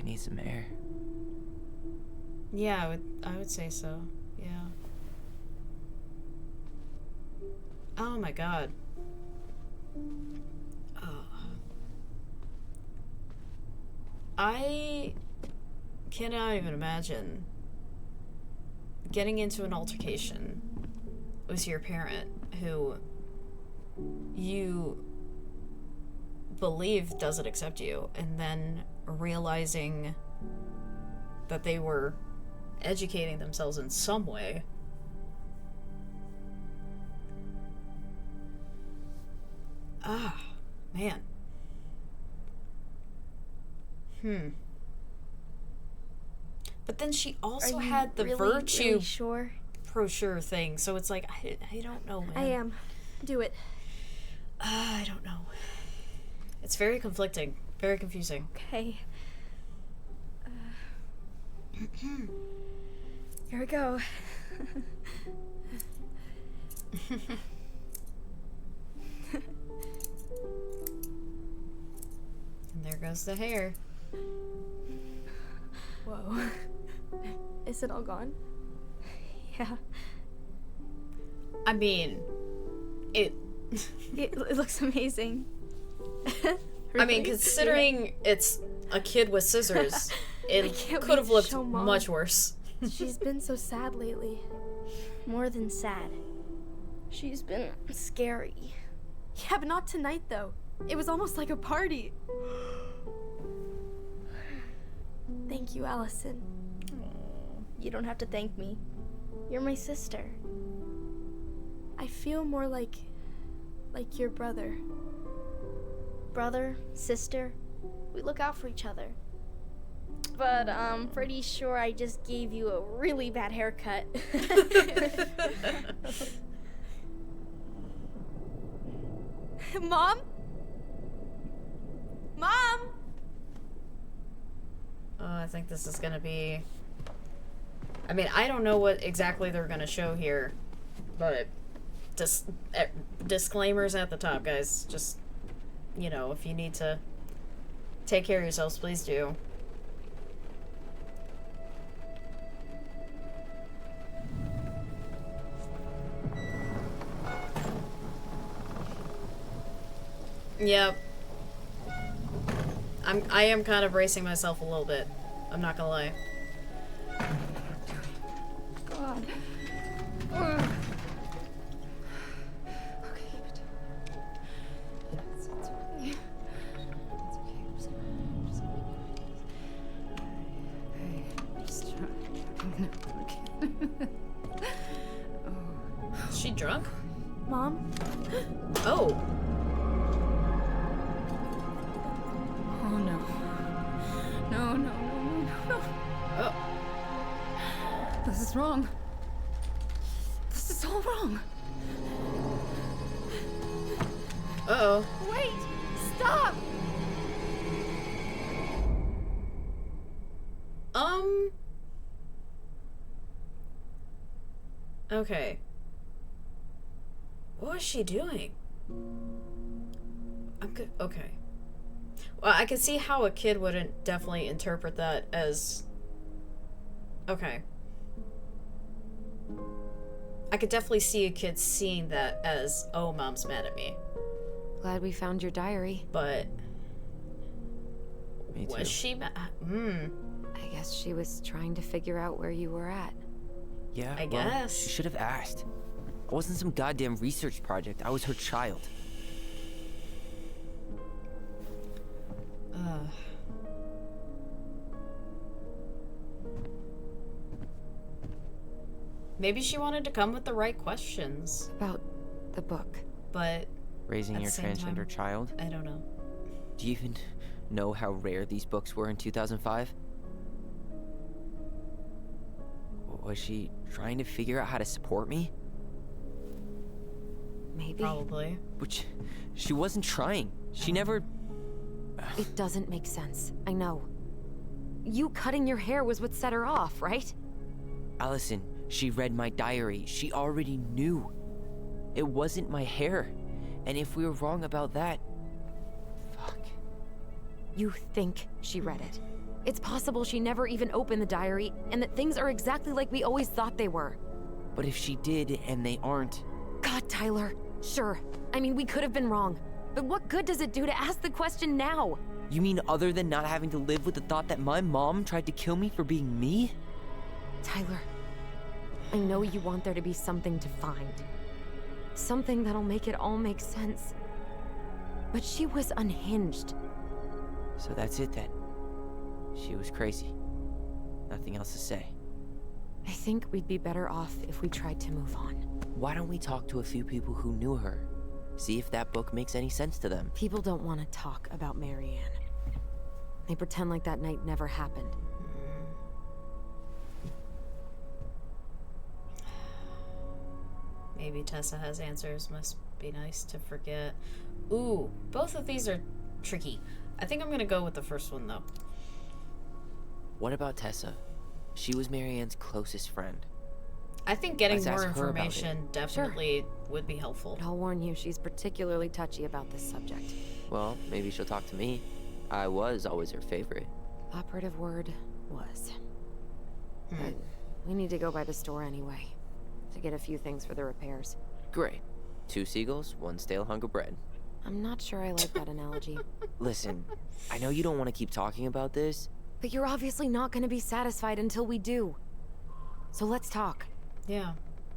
need some air. Yeah, I would say so. Yeah. Oh my god. I cannot even imagine getting into an altercation with your parent who you believe doesn't accept you, and then realizing that they were educating themselves in some way. Ah, man. But then she also had the virtue sure? brochure thing, so it's like, I don't know, man. I am. Do it. I don't know. It's very conflicting, very confusing. Okay. Here we go. And there goes the hair. Whoa. Is it all gone? Yeah. I mean, it looks amazing. I mean, considering it's a kid with scissors, it could have looked much worse. She's been so sad lately. More than sad. She's been scary. Yeah, but not tonight, though. It was almost like a party. Thank you, Allison. You don't have to thank me. You're my sister. I feel more like your brother. Brother, sister, we look out for each other. But I'm pretty sure I just gave you a really bad haircut. Mom? Mom? Oh, I think this is gonna be... I mean, I don't know what exactly they're gonna show here, but disclaimers at the top, guys. Just, you know, if you need to take care of yourselves, please do. Yep. I am kind of bracing myself a little bit. I'm not gonna lie. God. Okay, but it's okay. It's okay. I'm just hey, just trying. Is she drunk? Mom? Oh. Oh no. No, no, no, no, no, no. Oh. This is wrong. This is all wrong. Uh-oh. Wait! Stop! Okay. What was she doing? I'm good. Okay. Well, I can see how a kid wouldn't definitely interpret that as... Okay. I could definitely see a kid seeing that as, oh, mom's mad at me. Glad we found your diary. But... Me too. Was she mad? I guess she was trying to figure out where you were at. Yeah, I well, guess. she should have asked. I wasn't some goddamn research project. I was her child. Maybe she wanted to come with the right questions. About the book. But... Raising at your the same transgender time, child? I don't know. Do you even know how rare these books were in 2005? Was she trying to figure out how to support me? Maybe. Probably. Which, she wasn't trying. She never... It doesn't make sense. I know. You cutting your hair was what set her off, right? Allison, she read my diary. She already knew. It wasn't my hair. And if we were wrong about that... Fuck. You think she read it? It's possible she never even opened the diary, and that things are exactly like we always thought they were. But if she did and they aren't... God, Tyler. Sure. I mean, we could have been wrong. But what good does it do to ask the question now? You mean other than not having to live with the thought that my mom tried to kill me for being me? Tyler, I know you want there to be something to find. Something that'll make it all make sense. But she was unhinged. So that's it then. She was crazy. Nothing else to say. I think we'd be better off if we tried to move on. Why don't we talk to a few people who knew her? See if that book makes any sense to them. People don't want to talk about Marianne. They pretend like that night never happened. Maybe Tessa has answers. Must be nice to forget. Ooh, both of these are tricky. I think I'm gonna go with the first one, though. What about Tessa? She was Marianne's closest friend. I think getting Let's more ask her about information definitely would be helpful. I'll warn you, she's particularly touchy about this subject. Well, maybe she'll talk to me. I was always her favorite. Operative word was. But we need to go by the store anyway, to get a few things for the repairs. Great. 2 seagulls, 1 stale hunk of bread. I'm not sure I like that analogy. Listen, I know you don't want to keep talking about this. But you're obviously not going to be satisfied until we do. So let's talk. Yeah.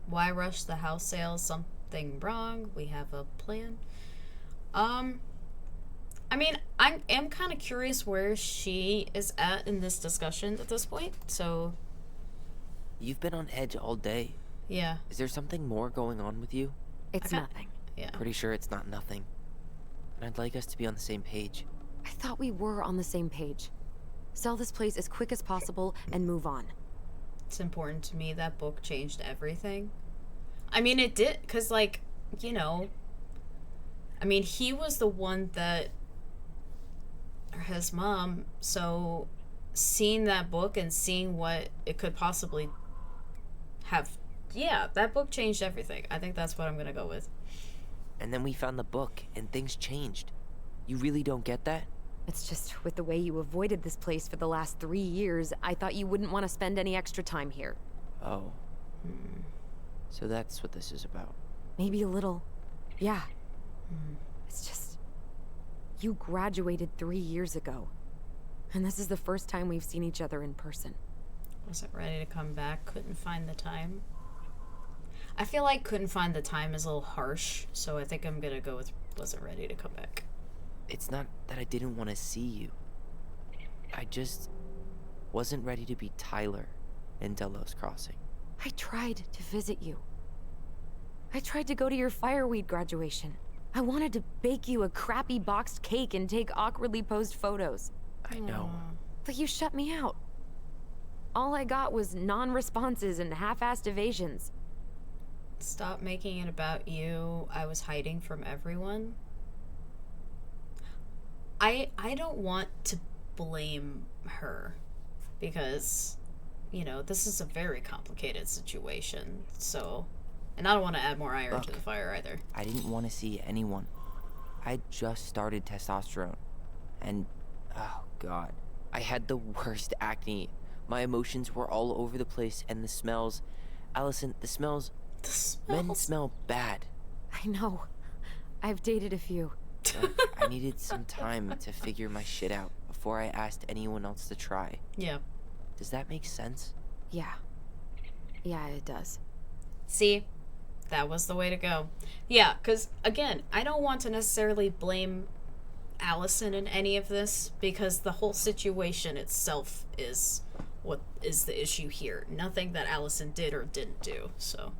Why rush the house sale? Something wrong? We have a plan. I mean, I am kind of curious where she is at in this discussion at this point, so... You've been on edge all day. Yeah. Is there something more going on with you? It's nothing. Yeah. Pretty sure it's not nothing. And I'd like us to be on the same page. I thought we were on the same page. Sell this place as quick as possible and move on. It's important to me that book changed everything. I mean, it did, because, like, you know... I mean, he was the one that... his mom, so seeing that book and seeing what it could possibly have, yeah, that book changed everything. I think that's what I'm gonna go with. And then we found the book and things changed. You really don't get that? It's just with the way you avoided this place for the last 3 years, I thought you wouldn't want to spend any extra time here. Oh. So that's what this is about. Maybe a little. Yeah. It's just... You graduated 3 years ago. And this is the first time we've seen each other in person. Wasn't ready to come back, couldn't find the time. I feel like couldn't find the time is a little harsh, so I think I'm gonna go with wasn't ready to come back. It's not that I didn't want to see you. I just wasn't ready to be Tyler in Delos Crossing. I tried to visit you. I tried to go to your fireweed graduation. I wanted to bake you a crappy boxed cake and take awkwardly posed photos. I know. But you shut me out. All I got was non-responses and half-assed evasions. Stop making it about you. I was hiding from everyone. I don't want to blame her because, you know, this is a very complicated situation, so... And I don't want to add more iron to the fire either. I didn't want to see anyone. I just started testosterone. And, oh god, I had the worst acne. My emotions were all over the place, and the smells... Allison, the smells... Men smell bad. I know. I've dated a few. Look, I needed some time to figure my shit out before I asked anyone else to try. Yeah. Does that make sense? Yeah. Yeah, it does. See? That was the way to go. Yeah, because, again, I don't want to necessarily blame Allison in any of this, because the whole situation itself is what is the issue here. Nothing that Allison did or didn't do, so...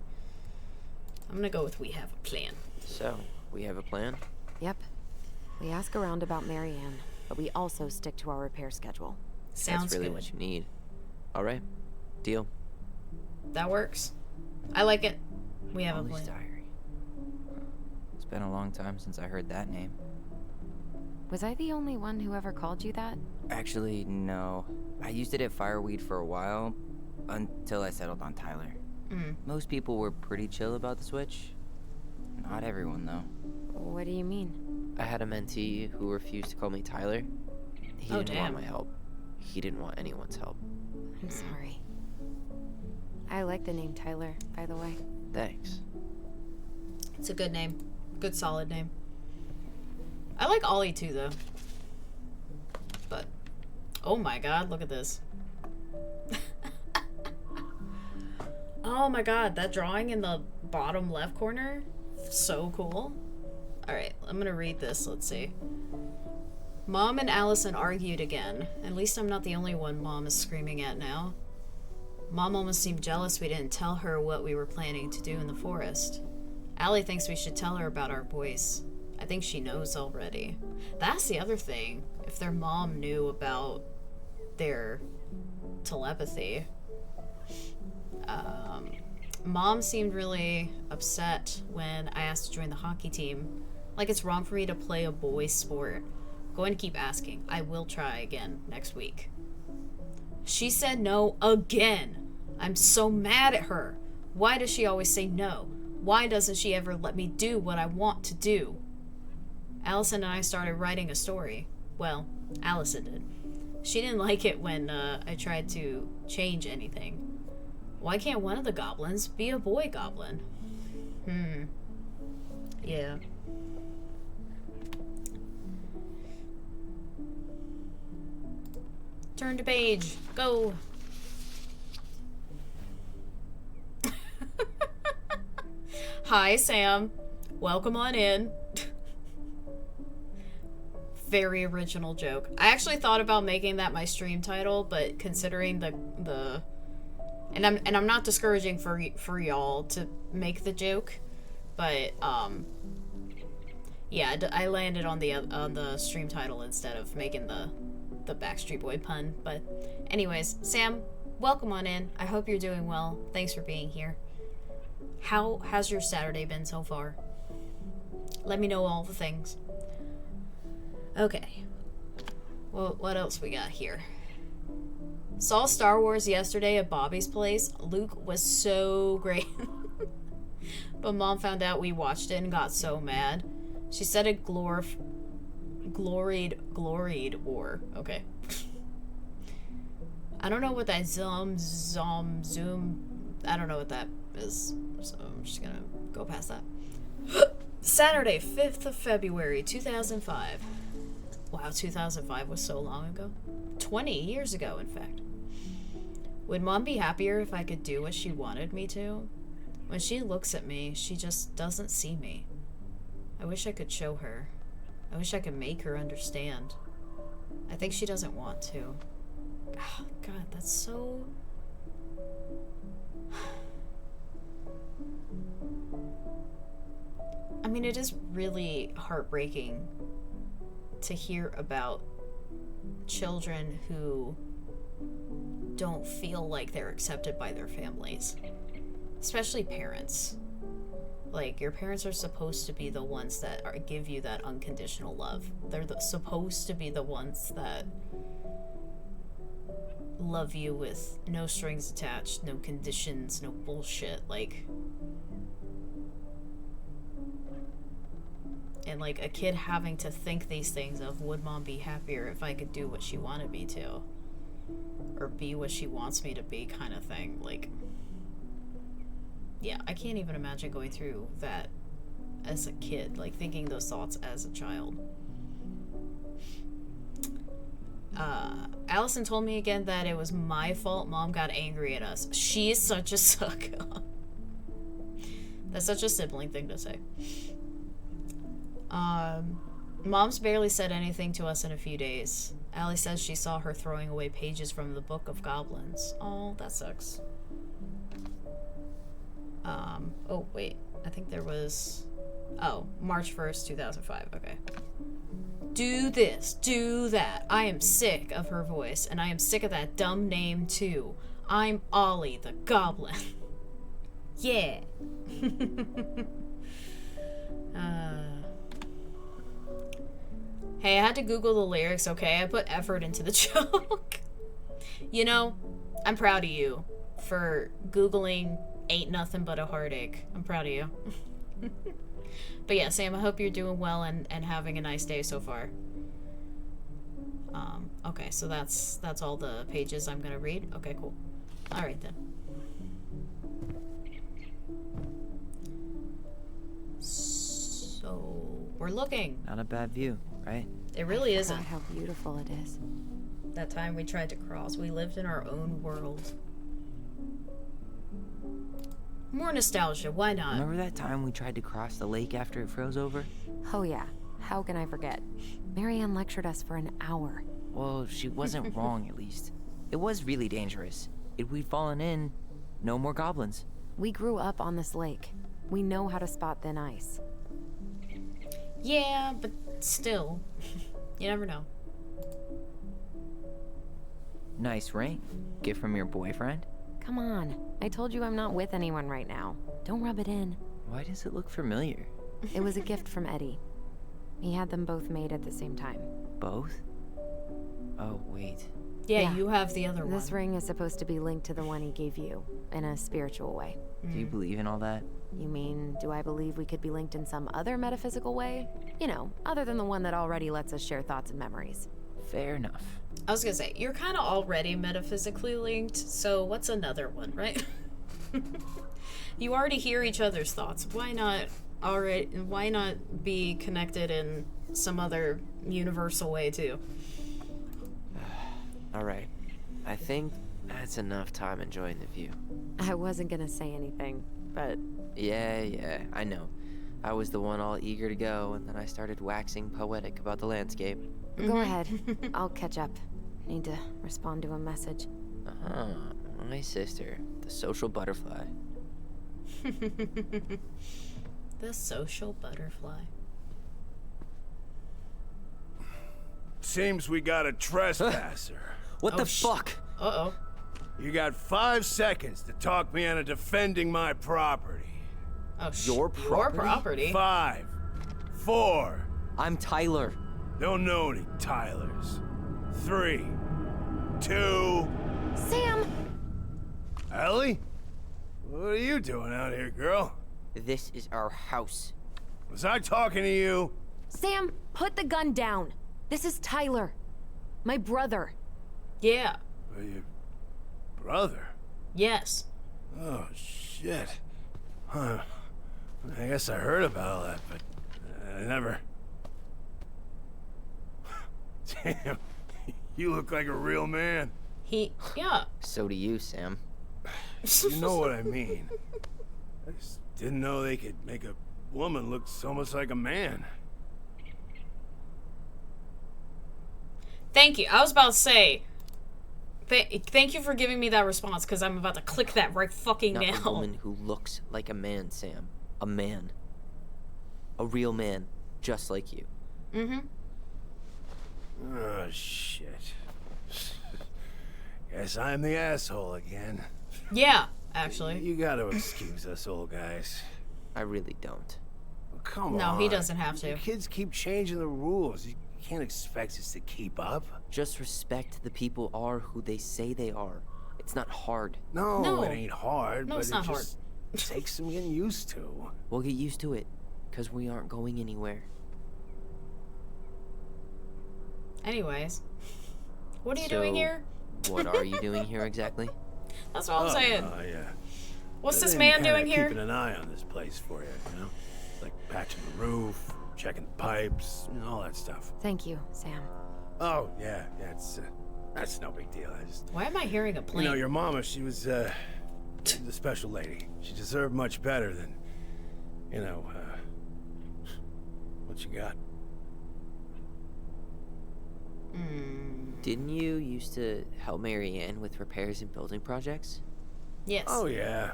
I'm gonna go with we have a plan. So, we have a plan? Yep. We ask around about Marianne, but we also stick to our repair schedule. Sounds That's really good. what you need. Alright. Deal. That works. I like it. We have a Molly's plan. Diary. It's been a long time since I heard that name. Was I the only one who ever called you that? Actually, no. I used it at Fireweed for a while, until I settled on Tyler. Most people were pretty chill about the switch. Not everyone, though. What do you mean? I had a mentee who refused to call me Tyler. He didn't want my help. he didn't want anyone's help. I'm sorry. I like the name Tyler, by the way. Thanks. It's a good name. Good, solid name. I like Ollie too, though. But, oh my god, look at this. Oh my god, that drawing in the bottom left corner, so cool. Alright, I'm gonna read this, let's see. Mom and Allison argued again. At least I'm not the only one Mom is screaming at now. Mom almost seemed jealous we didn't tell her what we were planning to do in the forest. Allie thinks we should tell her about our boys. I think she knows already. That's the other thing. If their mom knew about their telepathy. Mom seemed really upset when I asked to join the hockey team. Like it's wrong for me to play a boys' sport. Going to keep asking. I will try again next week. She said no again. I'm so mad at her. Why does she always say no? Why doesn't she ever let me do what I want to do? Allison and I started writing a story. Well, Allison did. She didn't like it when I tried to change anything. Why can't one of the goblins be a boy goblin? Yeah. Turn to page. Go. Hi, Sam. Welcome on in. Very original joke. I actually thought about making that my stream title, but considering the and I'm not discouraging for y'all to make the joke, but yeah, I landed on the stream title instead of making the Backstreet Boy pun. But anyways, Sam, welcome on in. I hope you're doing well. Thanks for being here. How has your Saturday been so far? Let me know all the things. Okay. Well, what else we got here? Saw Star Wars yesterday at Bobby's place. Luke was so great. But Mom found out we watched it and got so mad. She said it gloried war. Okay. I don't know what that zoom. I don't know what that is. So I'm just gonna go past that. Saturday, 5th of February, 2005. Wow, 2005 was so long ago. 20 years ago, in fact. Would Mom be happier if I could do what she wanted me to? When she looks at me, she just doesn't see me. I wish I could show her. I wish I could make her understand. I think she doesn't want to. Oh, God, that's so... I mean, it is really heartbreaking to hear about children who don't feel like they're accepted by their families. Especially parents. Like, your parents are supposed to be the ones that give you that unconditional love. They're supposed to be the ones that love you with no strings attached, no conditions, no bullshit. Like... And, like, a kid having to think these things of, would Mom be happier if I could do what she wanted me to? Or be what she wants me to be, kind of thing. Like, yeah, I can't even imagine going through that as a kid. Like, thinking those thoughts as a child. Allison told me again that it was my fault Mom got angry at us. She is such a suck. That's such a sibling thing to say. Mom's barely said anything to us in a few days. Allie says she saw her throwing away pages from the Book of Goblins. Oh, that sucks. Oh, wait. I think there was... Oh, March 1st, 2005. Okay. Do this, do that. I am sick of her voice, and I am sick of that dumb name, too. I'm Ollie the Goblin. Yeah. Hey, I had to Google the lyrics, okay? I put effort into the joke. You know, I'm proud of you for Googling Ain't Nothing But a Heartache. I'm proud of you. But yeah, Sam, I hope you're doing well and having a nice day so far. Okay, so that's all the pages I'm gonna read? Okay, cool. Alright then. So, we're looking. Not a bad view, right? It really I isn't. forgot how beautiful it is. That time we tried to cross, we lived in our own world. More nostalgia, why not? Remember that time we tried to cross the lake after it froze over? Oh yeah, how can I forget? Marianne lectured us for an hour. Well, she wasn't wrong, at least. It was really dangerous. If we'd fallen in, no more goblins. We grew up on this lake. We know how to spot thin ice. Yeah, but still. You never know. Nice ring. Gift from your boyfriend? Come on, I told you I'm not with anyone right now. Don't rub it in. Why does it look familiar? It was a gift from Eddie. He had them both made at the same time. Both? Oh, wait. Yeah, you have the other one. This ring is supposed to be linked to the one he gave you, in a spiritual way. Do you believe in all that? You mean, do I believe we could be linked in some other metaphysical way? You know, other than the one that already lets us share thoughts and memories. Fair enough. I was gonna say, you're kind of already metaphysically linked, so what's another one, right? You already hear each other's thoughts. Why not be connected in some other universal way too? Alright. I think that's enough time enjoying the view. I wasn't gonna say anything, but... Yeah, I know. I was the one all eager to go, and then I started waxing poetic about the landscape. Go ahead. I'll catch up. Need to respond to a message. Uh-huh. My sister, the social butterfly. The social butterfly. Seems we got a trespasser. What the fuck? Uh-oh. You got 5 seconds to talk me into defending my property. Oh, Your property? Your property? 5, 4. I'm Tyler. Don't know any Tylers. 3, 2. Sam! Ellie? What are you doing out here, girl? This is our house. Was I talking to you? Sam, put the gun down. This is Tyler. My brother. Yeah. Your brother? Yes. Oh, shit. Huh. I guess I heard about all that, but I never... Damn. You look like a real man. Yeah. So do you, Sam. You know what I mean. I just didn't know they could make a woman look so much like a man. Thank you. I was about to say, thank you for giving me that response, because I'm about to click that right fucking Not now. a woman who looks like a man, Sam. A man. A real man, just like you. Mm-hmm. Oh, shit. Guess I'm the asshole again. Yeah, actually. You gotta excuse us old guys. I really don't. Well, come on. No, he doesn't have to. The kids keep changing the rules. You can't expect us to keep up. Just respect the people are who they say they are. It's not hard. No, it ain't hard. No, but it's not it just takes some getting used to. We'll get used to it, because we aren't going anywhere. Anyways. What are you doing here? What are you doing here exactly? That's what I'm saying. Yeah. What's I've this been man kinda doing here? Keeping an eye on this place for you, you know? Like patching the roof, checking the pipes, you know, all that stuff. Thank you, Sam. Oh, yeah, it's, that's no big deal. I just... Why am I hearing a plane? You know, your mama, she was a special lady. She deserved much better than, you know, what you got. Didn't you used to help Marianne with repairs and building projects? Yes. Oh, yeah.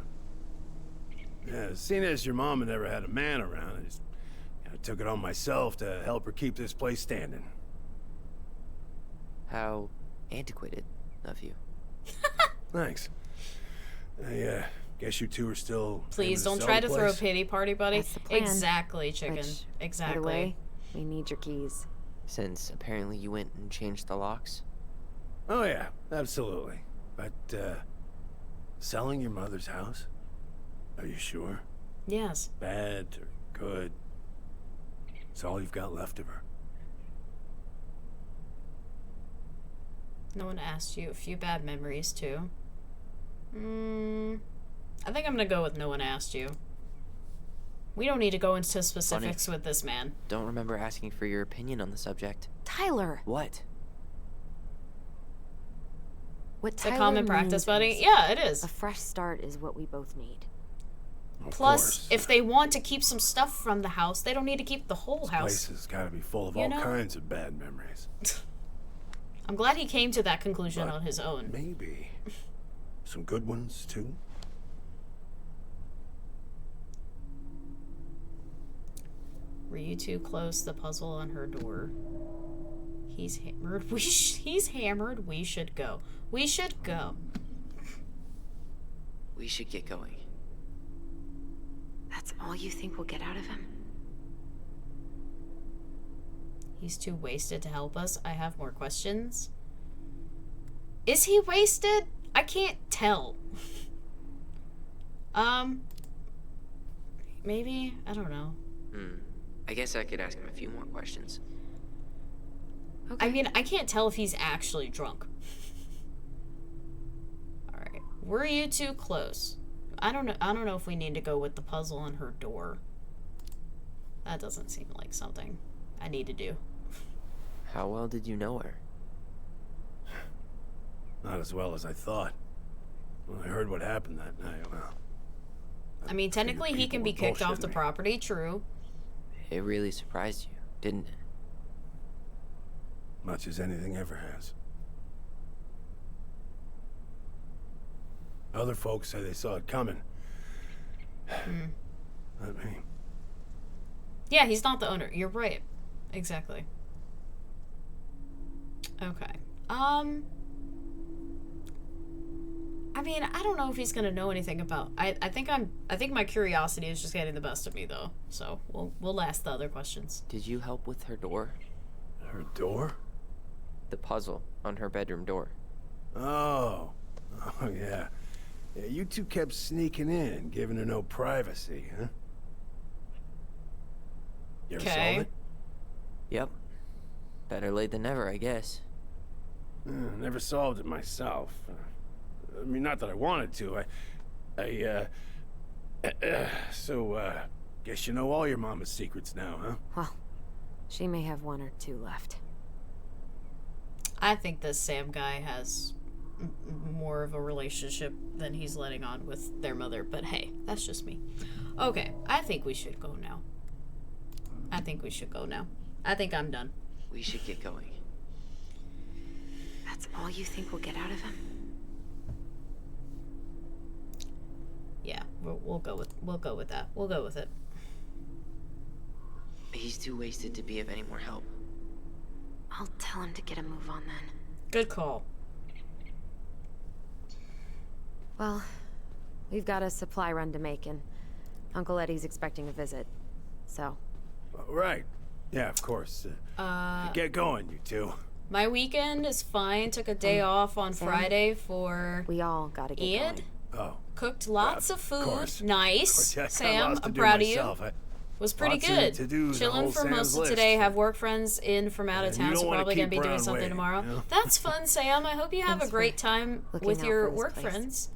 Yeah, seeing as your mama never had a man around, I just took it on myself to help her keep this place standing. How antiquated of you. Thanks. I guess you two are still... Please aiming don't sell try the to throw a place? pity party, buddy. That's the plan. Exactly, chicken. Which, exactly. by the way, we need your keys. Since apparently you went and changed the locks. Oh, yeah, absolutely. But, selling your mother's house? Are you sure? Yes. Bad or good? It's all you've got left of her. No one asked you. A few bad memories, too. I think I'm gonna go with no one asked you. We don't need to go into specifics with this man. Don't remember asking for your opinion on the subject. Tyler! What? What It's a Tyler common practice, means buddy. is Yeah, it is. a fresh start is what we both need. Plus, if they want to keep some stuff from the house, they don't need to keep the whole This house. place has got to be full of all kinds of bad memories. I'm glad he came to that conclusion But on his own. Maybe some good ones, too? Were you too close? The puzzle on her door. He's hammered. He's hammered. We should go. We should go. We should get going. That's all you think we'll get out of him? He's too wasted to help us. I have more questions. Is he wasted? I can't tell. Maybe? I don't know. I guess I could ask him a few more questions. Okay. I mean, I can't tell if he's actually drunk. Alright. Were you too close? I don't know if we need to go with the puzzle on her door. That doesn't seem like something I need to do. How well did you know her? Not as well as I thought. When I heard what happened that night, well... I mean, technically he can be kicked off the property, true. It really surprised you, didn't it? Much as anything ever has. Other folks say they saw it coming. Not me. Yeah, he's not the owner. You're right. Exactly. Okay. I mean, I don't know if he's gonna know anything about. I think my curiosity is just getting the best of me, though. So we'll ask the other questions. Did you help with her door? Her door? The puzzle on her bedroom door. Oh. Oh, yeah. Yeah, you two kept sneaking in, giving her no privacy, huh? You ever solve it? Yep. Better late than never, I guess. Never solved it myself. I mean, not that I wanted to. Guess you know all your mama's secrets now, huh? Well, she may have one or two left. I think this Sam guy has more of a relationship than he's letting on with their mother, but hey, that's just me. Okay, I think we should go now. I think I'm done. We should get going. That's all you think we'll get out of him? Yeah, we'll go with that. We'll go with it. He's too wasted to be of any more help. I'll tell him to get a move on then. Good call. Well, we've got a supply run to make, and Uncle Eddie's expecting a visit, so... Right. Yeah, of course. Get going, you two. My weekend is fine. Took a day off on Sam, Friday for we all gotta get Eid. going. Oh. Cooked lots of food. Course. Nice. Yeah, I got Sam, lots to I'm do proud myself. of you. Was pretty Lots good. to do, the Chilling whole for Sam's most of list. today. Have work friends in from out of And town, you so don't wanna probably gonna keep be doing Brown something waiting, tomorrow. you know? That's fun, Sam. I hope you have Thanks a great for time looking with out your for this work place. friends.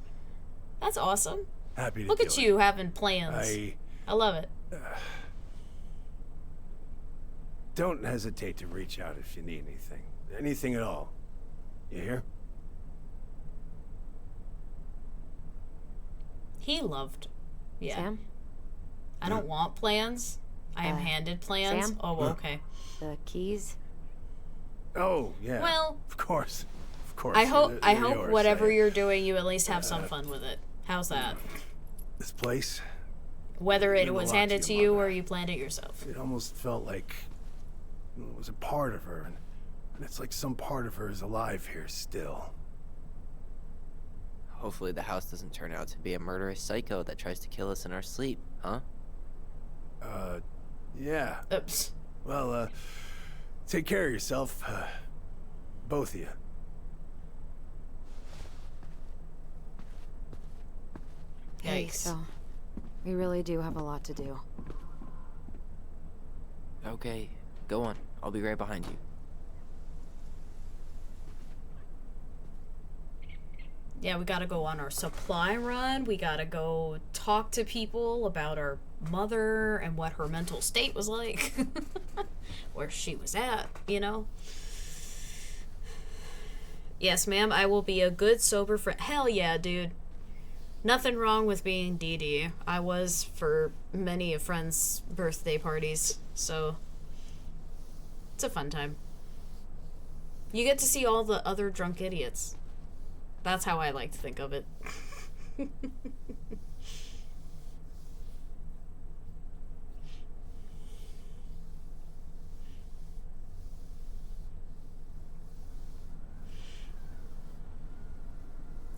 That's awesome. Happy to Look do at it. you having plans. I love it. Don't hesitate to reach out if you need anything. Anything at all. You hear? He loved. Yeah. Sam? I don't want plans. I am handed plans. Sam? Oh, okay. The keys? Oh, yeah. Well, of course. Of course. I hope They're hope yours. whatever you're doing, you at least have some fun with it. How's that? This place, Whether it meant a was lot to handed your to you mother. or you planned it yourself. it almost felt like it was a part of her. And it's like some part of her is alive here still. Hopefully the house doesn't turn out to be a murderous psycho that tries to kill us in our sleep, huh? Yeah. Oops. Well, take care of yourself. Both of you. Hey, Yikes. so we really do have a lot to do. Okay, go on. I'll be right behind you. Yeah, we gotta go on our supply run. We gotta go talk to people about our mother and what her mental state was like. Where she was at, you know? Yes, ma'am, I will be a good, sober friend. Hell yeah, dude. Nothing wrong with being Dee Dee. I was for many a friend's birthday parties, so it's a fun time. You get to see all the other drunk idiots. That's how I like to think of it.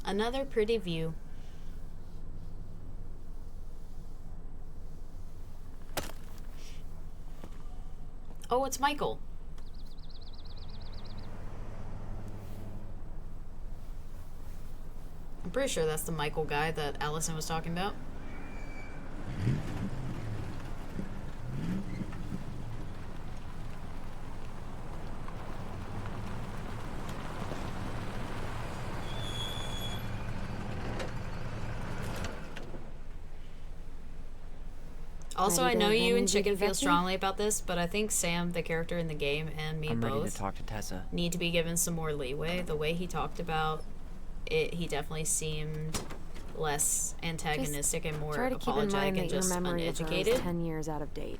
Another pretty view. Oh, it's Michael. I'm pretty sure that's the Michael guy that Allison was talking about. Also, I know you and Chicken feel strongly about this, but I think Sam, the character in the game, and me I'm ready to both talk to Tessa. need to be given some more leeway. The way he talked about it, he definitely seemed less antagonistic and more Try to keep in apologetic mind and that your just memory of her uneducated. is 10 years out of date.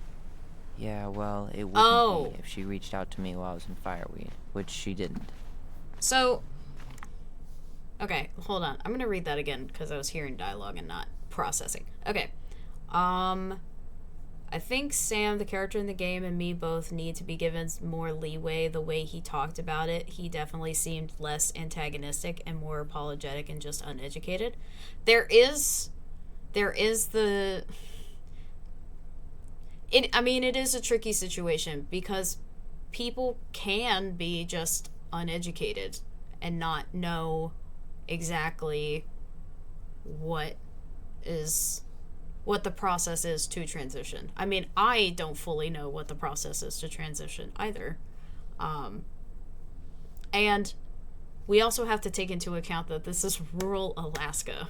Yeah, well, it wouldn't Oh. be if she reached out to me while I was in Fireweed, which she didn't. So, okay, hold on. I'm gonna read that again because I was hearing dialogue and not processing. Okay, I think Sam, the character in the game, and me both need to be given more leeway. The way he talked about it, he definitely seemed less antagonistic and more apologetic and just uneducated. There is the... I mean, it is a tricky situation because people can be just uneducated and not know exactly what the process is to transition. I mean, I don't fully know what the process is to transition either. And we also have to take into account that this is rural Alaska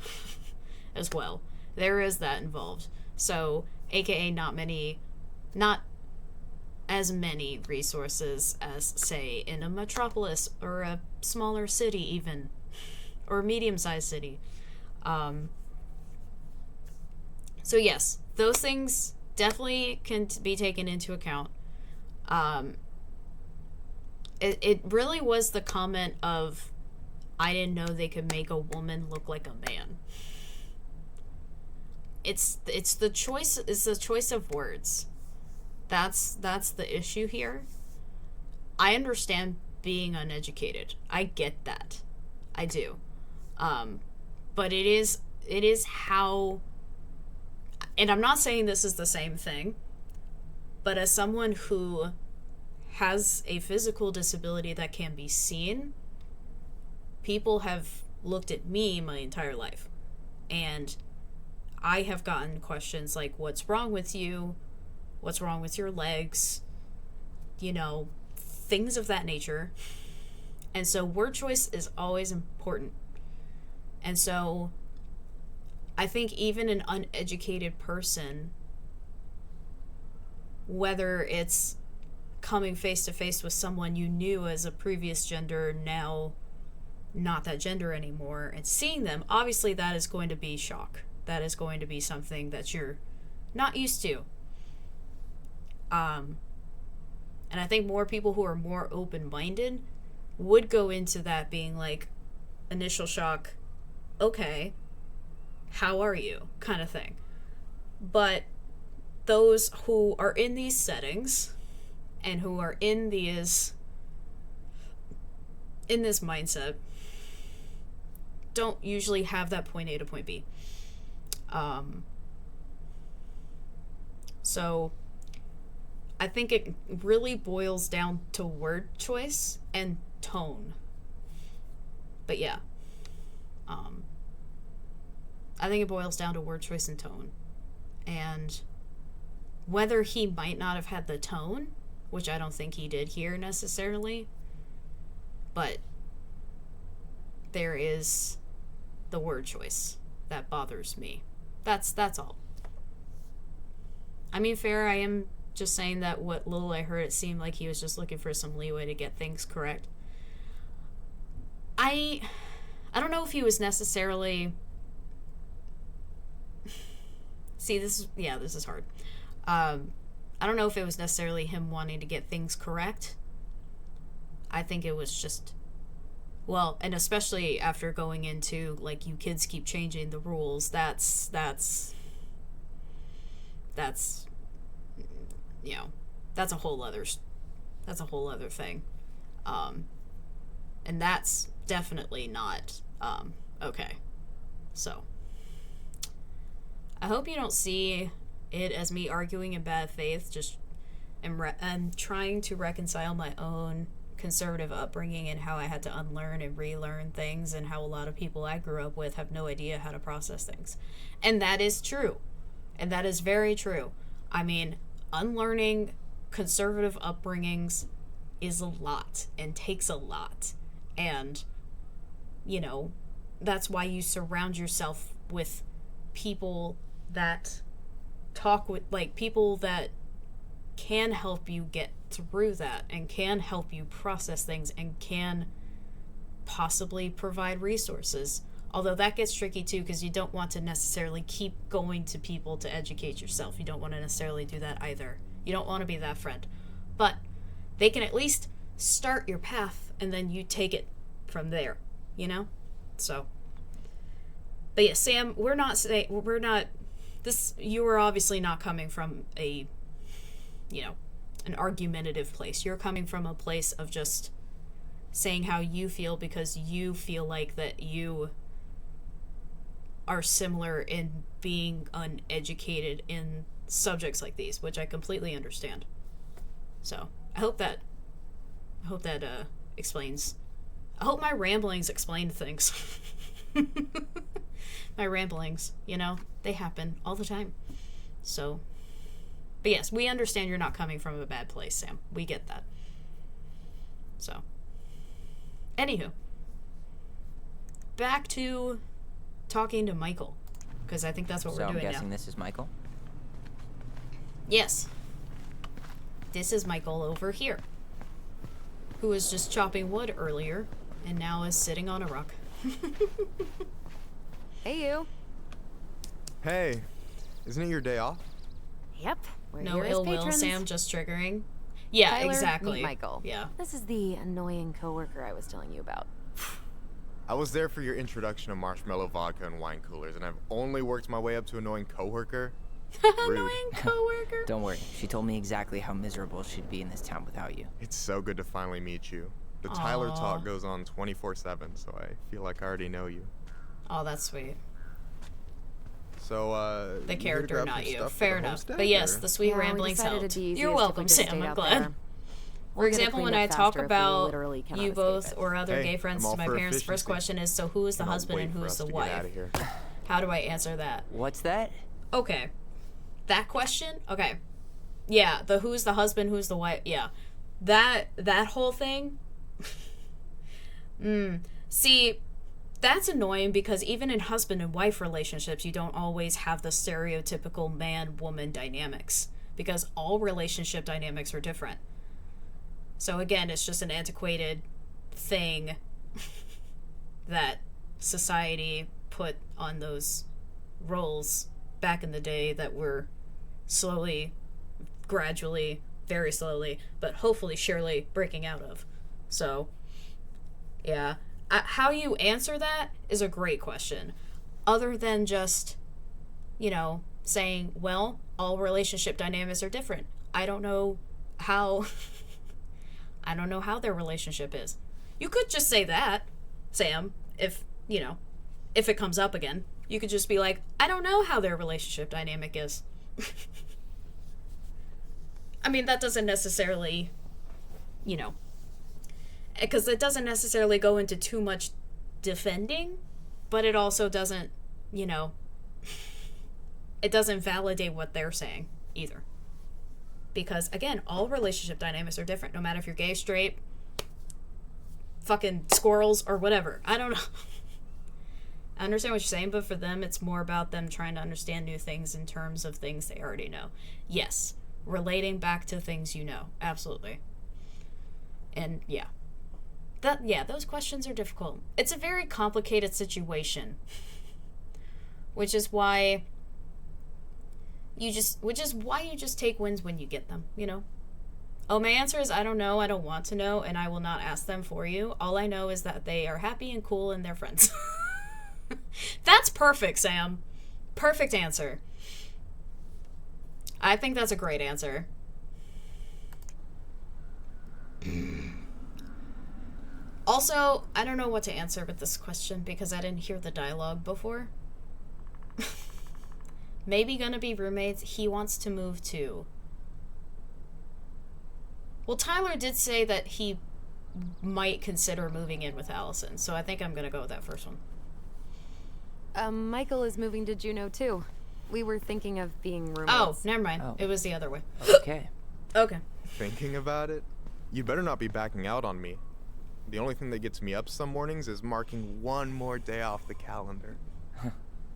as well. There is that involved. So, aka not as many resources as, say, in a metropolis or a smaller city even, or a medium-sized city. So yes, those things definitely can be taken into account. It really was the comment of, I didn't know they could make a woman look like a man. It's the choice of words. That's the issue here. I understand being uneducated. I get that. I do. But it is how... And I'm not saying this is the same thing, but as someone who has a physical disability that can be seen, people have looked at me my entire life. And I have gotten questions like, what's wrong with you? What's wrong with your legs? You know, things of that nature. And so word choice is always important. And so I think even an uneducated person, whether it's coming face to face with someone you knew as a previous gender, now not that gender anymore, and seeing them, obviously that is going to be shock. That is going to be something that you're not used to. And I think more people who are more open-minded would go into that being like, initial shock, okay, how are you, kind of thing. But those who are in these settings and who are in this mindset don't usually have that point A to point B. So I think it really boils down to word choice and tone. But yeah. I think it boils down to word choice and tone. And whether he might not have had the tone, which I don't think he did here necessarily, but there is the word choice that bothers me. That's all. I mean, fair, I am just saying that what little I heard, it seemed like he was just looking for some leeway to get things correct. I don't know if he was necessarily... See, this is hard. I don't know if it was necessarily him wanting to get things correct. I think it was just... Well, and especially after going into, like, you kids keep changing the rules, that's you know, that's a whole other thing. And that's definitely not okay. So I hope you don't see it as me arguing in bad faith. Just I'm trying to reconcile my own conservative upbringing and how I had to unlearn and relearn things, and how a lot of people I grew up with have no idea how to process things. And that is true. And that is very true. I mean, unlearning conservative upbringings is a lot and takes a lot. And, you know, that's why you surround yourself with people that talk with, like, people that can help you get through that and can help you process things and can possibly provide resources. Although that gets tricky too, because you don't want to necessarily keep going to people to educate yourself. You don't want to necessarily do that either. You don't want to be that friend. But they can at least start your path and then you take it from there, you know? So, but yeah, Sam, you are obviously not coming from a, you know, an argumentative place. You're coming from a place of just saying how you feel because you feel like that you are similar in being uneducated in subjects like these, which I completely understand. So I hope that explains. I hope my ramblings explained things. My ramblings, you know, they happen all the time. So, but yes, we understand you're not coming from a bad place, Sam. We get that. So, anywho, back to talking to Michael, because I think that's what we're doing now. So I'm guessing this is Michael? Yes. This is Michael over here, who was just chopping wood earlier and now is sitting on a rock. Hey, you. Hey, isn't it your day off? Yep. We're No here as ill will, patrons. Sam, just triggering. Yeah, Tyler, exactly. Meet Michael. Yeah. This is the annoying coworker I was telling you about. I was there for your introduction to marshmallow vodka and wine coolers, and I've only worked my way up to annoying coworker. Annoying coworker. Don't worry, she told me exactly how miserable she'd be in this town without you. It's so good to finally meet you. The Aww. Tyler talk goes on 24/7, so I feel like I already know you. Oh, that's sweet. So, The you here to character, grab not some you. stuff for Fair the enough. homestead, But yes, or- the sweet Yeah, we ramblings decided helped. it'd be You're easiest if we welcome, just Sam. stayed I'm out glad. there. For We'll get it example, when cleaned I up talk faster if we about literally cannot you escape both it. or other Hey, gay friends I'm to all my for parents, first efficiency. question is, so who is the Cannot husband and wait who for is us the to get outta wife? here. How do I answer that? What's that? Okay. That question? Okay. Yeah, the who's the husband, who's the wife. Yeah. That whole thing. See, that's annoying because even in husband and wife relationships, you don't always have the stereotypical man-woman dynamics because all relationship dynamics are different. So again, it's just an antiquated thing that society put on those roles back in the day that we're slowly, gradually, very slowly, but hopefully surely breaking out of. So, yeah. How you answer that is a great question. Other than just, you know, saying, well, all relationship dynamics are different. I don't know how their relationship is. You could just say that, Sam, if it comes up again. You could just be like, I don't know how their relationship dynamic is. I mean, that doesn't necessarily, because it doesn't necessarily go into too much defending, but it also doesn't, it doesn't validate what they're saying either. Because, again, all relationship dynamics are different, no matter if you're gay, straight, fucking squirrels, or whatever. I don't know. I understand what you're saying, but for them, it's more about them trying to understand new things in terms of things they already know. Yes, relating back to things you know. Absolutely. And yeah. Those questions are difficult. It's a very complicated situation. Which is why you just take wins when you get them, you know? Oh, my answer is I don't know, I don't want to know, and I will not ask them for you. All I know is that they are happy and cool and they're friends. That's perfect, Sam. Perfect answer. I think that's a great answer. Also, I don't know what to answer with this question because I didn't hear the dialogue before. Maybe gonna be roommates. He wants to move too. Well, Tyler did say that he might consider moving in with Allison, so I think I'm gonna go with that first one. Michael is moving to Juneau too. We were thinking of being roommates. Oh, never mind. Oh. It was the other way. Okay. Okay. Thinking about it? You better not be backing out on me. The only thing that gets me up some mornings is marking one more day off the calendar.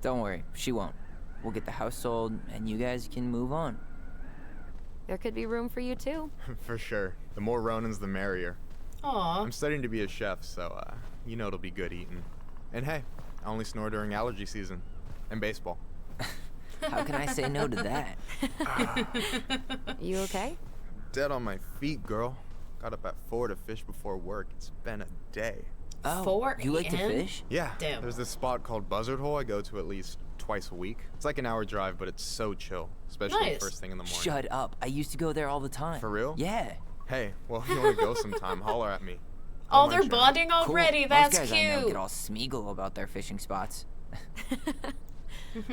Don't worry, she won't. We'll get the house sold, and you guys can move on. There could be room for you too. For sure. The more Ronins, the merrier. Aw. I'm studying to be a chef, so, you know it'll be good eating. And hey, I only snore during allergy season. And baseball. How can I say no to that? You okay? Dead on my feet, girl. Got up at 4 to fish before work. It's been a day. Oh, 4 you like to a.m.? fish? Yeah. Damn. There's this spot called Buzzard Hole I go to at least twice a week. It's like an hour drive, but it's so chill. Especially Nice. first thing in the morning. Shut up. I used to go there all the time. For real? Yeah. Hey, well, if you want to go sometime, holler at me. Oh, Don't they're mind sharing. bonding already. Cool. That's Most guys I know cute. get all Smeagol about their fishing spots.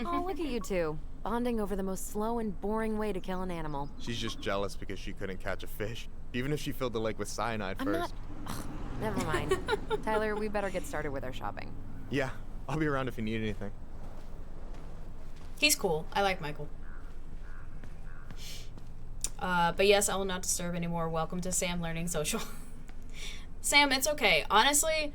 Oh, look at you two. Bonding over the most slow and boring way to kill an animal. She's just jealous because she couldn't catch a fish. Even if she filled the lake with cyanide I'm first. not... Ugh, never mind. Tyler, we better get started with our shopping. Yeah, I'll be around if you need anything. He's cool. I like Michael. But yes, I will not disturb anymore. Welcome to Sam Learning Social. Sam, it's okay. Honestly,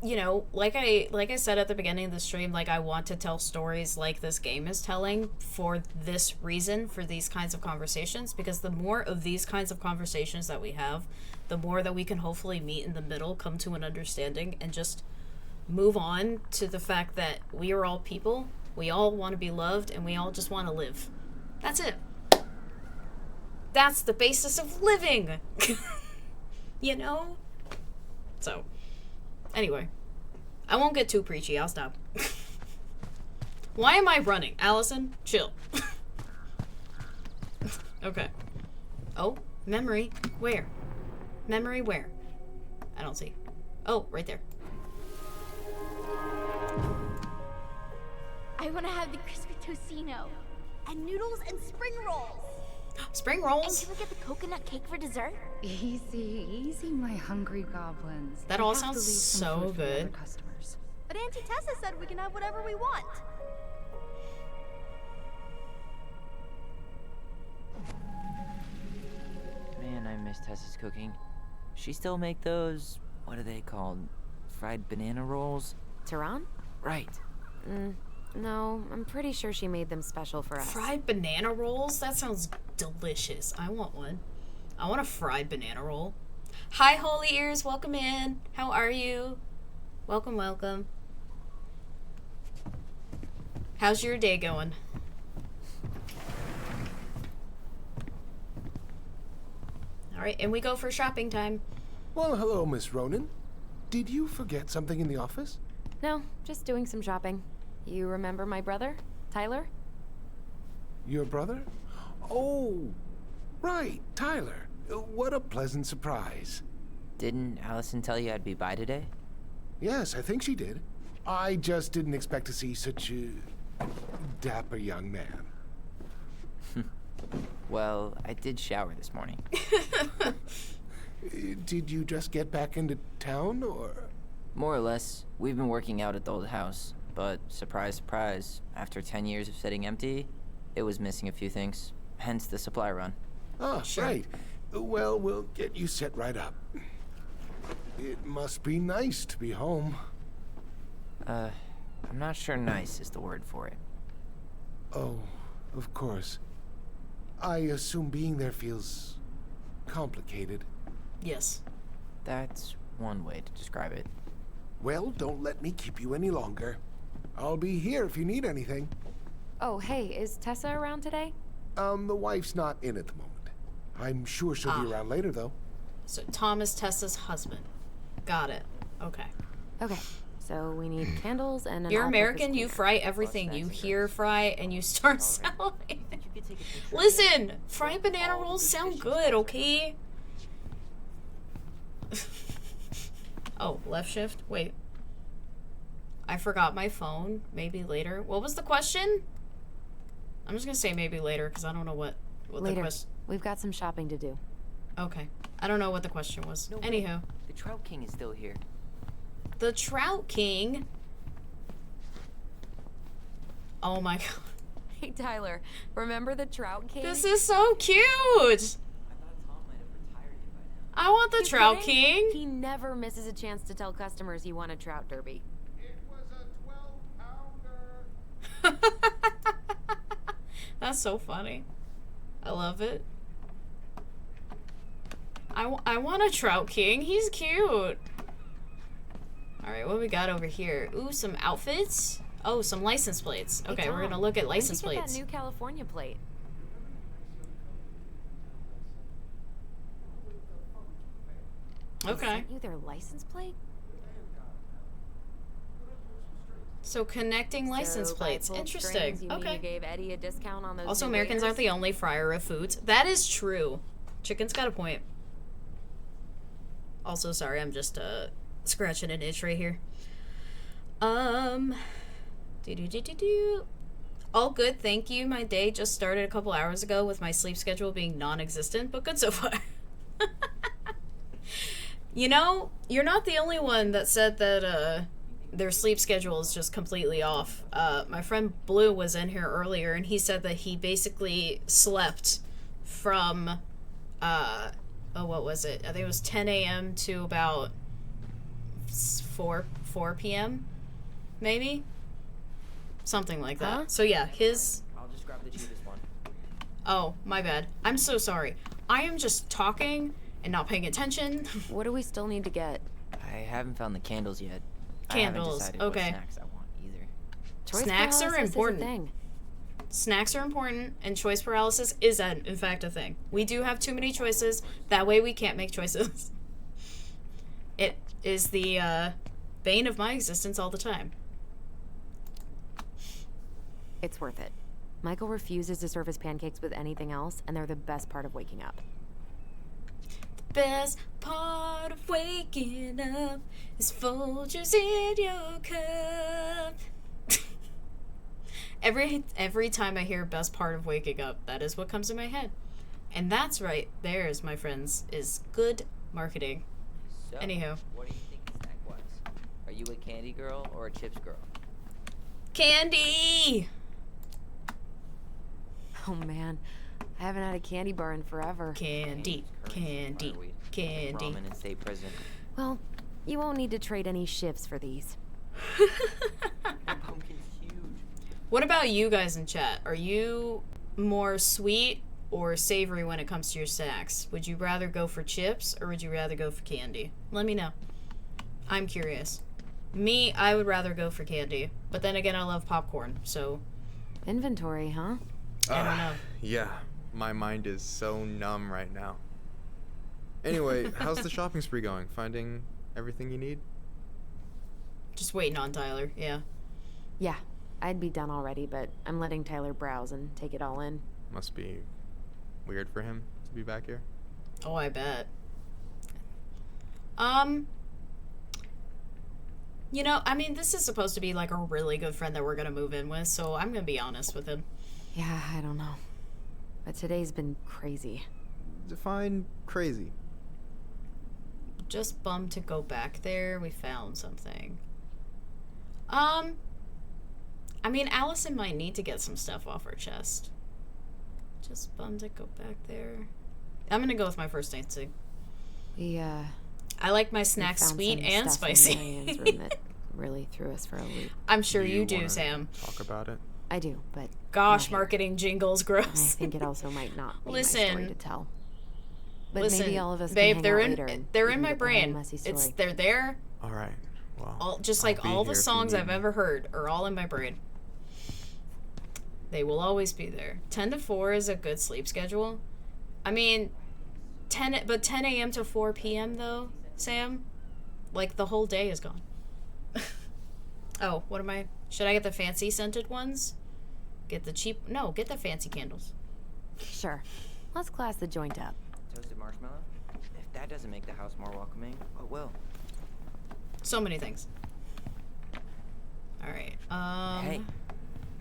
you know, like I said at the beginning of the stream, like I want to tell stories like this game is telling for this reason, for these kinds of conversations, because the more of these kinds of conversations that we have, the more that we can hopefully meet in the middle, come to an understanding, and just move on to the fact that we are all people, we all want to be loved, and we all just want to live. That's it. That's the basis of living. You know? So, anyway. I won't get too preachy. I'll stop. Why am I running? Allison, chill. Okay. Oh, memory. Where? Memory where? I don't see. Oh, right there. I want to have the crispy tocino and noodles and spring rolls. Spring And rolls? can we get the coconut cake for dessert? Easy, easy, my hungry goblins. That I all have to sounds leave some so food for the other good. customers. But Auntie Tessa said we can have whatever we want. Man, I miss Tessa's cooking. She still make those, what are they called? Fried banana rolls? Tehran? Right. No, I'm pretty sure she made them special for us. Fried banana rolls? That sounds delicious. I want one. I want a fried banana roll. Hi, Holy Ears. Welcome in. How are you? Welcome, welcome. How's your day going? All right, and we go for shopping time. Well, hello, Miss Ronan. Did you forget something in the office? No, just doing some shopping. You remember my brother, Tyler? Your brother? Oh, right, Tyler. What a pleasant surprise. Didn't Allison tell you I'd be by today? Yes, I think she did. I just didn't expect to see such a dapper young man. Well, I did shower this morning. Did you just get back into town, or? More or less. We've been working out at the old house, but surprise, surprise, after 10 years of sitting empty, it was missing a few things. Hence the supply run. Ah, Sure. right. Well, we'll get you set right up. It must be nice to be home. I'm not sure nice is the word for it. Oh, of course. I assume being there feels complicated. Yes. That's one way to describe it. Well, don't let me keep you any longer. I'll be here if you need anything. Oh, hey, is Tessa around today? The wife's not in at the moment. I'm sure she'll be around later, though. So Tom is Tessa's husband. Got it. Okay. Okay, so we need candles and an You're all-purpose American, you cleaner. fry everything you hear fry, and you start salivating. Listen, fried banana rolls sound good, okay? Oh, left shift? Wait. I forgot my phone. Maybe later. What was the question? I'm just gonna say maybe later, because I don't know what Later. the question... We've got some shopping to do. Okay. I don't know what the question was. No way. Anywho. The Trout King is still here. The Trout King? Oh my god. Hey, Tyler, remember the Trout King? This is so cute! I want the You Trout kidding? King. He never misses a chance to tell customers he won a trout derby. It was a 12-pounder. That's so funny. I love it. I want a Trout King. He's cute. Alright, what we got over here? Ooh, some outfits. Oh, some license plates. Hey, Okay, we're Tom, gonna look at when'd license you get plates. that new California plate? Okay. They sent you their license plate? So connecting license So by plates. pulled Interesting. strings, you mean Okay. you gave Eddie a discount on those Also, new Americans aren't waiters? the only fryer of foods. That is true. Chicken's got a point. Also, sorry, I'm just scratching an itch right here. All good, thank you. My day just started a couple hours ago with my sleep schedule being non-existent, but good so far. You know, you're not the only one that said that their sleep schedule is just completely off. My friend Blue was in here earlier, and he said that he basically slept from, what was it? I think it was 10 a.m. to about 4 p.m., maybe? Something like that. Huh? So yeah, his... I'll just grab the cheapest one. Oh, my bad. I'm so sorry. I am just talking and not paying attention. What do we still need to get? I haven't found the candles yet. Candles, I haven't decided okay. what snacks I want either. Choice Snacks are paralysis is a important. thing. Snacks are important, and choice paralysis is, in fact, a thing. We do have too many choices. That way we can't make choices. It is the bane of my existence all the time. It's worth it. Michael refuses to serve his pancakes with anything else, and they're the best part of waking up. Best part of waking up is Folgers in your cup. Every time I hear best part of waking up, that is what comes in my head. And that's right, there's, my friends, is good marketing. So, Anywho. what do you think snack-wise? Are you a candy girl or a chips girl? Candy! Oh man, I haven't had a candy bar in forever. Candy, candy, Fireweed. candy. Ramen and state president. Well, you won't need to trade any shifts for these. That pumpkin's huge. What about you guys in chat? Are you more sweet or savory when it comes to your snacks? Would you rather go for chips or would you rather go for candy? Let me know. I'm curious. Me, I would rather go for candy. But then again, I love popcorn, so Inventory, huh? I don't know. Yeah, my mind is so numb right now. Anyway, how's the shopping spree going? Finding everything you need? Just waiting on Tyler, yeah. Yeah, I'd be done already, but I'm letting Tyler browse and take it all in. Must be weird for him to be back here. Oh, I bet. You know, I mean, this is supposed to be like a really good friend that we're gonna move in with, so I'm gonna be honest with him. Yeah, I don't know. But today's been crazy. Define crazy. Just bummed to go back there. We found something. I mean, Allison might need to get some stuff off her chest. Just bummed to go back there. I'm gonna go with my first instinct. We I like my we snacks found sweet some and stuff in spicy. Marianne's room that really threw us for a loop. I'm sure you do, wanna Sam. Talk about it. I do, but Gosh, not here. marketing jingles, I gross. think it also might not be my Listen. story to tell. But Listen, maybe all of us babe, can hang they're out in later and they're we in can my get the whole brain. messy It's story. they're there. All right. Well, All just I'll like be all here the if you songs need I've me. ever heard are all in my brain. They will always be there. 10 to 4 is a good sleep schedule. I mean, 10 a.m. to 4 p.m. though, Sam, like the whole day is gone. Oh, what am I? Should I get the fancy scented ones? Get the cheap? No, get the fancy candles. Sure. Let's class the joint up. Toasted marshmallow? If that doesn't make the house more welcoming, what will? So many things. All right. Hey,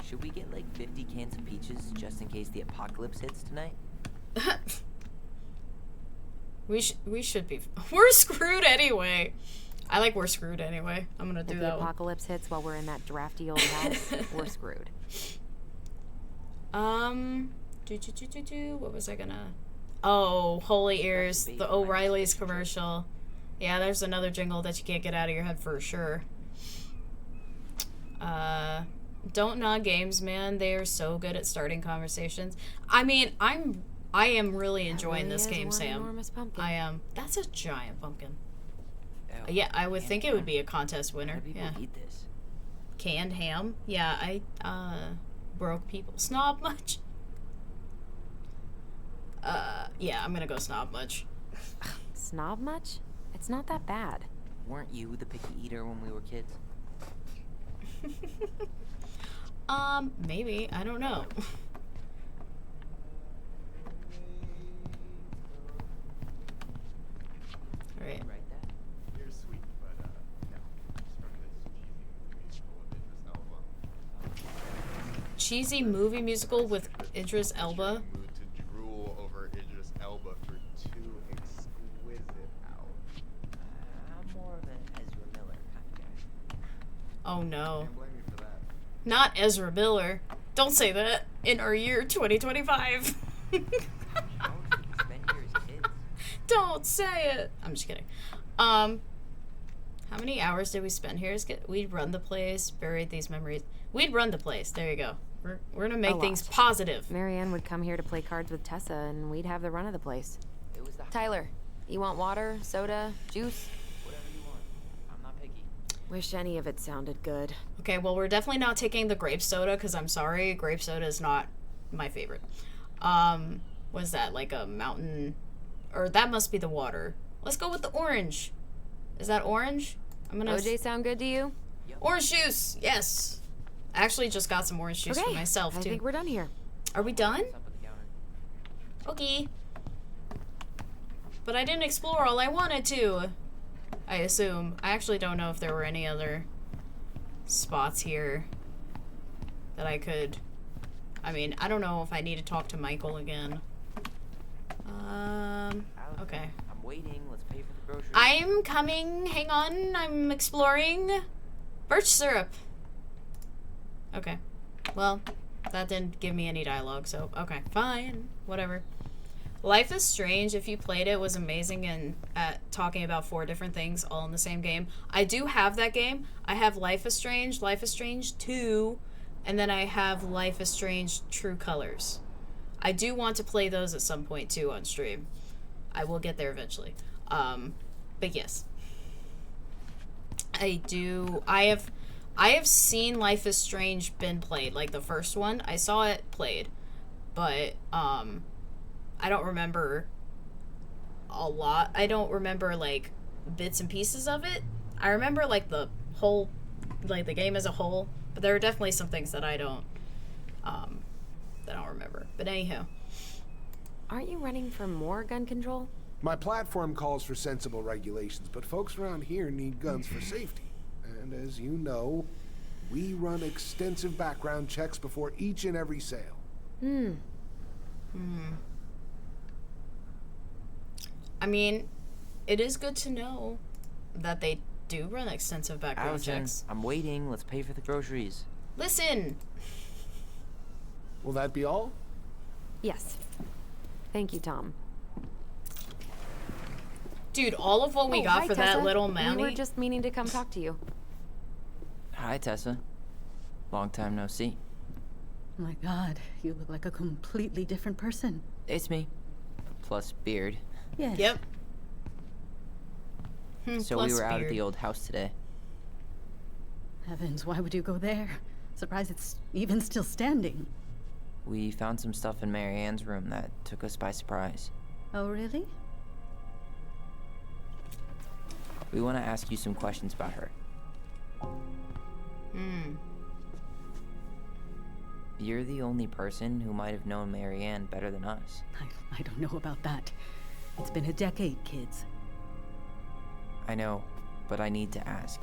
should we get like 50 cans of peaches just in case the apocalypse hits tonight? We should be. We're screwed anyway. I like we're screwed anyway. I'm gonna do If that the one. apocalypse hits while we're in that drafty old house, we're screwed. What was I gonna? Oh, Holy Ears, the O'Reilly's commercial. Yeah, there's another jingle that you can't get out of your head for sure. Don't Nod Games, man. They are so good at starting conversations. I mean, I am really enjoying this game, Sam. Enormous pumpkin. I am. That's a giant pumpkin. Ew, Yeah, I would canned think it ham? would be a contest How winner. do people Yeah. eat this? Canned ham. Yeah, I broke people. Snob much? Yeah, I'm gonna go snob much. Snob much? It's not that bad. Weren't you the picky eater when we were kids? Maybe. I don't know. Alright. Right that? You're sweet, but no. It's from this cheesy movie musical with Idris Elba. Cheesy movie musical with Idris Elba. Mood to drool over Idris Elba for 2 exquisite hours. I'm more of an Ezra Miller kind of guy. Oh no. Can't blame you for that. Not Ezra Miller. Don't say that in our year 2025. Spend here as kids. Don't say it. I'm just kidding. How many hours did we spend here? We'd run the place, buried these memories. We'd run the place. There you go. We're gonna make things positive. Marianne would come here to play cards with Tessa, and we'd have the run of the place. It was the Tyler, you want water, soda, juice? whatever you want. I'm not picky. Wish any of it sounded good. Okay, well, we're definitely not taking the grape soda because I'm sorry, grape soda is not my favorite. Was that like a mountain? Or that must be the water. Let's go with the orange. Is that orange? I'm gonna. OJ sound good to you? Orange juice, yes. I actually just got some orange juice for myself I too. think we're done here. Are we done? It's up at the counter. Okay. But I didn't explore all I wanted to. I assume. I actually don't know if there were any other spots here that I could. I mean, I don't know if I need to talk to Michael again. Okay. I'm waiting. Let's pay for the groceries. I'm coming. Hang on. I'm exploring. Birch syrup. Okay. Well, that didn't give me any dialogue, so okay, fine. Whatever. Life is Strange, if you played it, was amazing and at talking about 4 different things all in the same game. I do have that game. I have Life is Strange 2, and then I have Life is Strange True Colors. I do want to play those at some point too on stream. I will get there eventually. But yes. I have seen Life is Strange been played, like the first one. I saw it played, but I don't remember a lot. I don't remember like bits and pieces of it. I remember like the whole, like the game as a whole, but there are definitely some things that I don't remember. But anyhow. Aren't you running for more gun control? My platform calls for sensible regulations, but folks around here need guns for safety. And as you know, we run extensive background checks before each and every sale. I mean, it is good to know that they do run extensive background Allison, checks. I'm waiting. Let's pay for the groceries. Listen! Will that be all? Yes. Thank you, Tom. Dude, all of what we got hi, for Tessa. that little We Mountie. were just meaning to come talk to you. Hi, Tessa. Long time no see. My God, you look like a completely different person. It's me. Plus beard. Yes. Yep. So Plus we were out at beard. the old house today. Heavens, why would you go there? Surprised it's even still standing. We found some stuff in Mary Ann's room that took us by surprise. Oh, really? We want to ask you some questions about her. You're the only person who might have known Mary Ann better than us. I don't know about that. It's been a decade, kids. I know, but I need to ask.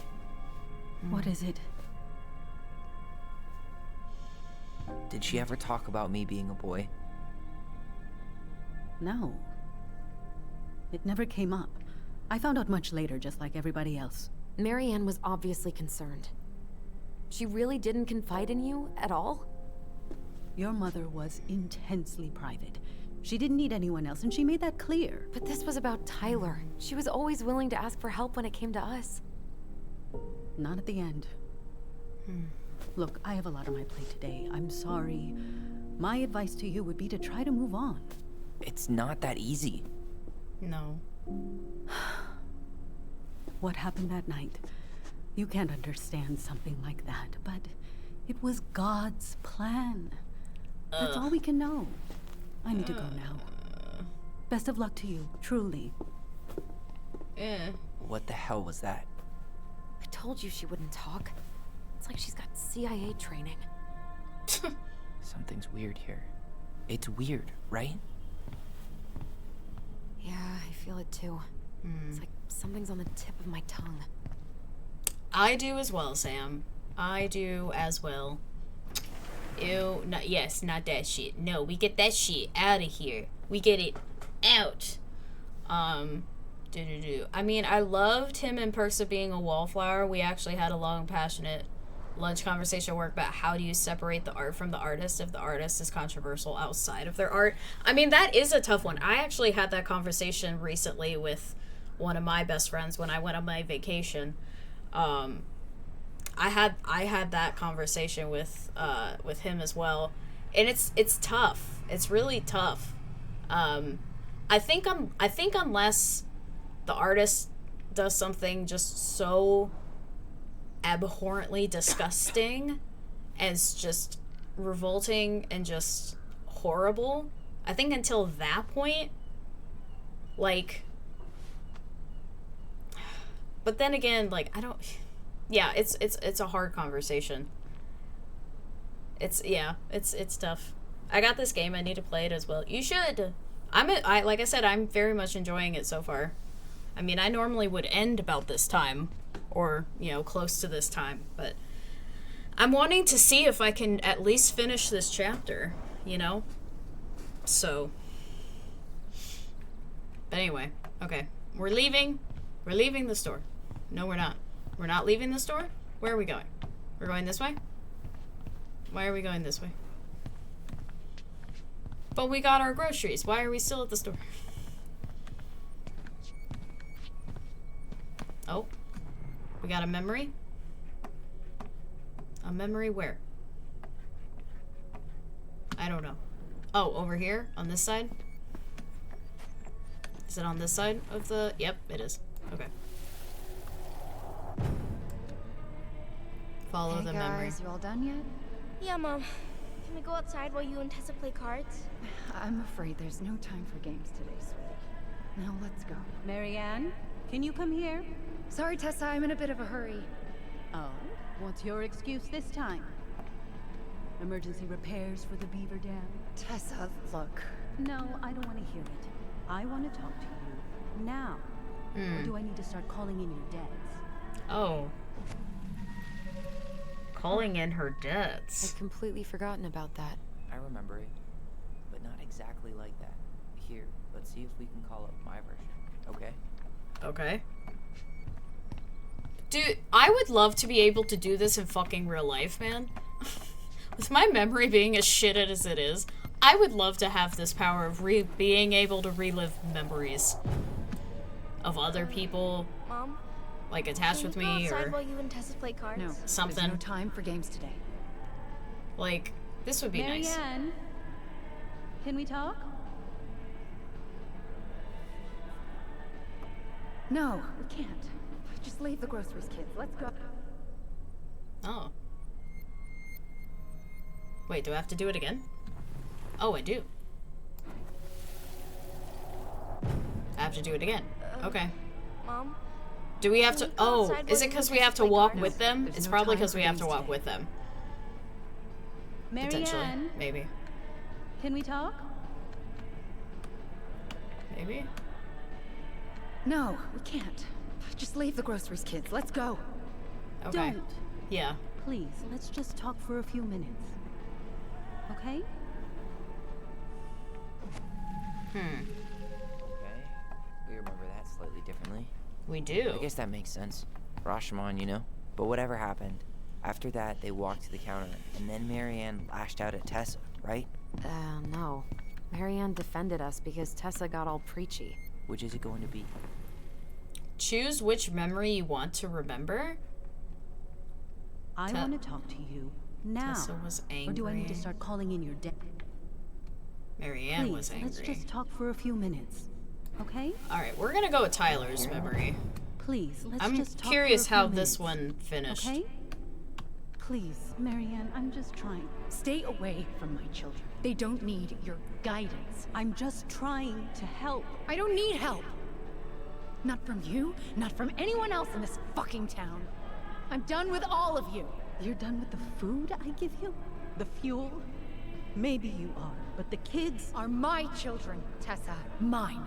What is it? Did she ever talk about me being a boy? No. It never came up. I found out much later, just like everybody else. Mary Ann was obviously concerned. She really didn't confide in you at all? Your mother was intensely private. She didn't need anyone else, and she made that clear. But this was about Tyler. She was always willing to ask for help when it came to us. Not at the end. Look, I have a lot on my plate today. I'm sorry. My advice to you would be to try to move on. It's not that easy. No. What happened that night? You can't understand something like that, but it was God's plan. That's all we can know. I need to go now. Best of luck to you, truly. What the hell was that? I told you she wouldn't talk. It's like she's got CIA training. Something's weird here. It's weird, right? Yeah, I feel it too. It's like something's on the tip of my tongue. I do as well, Sam. I do as well. Ew, yes, not that shit. No, we get that shit out of here. We get it out. I mean, I loved him in Perks of Being a Wallflower. We actually had a long, passionate lunch conversation work about how do you separate the art from the artist if the artist is controversial outside of their art. I mean, that is a tough one. I actually had that conversation recently with one of my best friends when I went on my vacation. I had that conversation with him as well, and it's tough. It's really tough. I think unless the artist does something just so abhorrently disgusting as just revolting and just horrible, I think until that point, like, but then again, like, I don't, yeah, it's a hard conversation. It's tough. I got this game, I need to play it as well. You should. Like I said, I'm very much enjoying it so far. I mean, I normally would end about this time, or, you know, close to this time, but I'm wanting to see if I can at least finish this chapter, you know? So, but anyway, okay. We're leaving the store. No, we're not. We're not leaving the store? Where are we going? We're going this way? Why are we going this way? But we got our groceries. Why are we still at the store? Oh. We got a memory? A memory where? I don't know. Oh, over here? On this side? Is it on this side of the... Yep, it is. Okay. Follow the memory. Guys, you all done yet? Yeah, Mom. Can we go outside while you and Tessa play cards? I'm afraid there's no time for games today, sweetie. Now let's go. Mary Ann, can you come here? Sorry, Tessa, I'm in a bit of a hurry. Oh, what's your excuse this time? Emergency repairs for the beaver dam? Tessa, look. No, I don't want to hear it. I want to talk to you now. Or do I need to start calling in your debts? Oh. Calling in her debts. I'd completely forgotten about that. I remember it, but not exactly like that. Here, let's see if we can call up my version, okay? Okay. Dude, I would love to be able to do this in fucking real life, man. With my memory being as shit as it is, I would love to have this power of being able to relive memories of other people. Mom, like attached with Can you go me outside or while you and Tessa play cards? No. something. There's no time for games today. Like, this would be nice. Marianne, can we talk? No, we can't. Just leave the groceries, kids. Let's go. Oh. Wait, do I have to do it again? Oh, I do. I have to do it again. Okay. Mom? Do we have Can to? we go Oh, outside is while it you because and we have Tessa to play walk cards? with them? There's It's no probably time because for we have to games walk today. with them. Potentially. Marianne, Maybe. can we talk? Maybe? No, we can't. Just leave the groceries, kids. Let's go. Okay. Don't. Yeah. Please, let's just talk for a few minutes. Okay? Hmm. Okay, we remember that slightly differently. We do. I guess that makes sense. Rashomon, you know? But whatever happened, after that, they walked to the counter, and then Marianne lashed out at Tessa, right? No. Marianne defended us because Tessa got all preachy. Which is it going to be? Choose which memory you want to remember. I want to talk to you now. Tessa was Or do I need to angry. start calling in your dad? Marianne Please, was angry. let's just talk for a few minutes. Okay? Alright, we're gonna go with Tyler's memory. Please, let's I'm just talk curious for a few how this minutes. one finished. Okay? Please, Marianne, I'm just trying. Stay away from my children. They don't need your guidance. I'm just trying to help. I don't need help. Not from you, not from anyone else in this fucking town. I'm done with all of you. You're done with the food I give you? The fuel? Maybe you are, but the kids are my children, Tessa. Mine.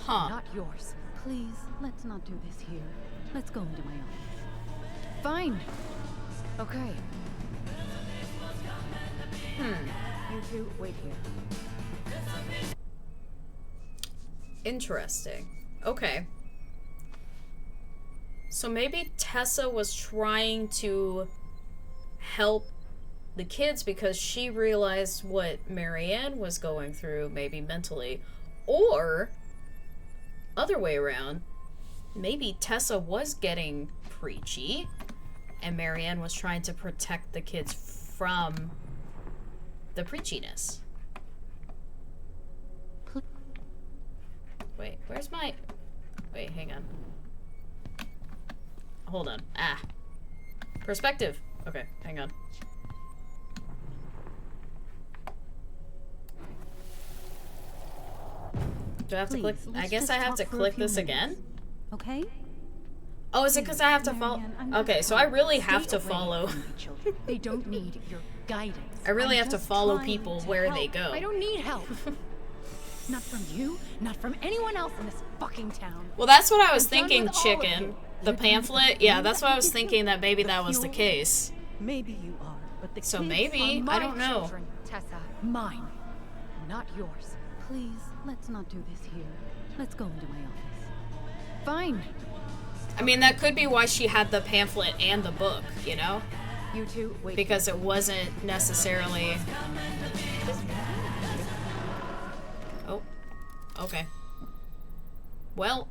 Huh. Not yours. Please, let's not do this here. Let's go into my office. Fine. Okay. You two, wait here. Interesting. Okay. So maybe Tessa was trying to help the kids because she realized what Marianne was going through, maybe mentally. Or, other way around, maybe Tessa was getting preachy and Marianne was trying to protect the kids from the preachiness. Wait, where's my... Wait, hang on. Hold on. Ah. Perspective. Okay, hang on. Do I have to click? I guess I have to click this again? Okay? Oh, is it because I have to follow? Okay, so I really have to follow. They don't need your guidance. I really I'm have to just follow trying people to where help. they go. I don't need help. Not from you, not from anyone else in this fucking town. Well, that's what I was I'm done thinking, with all of chicken. you. The pamphlet? Yeah, that's what I was thinking, that maybe that was the case. Maybe you are, but the So kids maybe, are my I don't know. children, Tessa. Mine, not yours. Please, let's not do this here. Let's go into my office. Fine. I mean, that could be why she had the pamphlet and the book, you know? You two, wait. Because it wasn't necessarily... Oh. Okay. Well,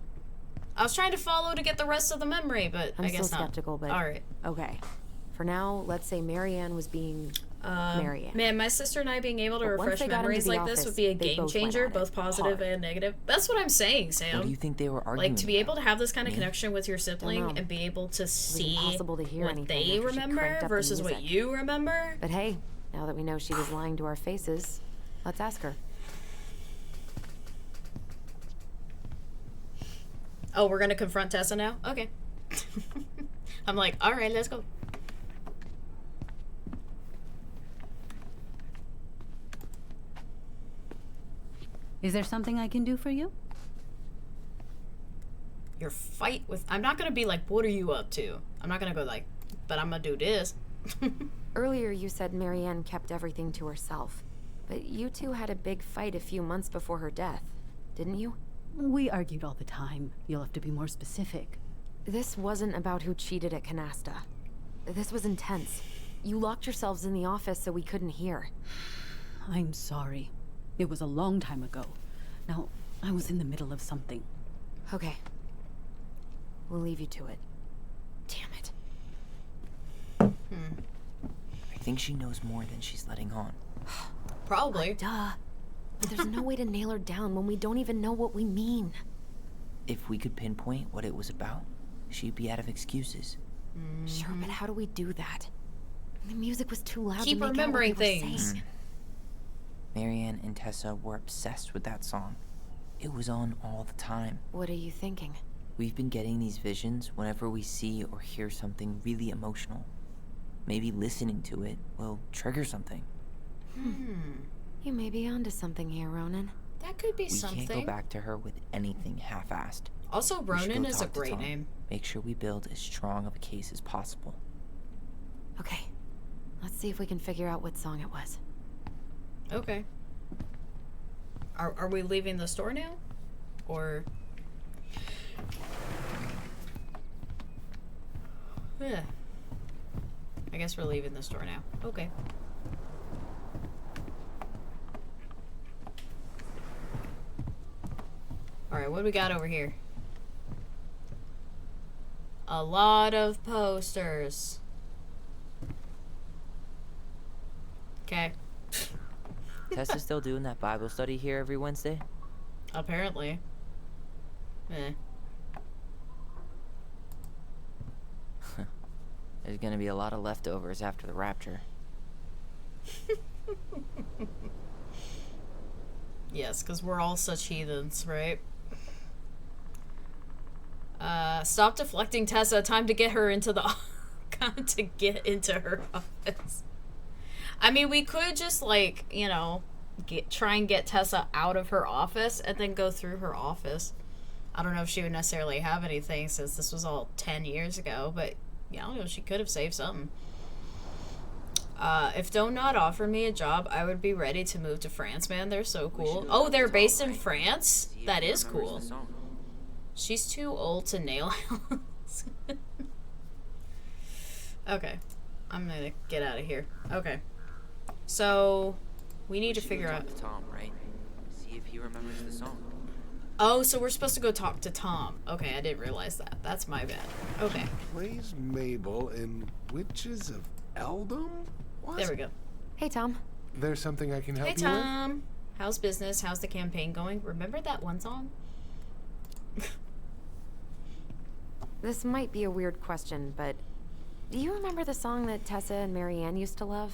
I was trying to follow to get the rest of the memory, but I'm I guess still not. skeptical, but Alright. okay. For now, let's say Marianne was being Marianne. Man, my sister and I being able to But once refresh they got into memories the like this office, would be a they game both went changer, at it both positive hard. and negative. That's what I'm saying, Sam. What do you think they were arguing Like, to be able about? to have this kind of Me? connection with your sibling know. and be able to see impossible to hear what anything they after she remember cranked up the versus what music. you remember. But hey, now that we know she was lying to our faces, let's ask her. Oh, we're gonna confront Tessa now? Okay. I'm like, alright, let's go. Is there something I can do for you? Your fight with... I'm not gonna be like, what are you up to? I'm not gonna go like, but I'm gonna do this. Earlier you said Marianne kept everything to herself. But you two had a big fight a few months before her death, didn't you? We argued all the time. You'll have to be more specific. This wasn't about who cheated at Canasta. This was intense. You locked yourselves in the office so we couldn't hear. I'm sorry. It was a long time ago. Now, I was in the middle of something. Okay. We'll leave you to it. Damn it. I think she knows more than she's letting on. Probably. Duh. But there's no way to nail her down when we don't even know what we mean. If we could pinpoint what it was about, she'd be out of excuses. Sure, but how do we do that? The music was too loud Keep to make remembering out what they were things. saying. Marianne and Tessa were obsessed with that song. It was on all the time. What are you thinking? We've been getting these visions whenever we see or hear something really emotional. Maybe listening to it will trigger something. You may be onto something here, Ronan. That could be We something. can't go back to her with anything half-assed. Also, We should Ronan go is a talk to great Tom. name. Make sure we build as strong of a case as possible. Okay. Let's see if we can figure out what song it was. Okay. Are we leaving the store now? Or... Yeah. I guess we're leaving the store now. Okay. Alright, what do we got over here? A lot of posters. Okay. Tessa's still doing that Bible study here every Wednesday? Apparently. Eh. There's gonna be a lot of leftovers after the rapture. Yes, because we're all such heathens, right? Stop deflecting, Tessa. Time to get her into the... to get into her office. I mean, we could just, like, you know, try and get Tessa out of her office and then go through her office. I don't know if she would necessarily have anything since this was all 10 years ago, but, yeah, I don't know, she could have saved something. If Don't Not offered me a job, I would be ready to move to France, man. They're so cool. Oh, they're based in France? That is cool. She's too old to nail house. Okay. I'm gonna get out of here. Okay. So, we need to figure out... To Tom, right? See if he remembers the song. Oh, so we're supposed to go talk to Tom. Okay, I didn't realize that. That's my bad. Okay. Plays Mabel in Witches of Eldom? What? There we go. Hey, Tom. There's something I can help Hey, you with? Tom. How's business? How's the campaign going? Remember that one song? This might be a weird question, but do you remember the song that Tessa and Marianne used to love?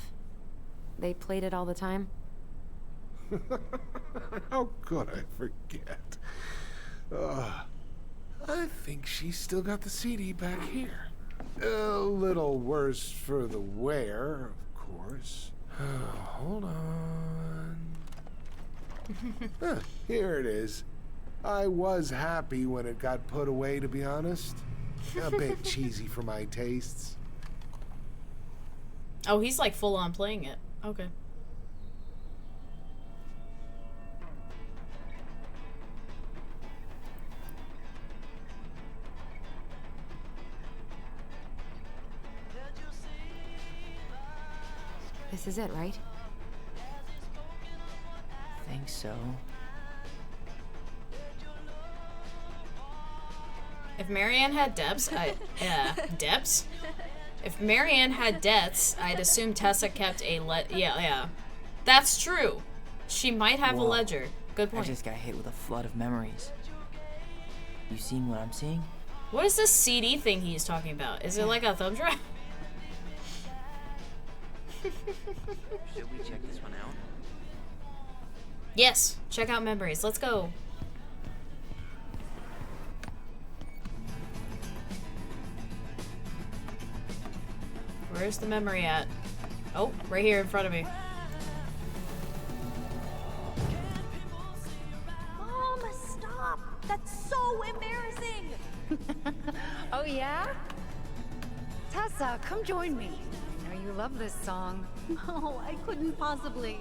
They played it all the time. How could I forget? I think she's still got the CD back here. A little worse for the wear, of course. Hold on. Here it is. I was happy when it got put away, to be honest. A bit cheesy for my tastes. Oh, he's like full on playing it. Okay. This is it, right? Think so. If Marianne had depths, depths? If Marianne had debts, I'd assume Tessa kept a yeah. That's true. She might have a Whoa. ledger. Good I point. just got hit with a flood of memories. You seen what I'm seeing? What is this CD thing he's talking about? Is it like a thumb drive? Should we check this one out? Yes. Check out memories. Let's go. Where's the memory at? Oh, right here in front of me. Mom, stop! That's so embarrassing! Oh, yeah? Tessa, come join me. I know you love this song. No, I couldn't possibly.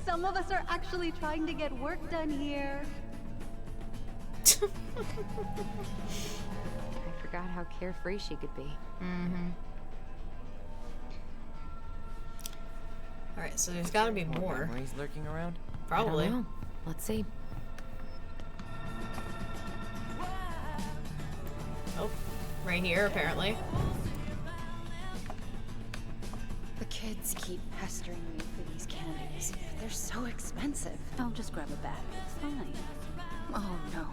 Some of us are actually trying to get work done here. I forgot how carefree she could be. Mm-hmm. Alright, so there's gotta be more. Memories lurking around? Probably. I don't know. Let's see. Oh. right here, apparently. The kids keep pestering me for these candies. They're so expensive. I'll just grab a bag. It's fine. Oh no,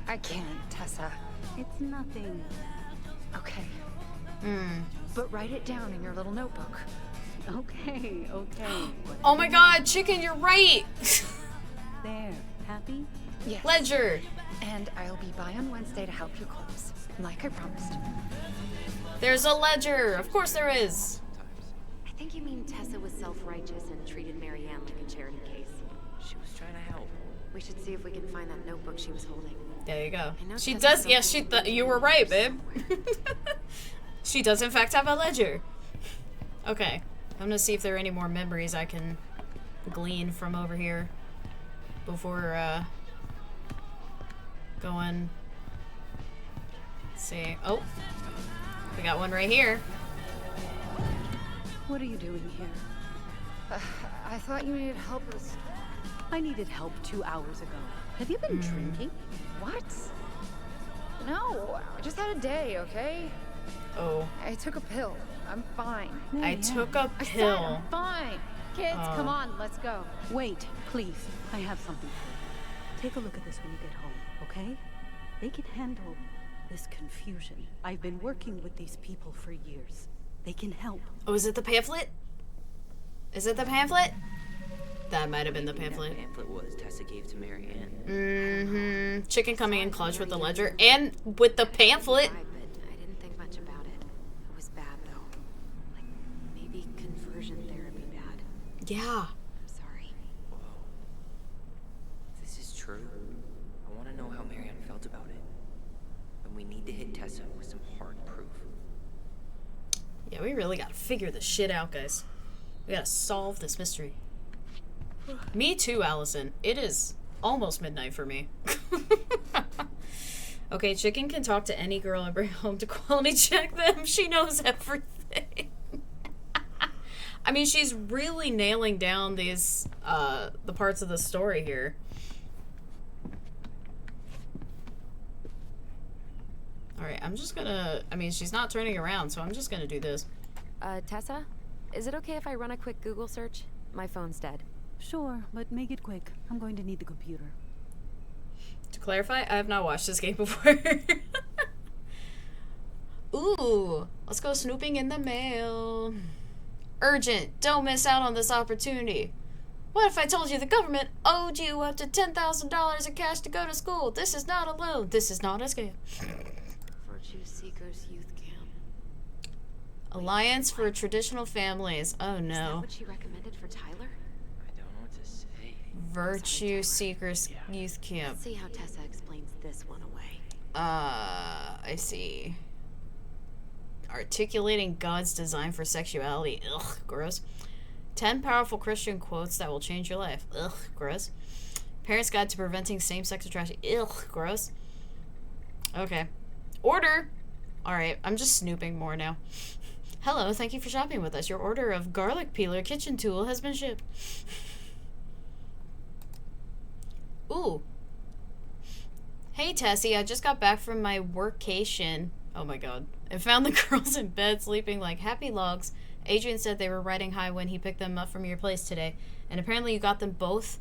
I can't, Tessa. It's nothing. Okay. But write it down in your little notebook. Okay, okay. Oh my god, Chicken, you're right! There. Happy? Yes. Ledger! And I'll be by on Wednesday to help you close, like I promised. There's a ledger! Of course there is! I think you mean Tessa was self-righteous and treated Marianne like a charity case. She was trying to help. We should see if we can find that notebook she was holding. There you go. She Tessa does, yes, you were right, babe. She does in fact have a ledger. Okay, I'm gonna see if there are any more memories I can glean from over here before, going, let's see. Oh, we got one right here. What are you doing here? I thought you needed help with... I needed help 2 hours ago. Have you been drinking? What? No, I just had a day, okay? Oh. I took a pill. I'm fine. I took a I said pill. I'm fine. Kids, come on, let's go. Wait, please. I have something for you. Take a look at this when you get home, okay? They can handle this confusion. I've been working with these people for years. They can help. Oh, is it the pamphlet? Is it the pamphlet? That might have been the pamphlet. That pamphlet was Tessa gave to Marianne. Mm-hmm. Chicken coming in clutch with the ledger and with the pamphlet. I didn't think much about it. It was bad, though. Like, maybe conversion therapy bad. Yeah. I'm sorry. Whoa. This is true. I want to know how Marianne felt about it. And we need to hit Tessa with some hard proof. Yeah, we really gotta figure this shit out, guys. We gotta solve this mystery. Me too, Allison. It is almost midnight for me. Okay, Chicken can talk to any girl and bring home to quality check them. She knows everything. I mean, she's really nailing down these, the parts of the story here. Alright, I'm just gonna... I mean, she's not turning around, so I'm just gonna do this. Tessa? Is it okay if I run a quick Google search? My phone's dead. Sure, but make it quick. I'm going to need the computer. To clarify, I have not watched this game before. Ooh, let's go snooping in the mail. Urgent, don't miss out on this opportunity. What if I told you the government owed you up to $10,000 in cash to go to school? This is not a loan. This is not a scam. Virtue Seekers Youth Camp. Alliance for Traditional Families. Oh no. Is that what she recommended for Tyler? Virtue Seekers Youth Camp. Let's see how Tessa explains this one away. I see. Articulating God's design for sexuality. Ugh, gross. 10 powerful Christian quotes that will change your life. Ugh, gross. Parents' Guide to Preventing Same-Sex Attraction. Ugh, gross. Okay. Order! Alright, I'm just snooping more now. Hello, thank you for shopping with us. Your order of garlic peeler kitchen tool has been shipped. Ooh. Hey, Tessie, I just got back from my workcation. Oh my god. And found the girls in bed sleeping like happy logs. Adrian said they were riding high when he picked them up from your place today. And apparently you got them both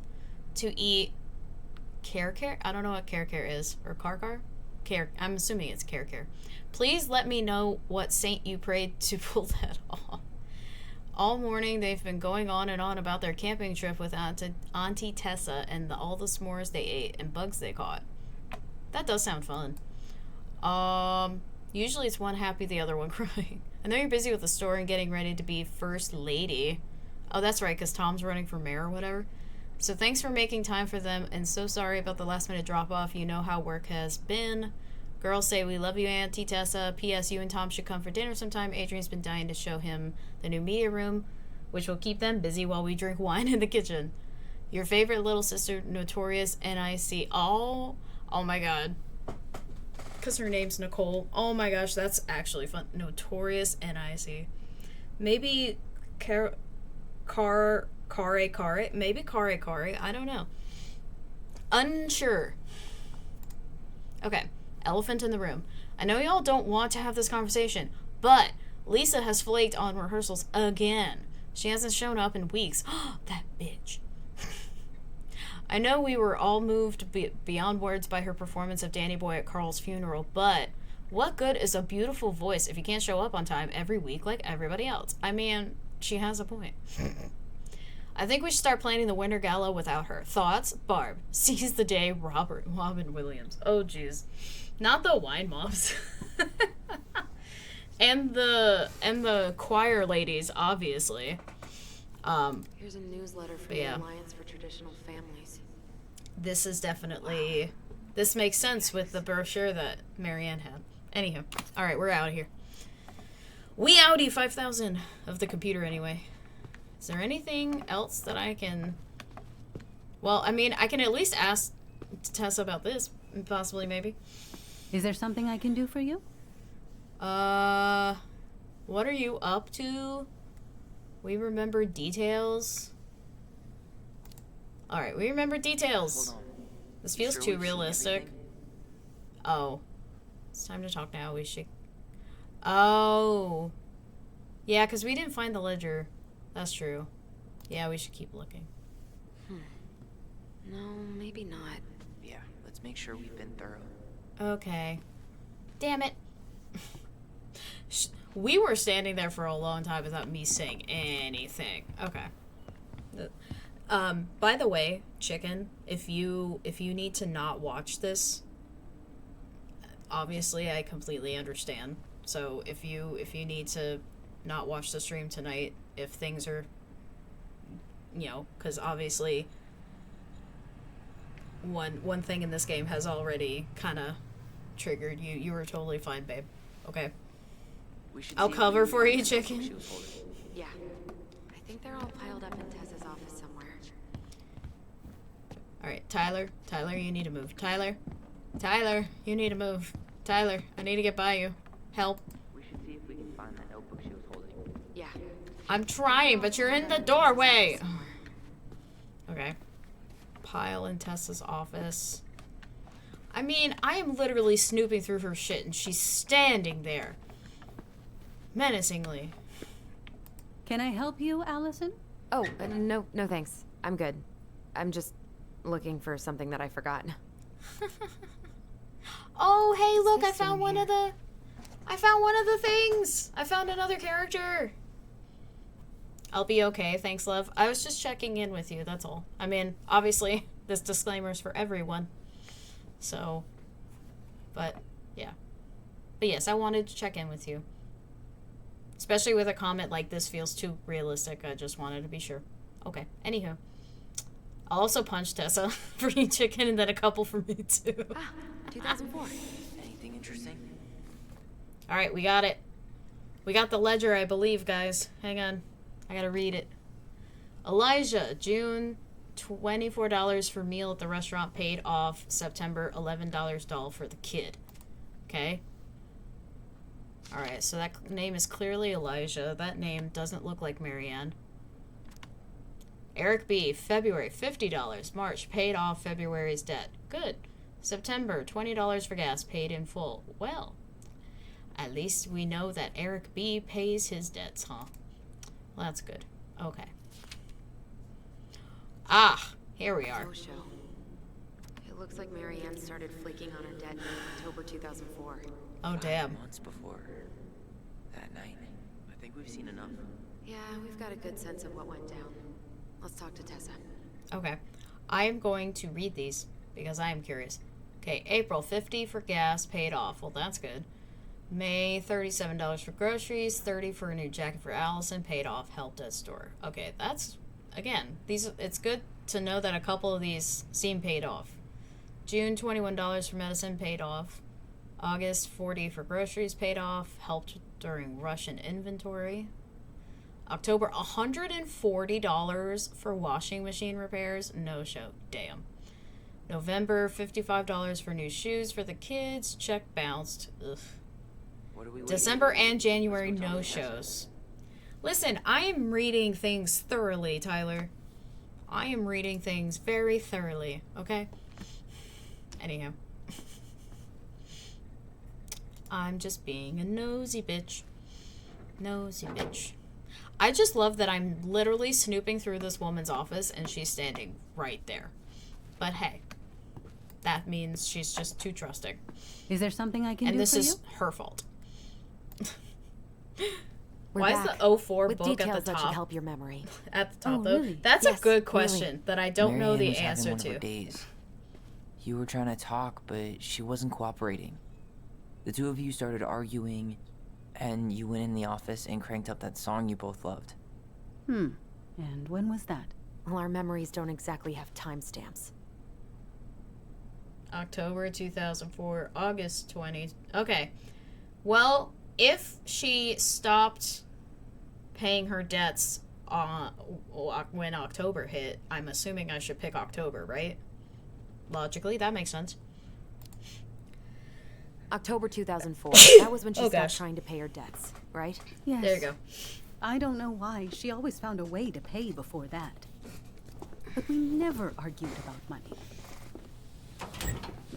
to eat care. I don't know what care is. Or car? Care. I'm assuming it's care. Please let me know what saint you prayed to pull that off. All morning they've been going on and on about their camping trip with Auntie Tessa and all the s'mores they ate and bugs they caught. That does sound fun. Usually it's one happy, the other one crying. I know you're busy with the store and getting ready to be first lady. Oh, that's right, because Tom's running for mayor or whatever. So thanks for making time for them, and so sorry about the last minute drop off. You know how work has been. Girls say we love you, Auntie Tessa. P.S. You and Tom should come for dinner sometime. Adrian's been dying to show him the new media room, which will keep them busy while we drink wine in the kitchen. Your favorite little sister, Notorious NIC. Oh my god. Because her name's Nicole. Oh my gosh, that's actually fun. Notorious NIC. Maybe Kare. Maybe Kare. I don't know. Unsure. Okay. Elephant in the room. I know y'all don't want to have this conversation, but Lisa has flaked on rehearsals again. She hasn't shown up in weeks. That bitch. I know we were all moved beyond words by her performance of Danny Boy at Carl's funeral, but what good is a beautiful voice if you can't show up on time every week like everybody else? I mean, she has a point. I think we should start planning the Winter Gala without her. Thoughts? Barb. Seize the day, Robin Williams. Oh, jeez. Not the wine mobs. and the choir ladies, obviously. Here's a newsletter from the Alliance for Traditional Families. This is definitely... This makes sense with the brochure that Marianne had. Anywho. Alright, we're out of here. We outie 5,000 of the computer anyway. Is there anything else that I can... Well, I mean, I can at least ask Tessa about this. Possibly, maybe. Is there something I can do for you? What are you up to? We remember details. Alright, we remember details. Hold on. This feels Sure too we've seen realistic. everything? Oh. It's time to talk now. We should... Oh. Yeah, because we didn't find the ledger. That's true. Yeah, we should keep looking. No, maybe not. Yeah, let's make sure we've been thorough. Okay. Damn it. We were standing there for a long time without me saying anything. Okay. By the way, Chicken, if you need to not watch this, obviously I completely understand. So if you need to not watch the stream tonight, if things are, you know, because obviously one thing in this game has already kind of triggered you. You were totally fine, babe. Okay. I'll cover for you, Chicken. Yeah. I think they're all piled up in Tessa's office somewhere. Alright, Tyler. Tyler, you need to move. Tyler. Tyler, you need to move. Tyler, I need to get by you. Help. We should see if we can find that notebook she was holding. Yeah. I'm trying, but you're in the doorway. Okay. Pile in Tessa's office. I mean, I am literally snooping through her shit and she's standing there. Menacingly. Can I help you, Allison? Oh, no thanks. I'm good. I'm just looking for something that I forgot. Oh, hey, look, I found one of the things. I found another character. I'll be okay, thanks, love. I was just checking in with you, that's all. I mean, obviously, this disclaimer's for everyone. So, but, yeah. But yes, I wanted to check in with you. Especially with a comment like this feels too realistic. I just wanted to be sure. Okay, anywho. I'll also punch Tessa for eating chicken and then a couple for me too. 2004. Anything interesting? Alright, we got it. We got the ledger, I believe, guys. Hang on. I gotta read it. Elijah, June, $24 for meal at the restaurant paid off. September, $11 doll for the kid. Okay. Alright, so that name is clearly Elijah. That name doesn't look like Marianne. Eric B, February, $50. March, paid off February's debt. Good. September, $20 for gas, paid in full. Well, at least we know that Eric B pays his debts, huh? Well, that's good. Okay. Ah, here we are. No show. It looks like Marianne started flaking on her debt in October 2004. Oh, damn. 5 months before that night. I think we've seen enough. Yeah, we've got a good sense of what went down. Let's talk to Tessa. Okay. I am going to read these because I am curious. Okay, April, $50 for gas, paid off. Well, that's good. May, $37 for groceries, $30 for a new jacket for Allison, paid off, helped at store. Okay, that's, again, it's good to know that a couple of these seem paid off. June, $21 for medicine, paid off. August, $40 for groceries, paid off, helped during Russian inventory. October, $140 for washing machine repairs, no show, damn. November, $55 for new shoes for the kids, check bounced, ugh. What are we December and January, no shows. Listen, I am reading things thoroughly, Tyler. I am reading things very thoroughly, okay? Anyhow. I'm just being a nosy bitch. Nosy bitch. I just love that I'm literally snooping through this woman's office and she's standing right there. But hey, that means she's just too trusting. Is there something I can and do this for is you? her fault. We're Why back is the 04 with book at details the that top? should help your memory. At the top, Oh, though? really? That's Yes, a good really. question that I don't know Marianne the was having answer one of her to. days. You were trying to talk, but she wasn't cooperating. The two of you started arguing, and you went in the office and cranked up that song you both loved. And when was that? Well, our memories don't exactly have timestamps. October 2004, August 20. Okay. Well, if she stopped paying her debts when October hit, I'm assuming I should pick October, right? Logically, that makes sense. October 2004. That was when she Oh, stopped gosh. trying to pay her debts, right? Yes. There you go. I don't know why. She always found a way to pay before that. But we never argued about money.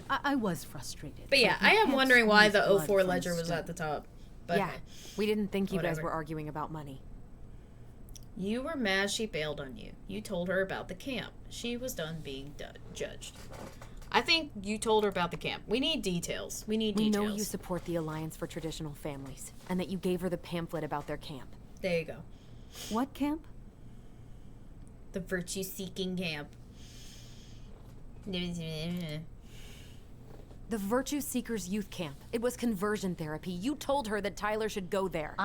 I was frustrated. But yeah, you I am can't wondering why squeeze the blood 04 from a ledger was stone. at the top. But yeah, we didn't think you guys whatever. were arguing about money. You were mad she bailed on you. You told her about the camp. She was done being judged. I think you told her about the camp. We need details. We need We details. know you support the Alliance for Traditional Families, and that you gave her the pamphlet about their camp. There you go. What camp? The virtue-seeking camp. The Virtue Seekers Youth Camp. It was conversion therapy. You told her that Tyler should go there.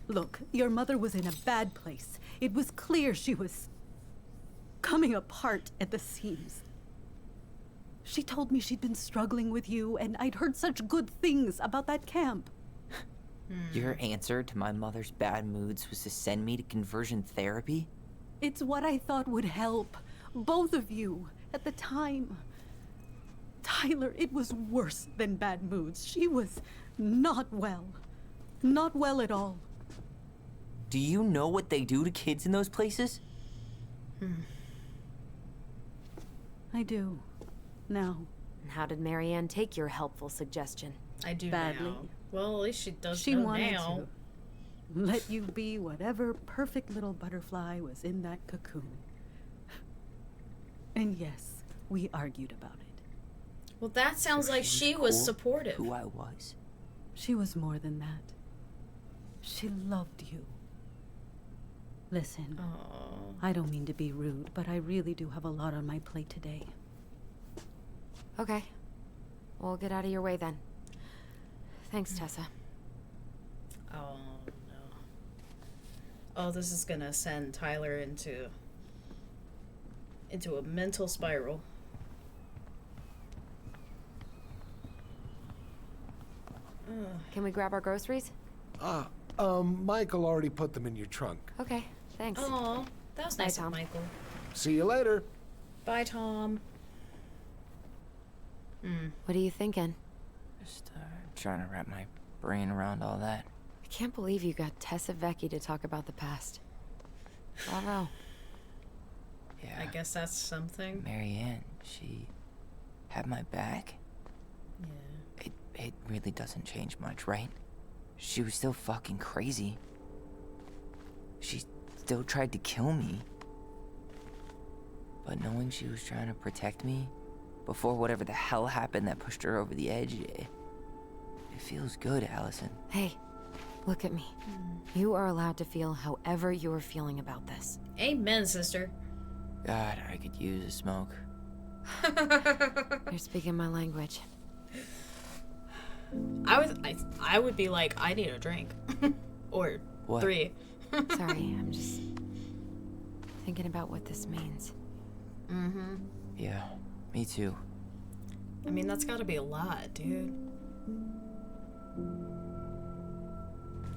Look, your mother was in a bad place. It was clear she was coming apart at the seams. She told me she'd been struggling with you, and I'd heard such good things about that camp. Your answer to my mother's bad moods was to send me to conversion therapy? It's what I thought would help both of you at the time. Tyler, it was worse than bad moods. She was not well. Not well at all. Do you know what they do to kids in those places? I do. Now. How did Marianne take your helpful suggestion? I do Badly. now. Well, at least she does She know wanted now. to let you be whatever perfect little butterfly was in that cocoon. And yes, we argued about it. Well, that sounds like she was cool supportive. Who I was. She was more than that. She loved you. Listen, I don't mean to be rude, but I really do have a lot on my plate today. Okay. We'll get out of your way then. Thanks, Tessa. Oh, no. Oh, this is gonna send Tyler into a mental spiral. Can we grab our groceries? Michael already put them in your trunk. Okay, thanks. Oh, that was Bye, nice of Tom. Michael. See you later. Bye, Tom. What are you thinking? Just trying to wrap my brain around all that. I can't believe you got Tessa Vecchi to talk about the past. Bravo. Yeah. I guess that's something. Marianne, she had my back. Yeah. It really doesn't change much, right? She was still fucking crazy. She still tried to kill me. But knowing she was trying to protect me before whatever the hell happened that pushed her over the edge, it feels good, Allison. Hey, look at me. You are allowed to feel however you are feeling about this. Amen, sister. God, I could use a smoke. You're speaking my language. I would be like, I need a drink. Or What? 3. Sorry, I'm just thinking about what this means. Yeah, me too. I mean, that's gotta be a lot, dude.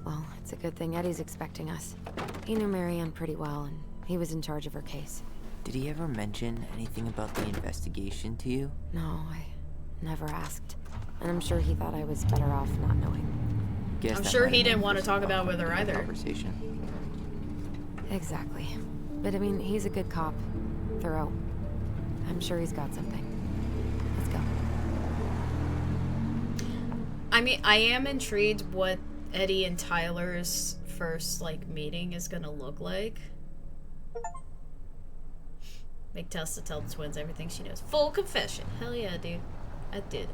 Well, it's a good thing Eddie's expecting us. He knew Marianne pretty well, and he was in charge of her case. Did he ever mention anything about the investigation to you? No, I never asked. And I'm sure he thought I was better off not knowing. Guess I'm that sure might he have didn't been want to the talk first about with her either. Conversation. Exactly. But I mean, he's a good cop. Thorough. I'm sure he's got something. I mean, I am intrigued what Eddie and Tyler's first, like, meeting is gonna look like. Make Tessa tell the twins everything she knows. Full confession. Hell yeah, dude. I did it.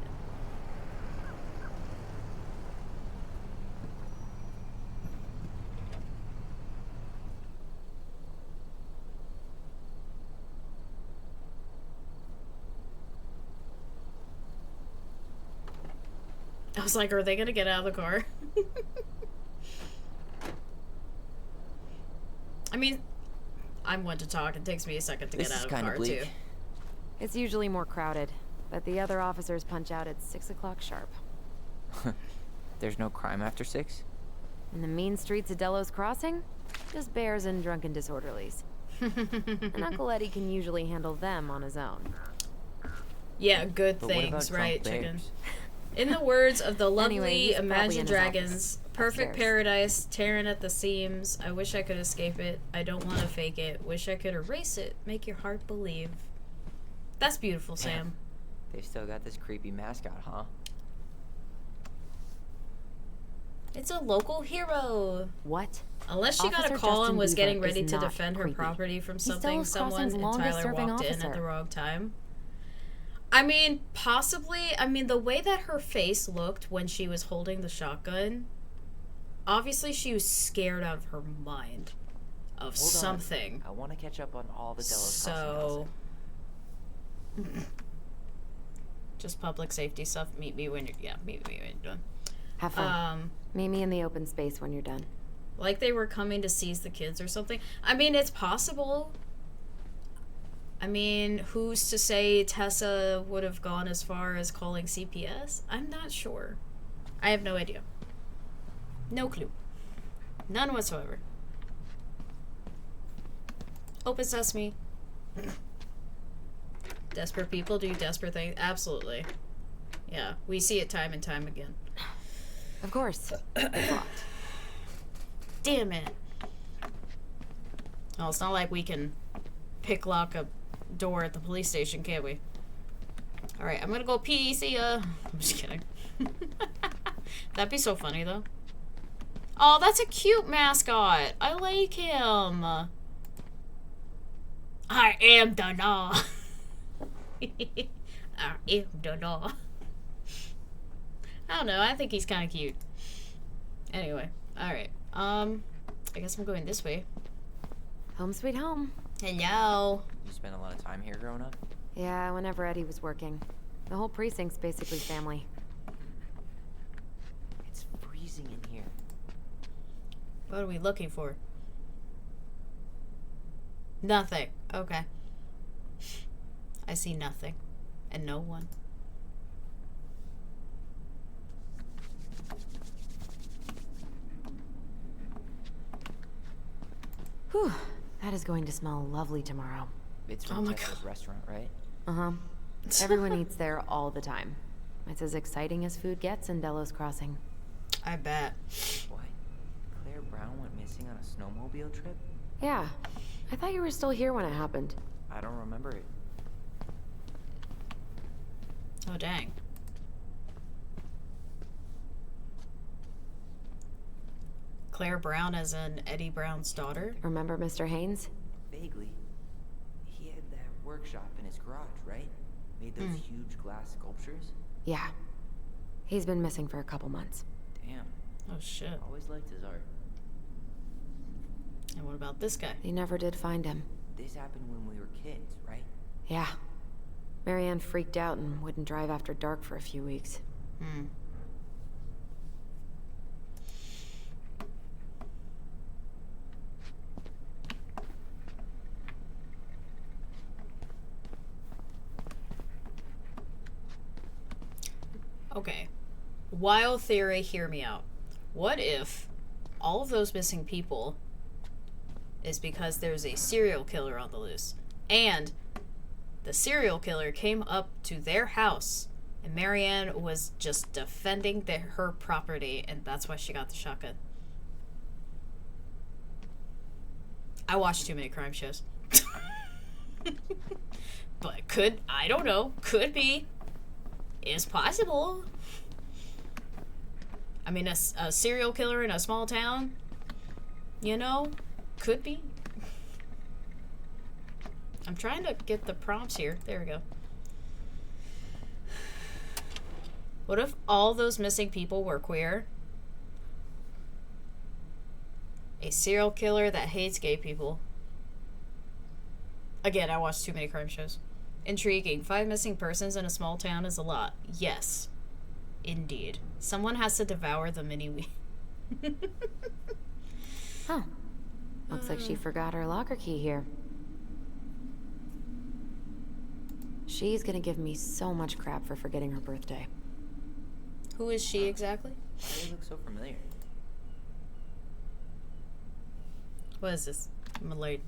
I was like, are they gonna get out of the car? I mean, I'm one to talk. It takes me a second to get out of the car, too. It's usually more crowded, but the other officers punch out at 6 o'clock sharp. There's no crime after 6? In the mean streets of Delos Crossing, just bears and drunken disorderlies. And Uncle Eddie can usually handle them on his own. Yeah, good But what about things, right, drunk chicken? bears? In the words of the lovely Anyway, he's probably in Imagine his Dragons, office, perfect upstairs. paradise, tearing at the seams. I wish I could escape it. I don't want to fake it. Wish I could erase it. Make your heart believe. That's beautiful, Sam. They've still got this creepy mascot, huh? It's a local hero. What? Unless she got a Officer call and Justin was getting Bieber ready is to not defend her creepy. property from He's something, Delos someone, Crossing's and longest Tyler serving walked in at officer. the wrong time. I mean, possibly. I mean, the way that her face looked when she was holding the shotgun, obviously she was scared out of her mind of Hold something. on. I want to catch up on all the Delos So, just public safety stuff. Meet me when you're meet me when you're done. Have fun. Meet me in the open space when you're done. Like they were coming to seize the kids or something. I mean, it's possible. I mean, who's to say Tessa would have gone as far as calling CPS? I'm not sure. I have no idea. No clue. None whatsoever. Open sesame. Desperate people do desperate things. Absolutely. Yeah, we see it time and time again. Of course. It's locked. Damn it. Well, it's not like we can pick lock a door at the police station, can we? Alright, I'm gonna go pee, see ya. I'm just kidding. That'd be so funny, though. Oh, that's a cute mascot. I like him. I am the law. I am the law. I don't know, I think he's kind of cute. Anyway, alright. I guess I'm going this way. Home sweet home. Hello. You spent a lot of time here growing up? Yeah, whenever Eddie was working. The whole precinct's basically family. It's freezing in here. What are we looking for? Nothing. Okay. I see nothing. And no one. Whew. That is going to smell lovely tomorrow. It's from Tessa's restaurant, right? Uh-huh. Everyone eats there all the time. It's as exciting as food gets in Delos Crossing. I bet. What? Claire Brown went missing on a snowmobile trip? Yeah. I thought you were still here when it happened. I don't remember it. Oh, dang. Claire Brown as in Eddie Brown's daughter? Remember Mr. Haynes? Vaguely. He had that workshop in his garage, right? Made those huge glass sculptures? Yeah. He's been missing for a couple months. Damn. Oh, shit. Always liked his art. And what about this guy? They never did find him. This happened when we were kids, right? Yeah. Marianne freaked out and wouldn't drive after dark for a few weeks. Okay. Wild theory, hear me out. What if all of those missing people is because there's a serial killer on the loose, and the serial killer came up to their house and Marianne was just defending her property, and that's why she got the shotgun? I watch too many crime shows. But I don't know, could be. Is possible. I mean, a serial killer in a small town, you know, could be. I'm trying to get the prompts here. There we go. What if all those missing people were queer? A serial killer that hates gay people. Again, I watched too many crime shows. Intriguing. 5 missing persons in a small town is a lot. Yes. Indeed. Someone has to devour the mini-we. Huh. Looks like she forgot her locker key here. She's gonna give me so much crap for forgetting her birthday. Who is she exactly? Why do they look so familiar? What is this? Malay.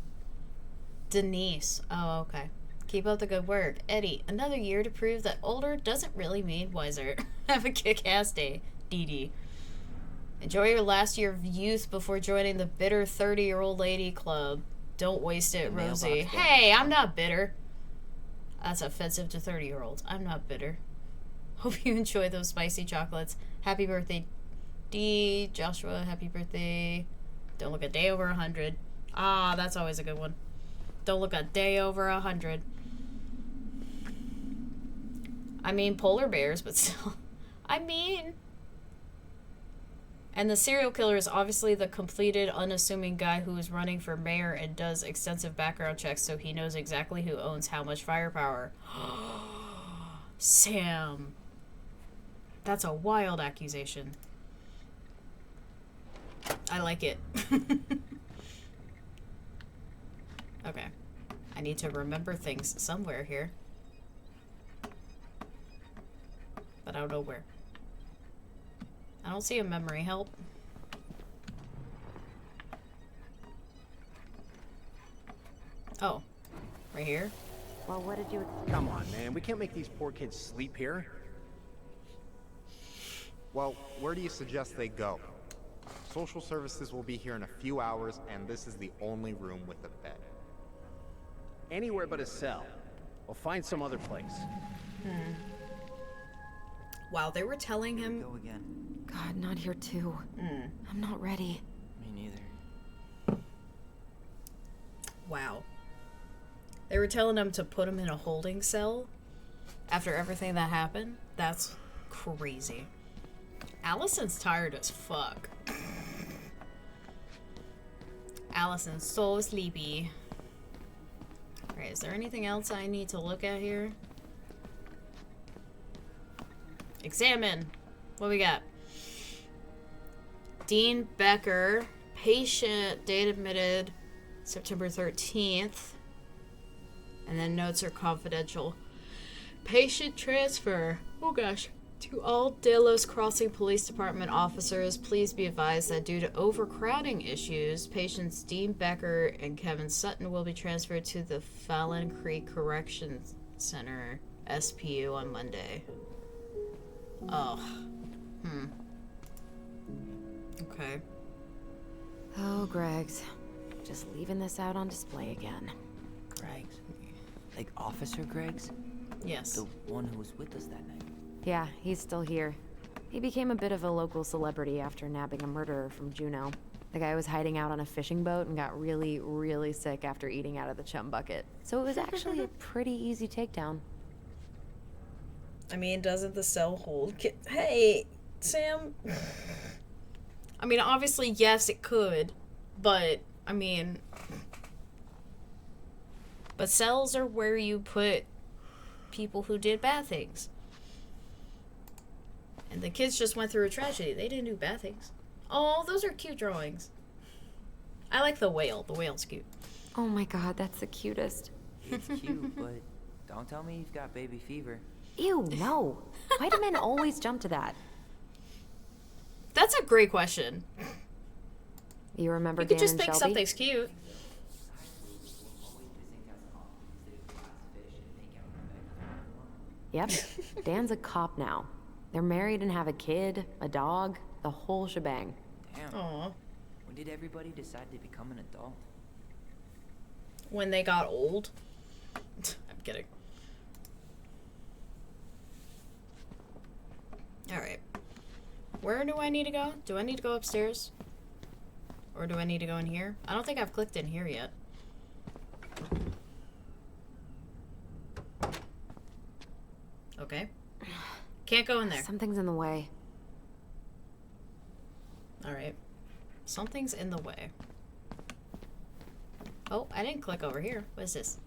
Denise. Oh, okay. Keep up the good work. Eddie, another year to prove that older doesn't really mean wiser. Have a kick-ass day, Dee Dee. Enjoy your last year of youth before joining the bitter 30-year-old lady club. Don't waste it, Rosie. Hey, I'm not bitter. That's offensive to 30-year-olds. I'm not bitter. Hope you enjoy those spicy chocolates. Happy birthday, Dee. Joshua, happy birthday. Don't look a day over 100. Ah, that's always a good one. Don't look a day over 100. I mean, polar bears, but still. I mean... And the serial killer is obviously the completed, unassuming guy who is running for mayor and does extensive background checks so he knows exactly who owns how much firepower. Sam. That's a wild accusation. I like it. Okay. I need to remember things somewhere here. But I don't know where. I don't see a memory help. Oh. Right here? Well, what did you expect? Come on, man. We can't make these poor kids sleep here. Well, where do you suggest they go? Social services will be here in a few hours, and this is the only room with a bed. Anywhere but a cell. We'll find some other place. Wow, they were telling him... Go again. God, not here too. I'm not ready. Me neither. Wow. They were telling him to put him in a holding cell after everything that happened. That's crazy. Allison's tired as fuck. Allison's so sleepy. Alright, is there anything else I need to look at here? Examine. What we got? Dean Becker. Patient. Date admitted September 13th. And then notes are confidential. Patient transfer. Oh gosh. To all Delos Crossing Police Department officers, please be advised that due to overcrowding issues, patients Dean Becker and Kevin Sutton will be transferred to the Fallon Creek Corrections Center, SPU, on Monday. Oh. Okay. Oh, Greg's. Just leaving this out on display again. Greg's? Like Officer Greg's? Yes. The one who was with us that night. Yeah, he's still here. He became a bit of a local celebrity after nabbing a murderer from Juneau. The guy was hiding out on a fishing boat and got really, really sick after eating out of the chum bucket. So it was actually a pretty easy takedown. I mean, doesn't the cell hold... Hey, Sam. I mean, obviously, yes, it could. But, I mean... But cells are where you put people who did bad things. And the kids just went through a tragedy. They didn't do bad things. Oh, those are cute drawings. I like the whale. The whale's cute. Oh my god, that's the cutest. It's cute, but don't tell me you've got baby fever. Ew, no. Why do men always jump to that? That's a great question. You remember You could Dan just and think Shelby? something's cute. Yep. Dan's a cop now. They're married and have a kid, a dog, the whole shebang. Damn. Aw. When did everybody decide to become an adult? When they got old. I'm kidding. Alright. Where do I need to go? Do I need to go upstairs? Or do I need to go in here? I don't think I've clicked in here yet. Okay. Can't go in there. Something's in the way. Alright. Something's in the way. Oh, I didn't click over here. What is this?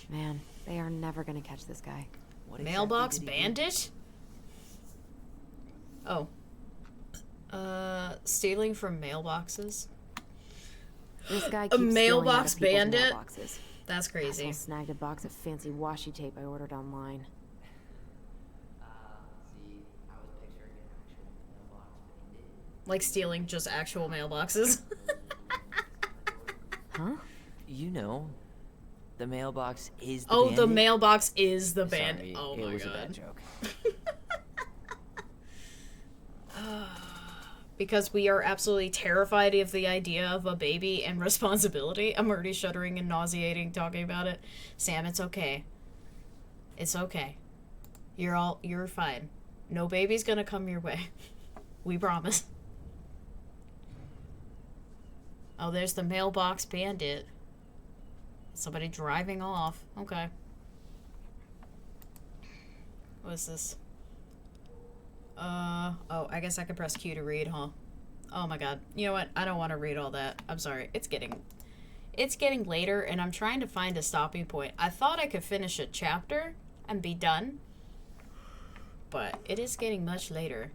Man, they are never gonna catch this guy. Mailbox bandit? Oh. Stealing from mailboxes? This guy A keeps stealing out mailbox of people's bandit? mailboxes. That's crazy. Asshole snagged a box of fancy washi tape I ordered online. Like stealing just actual mailboxes. Huh? You know, the mailbox is the Oh, bandit. the mailbox is the band. Sorry, Oh it my was god. a bad joke. Because we are absolutely terrified of the idea of a baby and responsibility. I'm already shuddering and nauseating talking about it. Sam, it's okay. It's okay. You're fine. No baby's gonna come your way. We promise. Oh, there's the mailbox bandit. Somebody driving off. Okay. What's this? Oh, I guess I can press Q to read, huh? Oh my god. You know what? I don't want to read all that. I'm sorry. It's getting later, and I'm trying to find a stopping point. I thought I could finish a chapter and be done, but it is getting much later.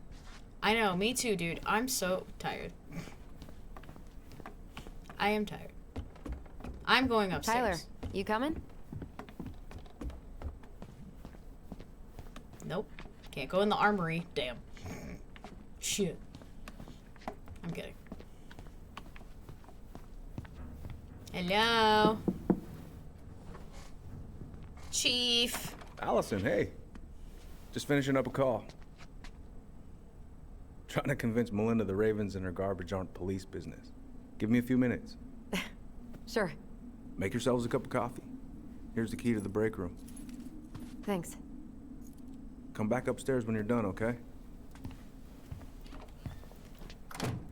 I know, me too, dude. I'm so tired. I am tired. I'm going upstairs. Tyler, you coming? Nope. Can't go in the armory. Damn. Shit. I'm kidding. Hello? Chief. Allison, hey. Just finishing up a call. Trying to convince Melinda the Ravens and her garbage aren't police business. Give me a few minutes. Sure. Make yourselves a cup of coffee. Here's the key to the break room. Thanks. Come back upstairs when you're done, okay?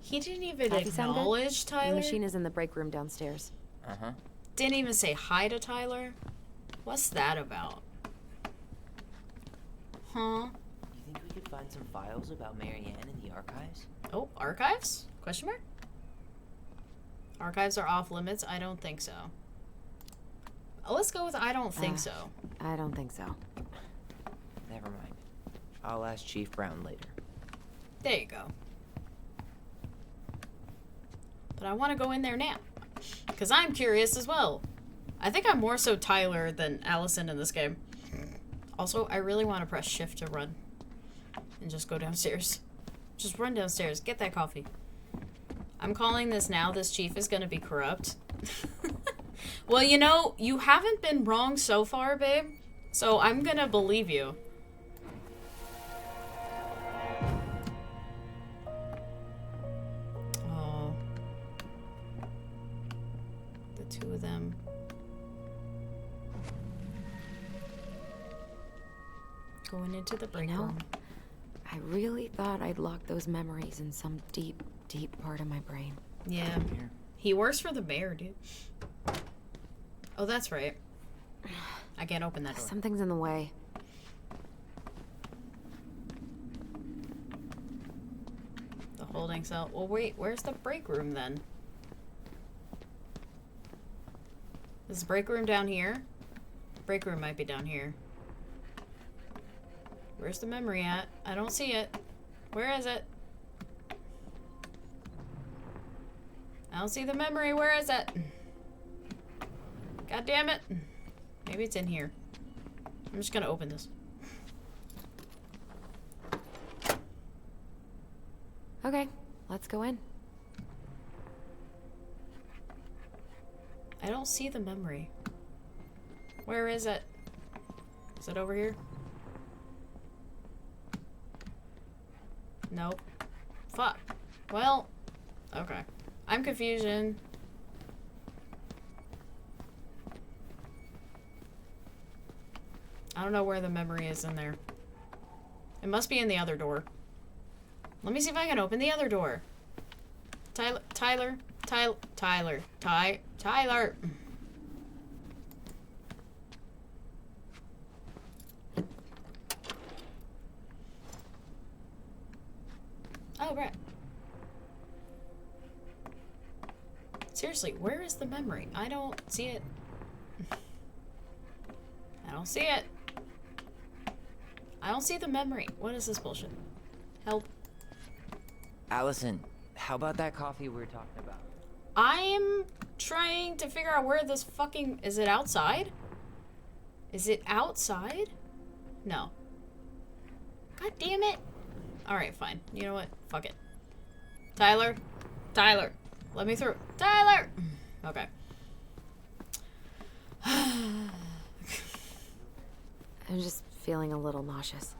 He didn't even Coffee sound good? acknowledge Tyler. The machine is in the break room downstairs. Uh-huh. Didn't even say hi to Tyler. What's that about? Huh? You think we could find some files about Marianne in the archives? Oh, archives? Question mark? Archives are off limits? I don't think so. Let's go with I don't think so. I don't think so. Never mind. I'll ask Chief Brown later. There you go. But I want to go in there now. Because I'm curious as well. I think I'm more so Tyler than Allison in this game. Also, I really want to press shift to run. And just go downstairs. Just run downstairs. Get that coffee. I'm calling this now. This chief is going to be corrupt. Well, you know, you haven't been wrong so far, babe. So I'm going to believe you. Oh. The two of them. Going into the break room. I really thought I'd locked those memories in some deep, deep part of my brain. Yeah. He works for the mayor, dude. Oh, that's right. I can't open that door. Something's in the way. The holding cell. Well, wait, where's the break room then? Is the break room down here? Break room might be down here. Where's the memory at? I don't see it. Where is it? I don't see the memory. Where is it? God damn it. Maybe it's in here. I'm just gonna open this. Okay, let's go in. I don't see the memory. Where is it? Is it over here? Nope. Fuck. Well, okay. I'm confusion. I don't know where the memory is in there. It must be in the other door. Let me see if I can open the other door. Tyler. Oh, right. Seriously, where is the memory? I don't see it. I don't see it. I don't see the memory. What is this bullshit? Help. Allison, how about that coffee we were talking about? I'm trying to figure out where this fucking... Is it outside? Is it outside? No. God damn it. Alright, fine. You know what? Fuck it. Tyler. Let me through. Tyler! Okay. I'm just feeling a little nauseous.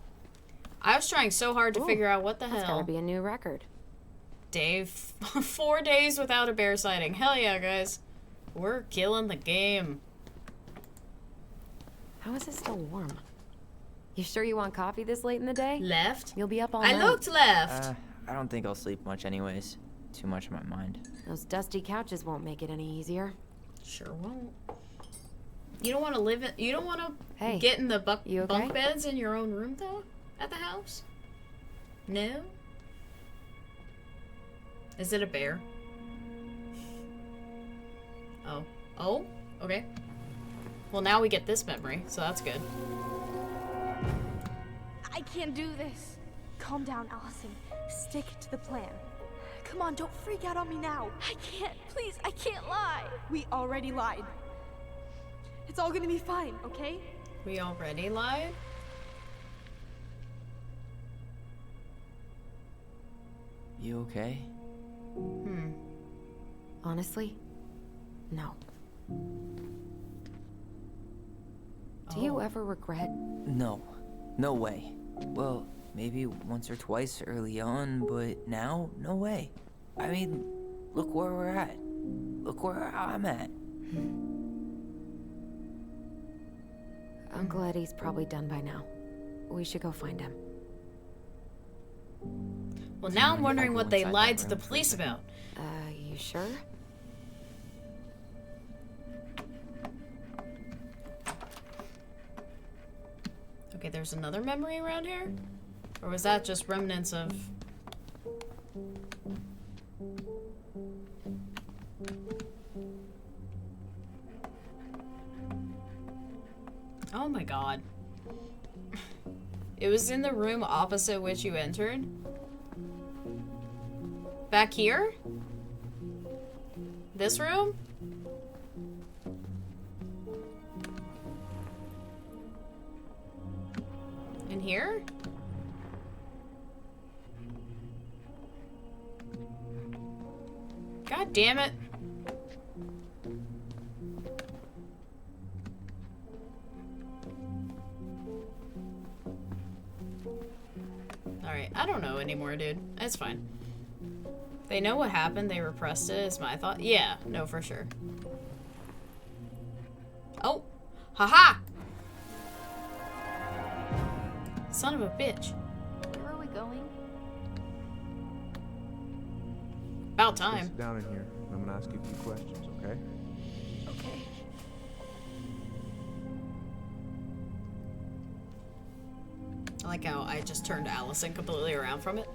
I was trying so hard to figure out what the That's hell. gotta be a new record. Dave, 4 days without a bear sighting. Hell yeah, guys. We're killing the game. How is it still warm? You sure you want coffee this late in the day? Left? You'll be up all I night. looked left. I don't think I'll sleep much anyways. Too much in my mind. Those dusty couches won't make it any easier. Sure won't. You don't want to live in... You don't want to Hey, get in the you okay? bunk beds in your own room, though? At the house? No? Is it a bear? Oh. Oh? Okay. Well, now we get this memory, so that's good. I can't do this. Calm down, Allison. Stick to the plan. Come on, don't freak out on me now. I can't. Please, I can't lie. We already lied. It's all gonna be fine, okay? We already lied? You okay? Honestly, no. Do you ever regret? No. No way. Well, maybe once or twice early on, but now, no way. I mean, look where we're at. Look where I'm at. Uncle Eddie's probably done by now. We should go find him. Well, now I'm wondering go what they inside lied that to the room for a police second? about. You sure? Okay, there's another memory around here? Or was that just remnants of... Oh my god. It was in the room opposite which you entered? Back here? This room? In here? God damn it. Alright, I don't know anymore, dude. It's fine. They know what happened, they repressed it, is my thought. Yeah, no, for sure. Oh! Haha! Son of a bitch. Where are we going? About So time. sit down in here, and I'm gonna ask you a few questions, okay? Okay. I like how I just turned Allison completely around from it.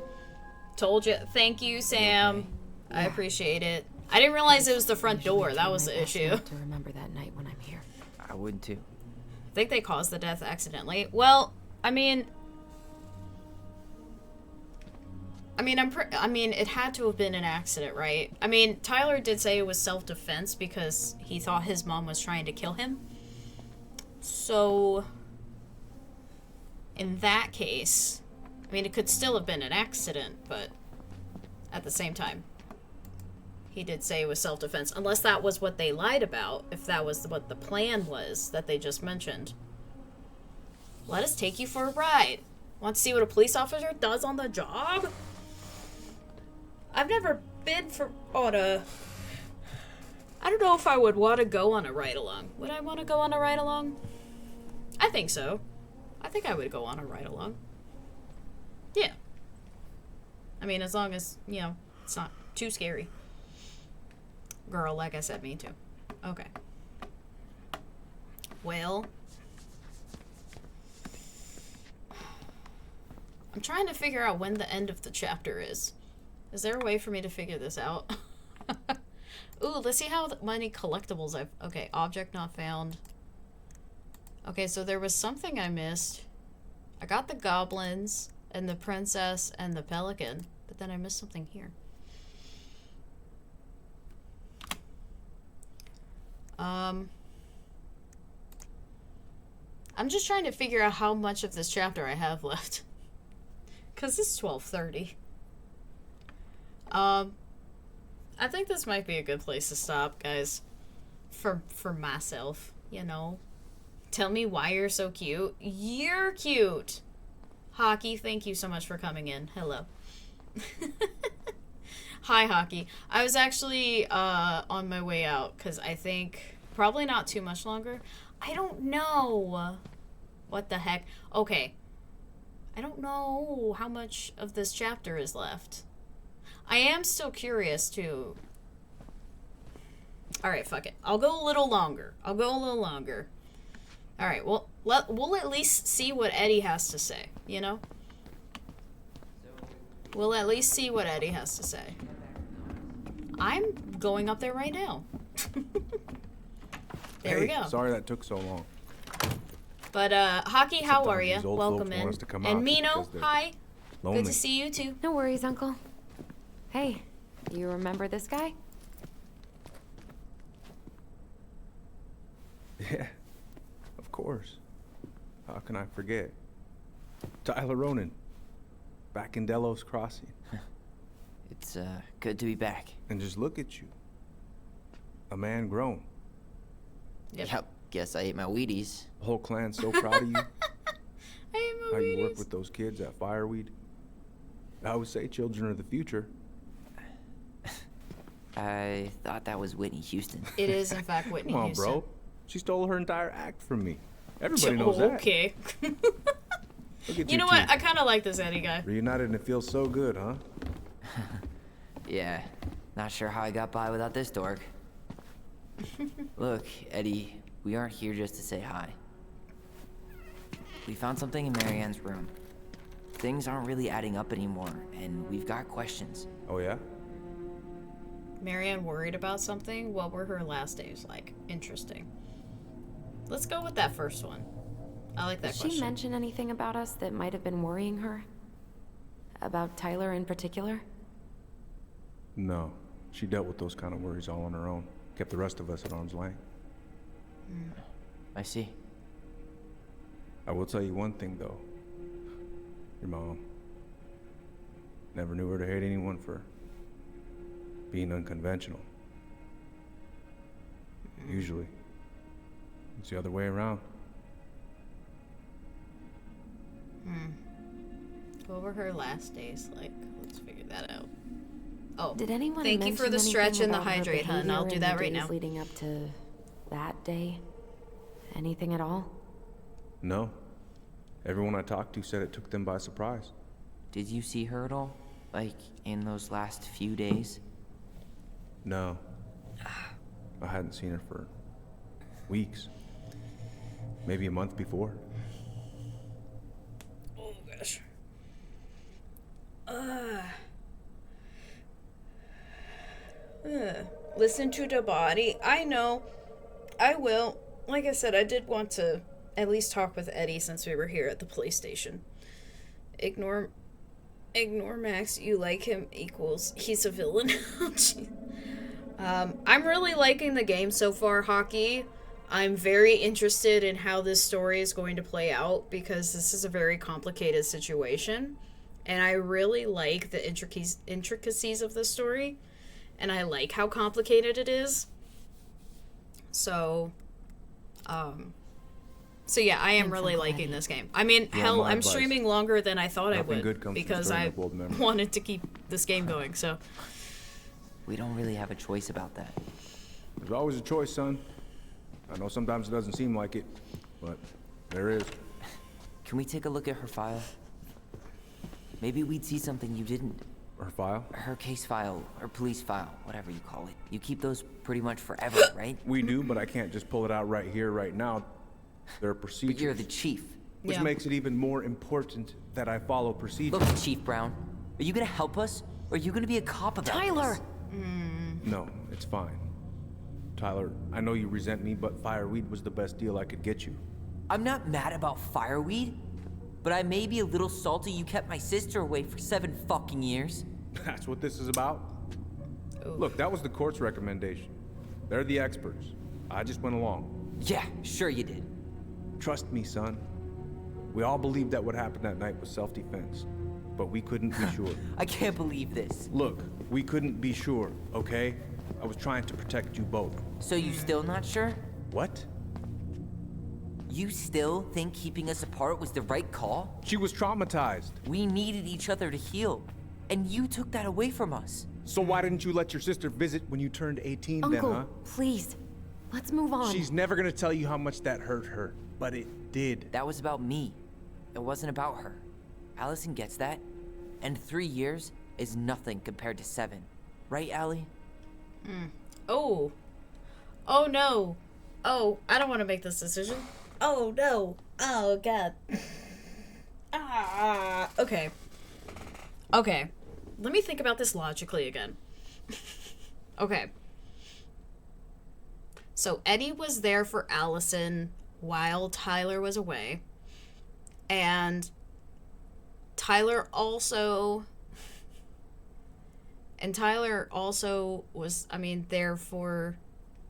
Told you. Thank you, Sam. I appreciate it. I didn't realize it was the front door. That was the issue. To remember that night when I'm here. I would too. I think they caused the death accidentally. Well, I mean, it had to have been an accident, right? I mean, Tyler did say it was self-defense because he thought his mom was trying to kill him. So, in that case, I mean, it could still have been an accident, but at the same time, he did say it was self-defense. Unless that was what they lied about, if that was what the plan was that they just mentioned. Let us take you for a ride. Want to see what a police officer does on the job? I've never been on a... I don't know if I would want to go on a ride-along. Would I want to go on a ride-along? I think so. I think I would go on a ride-along. Yeah. I mean, as long as, you know, it's not too scary. Girl, like I said, me too. Okay. Well, I'm trying to figure out when the end of the chapter is. Is there a way for me to figure this out? Ooh, let's see how many collectibles I've... Okay, object not found. Okay, so there was something I missed. I got the goblins and the princess and the pelican, but then I missed something here. I'm just trying to figure out how much of this chapter I have left. Because it's 12:30. I think this might be a good place to stop, guys. For myself, you know. Tell me why you're so cute. You're cute! Hockey, thank you so much for coming in. Hello. Hi, Hockey. I was actually on my way out, because I think probably not too much longer. I don't know. What the heck? Okay. I don't know how much of this chapter is left. I am still curious, too. Alright, fuck it. I'll go a little longer. Alright, well, we'll at least see what Eddie has to say, you know? We'll at least see what Eddie has to say. I'm going up there right now. There we go. Sorry that took so long. But, Hockey, how are you? These old Welcome folks want in. us to come And out Mino, because they're hi. lonely. Good to see you, too. No worries, Uncle. Hey, you remember this guy? Yeah, of course. How can I forget? Tyler Ronan, back in Delos Crossing. It's good to be back. And just look at you. A man grown. Yep, guess I ate my Wheaties. The whole clan's so proud of you. I ate my How you work Wheaties. with those kids at Fireweed. I always say children are the future. I thought that was Whitney Houston. It is, in fact, Whitney Come on, Houston. bro. She stole her entire act from me. Everybody knows that. Okay. Look at You know two. what? I kind of like this Eddie guy. Reunited and it feels so good, huh? Yeah, not sure how I got by without this dork. Look, Eddie, we aren't here just to say hi. We found something in Marianne's room. Things aren't really adding up anymore, and we've got questions. Oh, yeah? Marianne worried about something? What were her last days like? Interesting. Let's go with that first one. I like that Did question. she mention anything about us that might have been worrying her? About Tyler in particular? No. She dealt with those kind of worries all on her own. Kept the rest of us at arm's length. I see. I will tell you one thing, though. Your mom. Never knew her to hate anyone for being unconventional. Usually, it's the other way around. What were her last days like? Let's figure that out. Oh, Did anyone thank you for the mention stretch and anything the about her hydrate, hun. I'll behavior do in that the right days now. leading up to that day? Anything at all? No. Everyone I talked to said it took them by surprise. Did you see her at all? Like, in those last few days? No. I hadn't seen her for weeks. Maybe a month before. Oh gosh. Listen to the body. I know. I will. Like I said, I did want to at least talk with Eddie since we were here at the police station. Ignore Max. You like him equals he's a villain. I'm really liking the game so far, Hockey. I'm very interested in how this story is going to play out because this is a very complicated situation. And I really like the intricacies of the story. And I like how complicated it is. So yeah, I am really liking this game. I mean, Yeah, hell, my I'm advice. streaming longer than I thought I Nothing would good comes from because stirring I up old memories. wanted to keep this game going, so. We don't really have a choice about that. There's always a choice, son. I know sometimes it doesn't seem like it, but there is. Can we take a look at her file? Maybe we'd see something you didn't. Her file? Her case file, or police file, whatever you call it. You keep those pretty much forever, right? We do, but I can't just pull it out right here, right now. There are procedures. But you're the chief. Which makes it even more important that I follow procedures. Look, Chief Brown, are you gonna help us? Or are you gonna be a cop about Tyler! this? No, it's fine. Tyler, I know you resent me, but fireweed was the best deal I could get you. I'm not mad about fireweed, but I may be a little salty you kept my sister away for 7 fucking years. That's what this is about? Oof. Look, that was the court's recommendation. They're the experts. I just went along. Yeah, sure you did. Trust me, son. We all believed that what happened that night was self-defense, but we couldn't be sure. I can't believe this. Look, we couldn't be sure, okay? I was trying to protect you both. So you still not sure? What? You still think keeping us apart was the right call? She was traumatized. We needed each other to heal, and you took that away from us. So why didn't you let your sister visit when you turned 18 Uncle, then, huh? please. Let's move on. She's never gonna tell you how much that hurt her, but it did. That was about me. It wasn't about her. Allison gets that, and 3 years is nothing compared to 7. Right, Allie? Oh. Oh no. Oh, I don't want to make this decision. Oh no. Oh god. Okay. Okay. Let me think about this logically again. Okay. So Eddie was there for Allison while Tyler was away. And Tyler also was, I mean, there for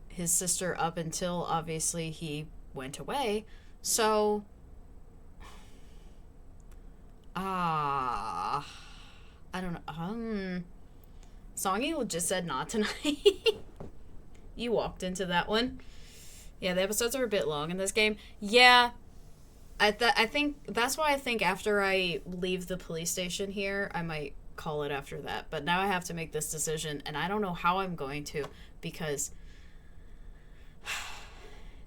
his sister up until obviously he went away. So I don't know. Songy just said not tonight. You walked into that one. Yeah, the episodes are a bit long in this game. Yeah. I think that's why I think after I leave the police station here, I might call it after that. But now I have to make this decision, and I don't know how I'm going to, because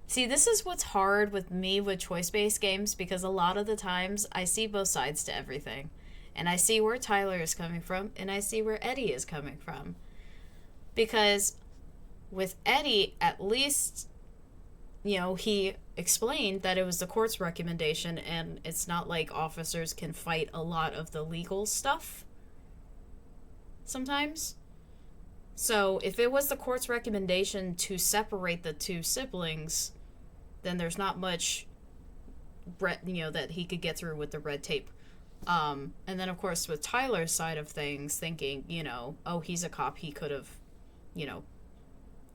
see, this is what's hard with me with choice-based games, because a lot of the times I see both sides to everything. And I see where Tyler is coming from, and I see where Eddie is coming from. Because with Eddie, at least, you know, he explained that it was the court's recommendation, and it's not like officers can fight a lot of the legal stuff sometimes. So if it was the court's recommendation to separate the two siblings, then there's not much, you know, that he could get through with the red tape. And then of course with Tyler's side of things, thinking, you know, oh, he's a cop, he could have, you know,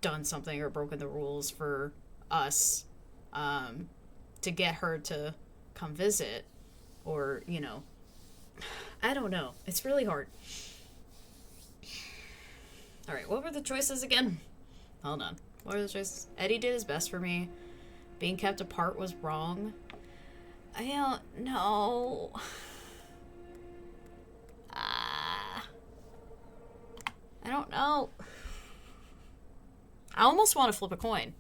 done something or broken the rules for us, to get her to come visit, or, you know, I don't know. It's really hard. All right, what were the choices again? Hold on. What were the choices? Eddie did his best for me. Being kept apart was wrong. I don't know. I don't know. I almost want to flip a coin.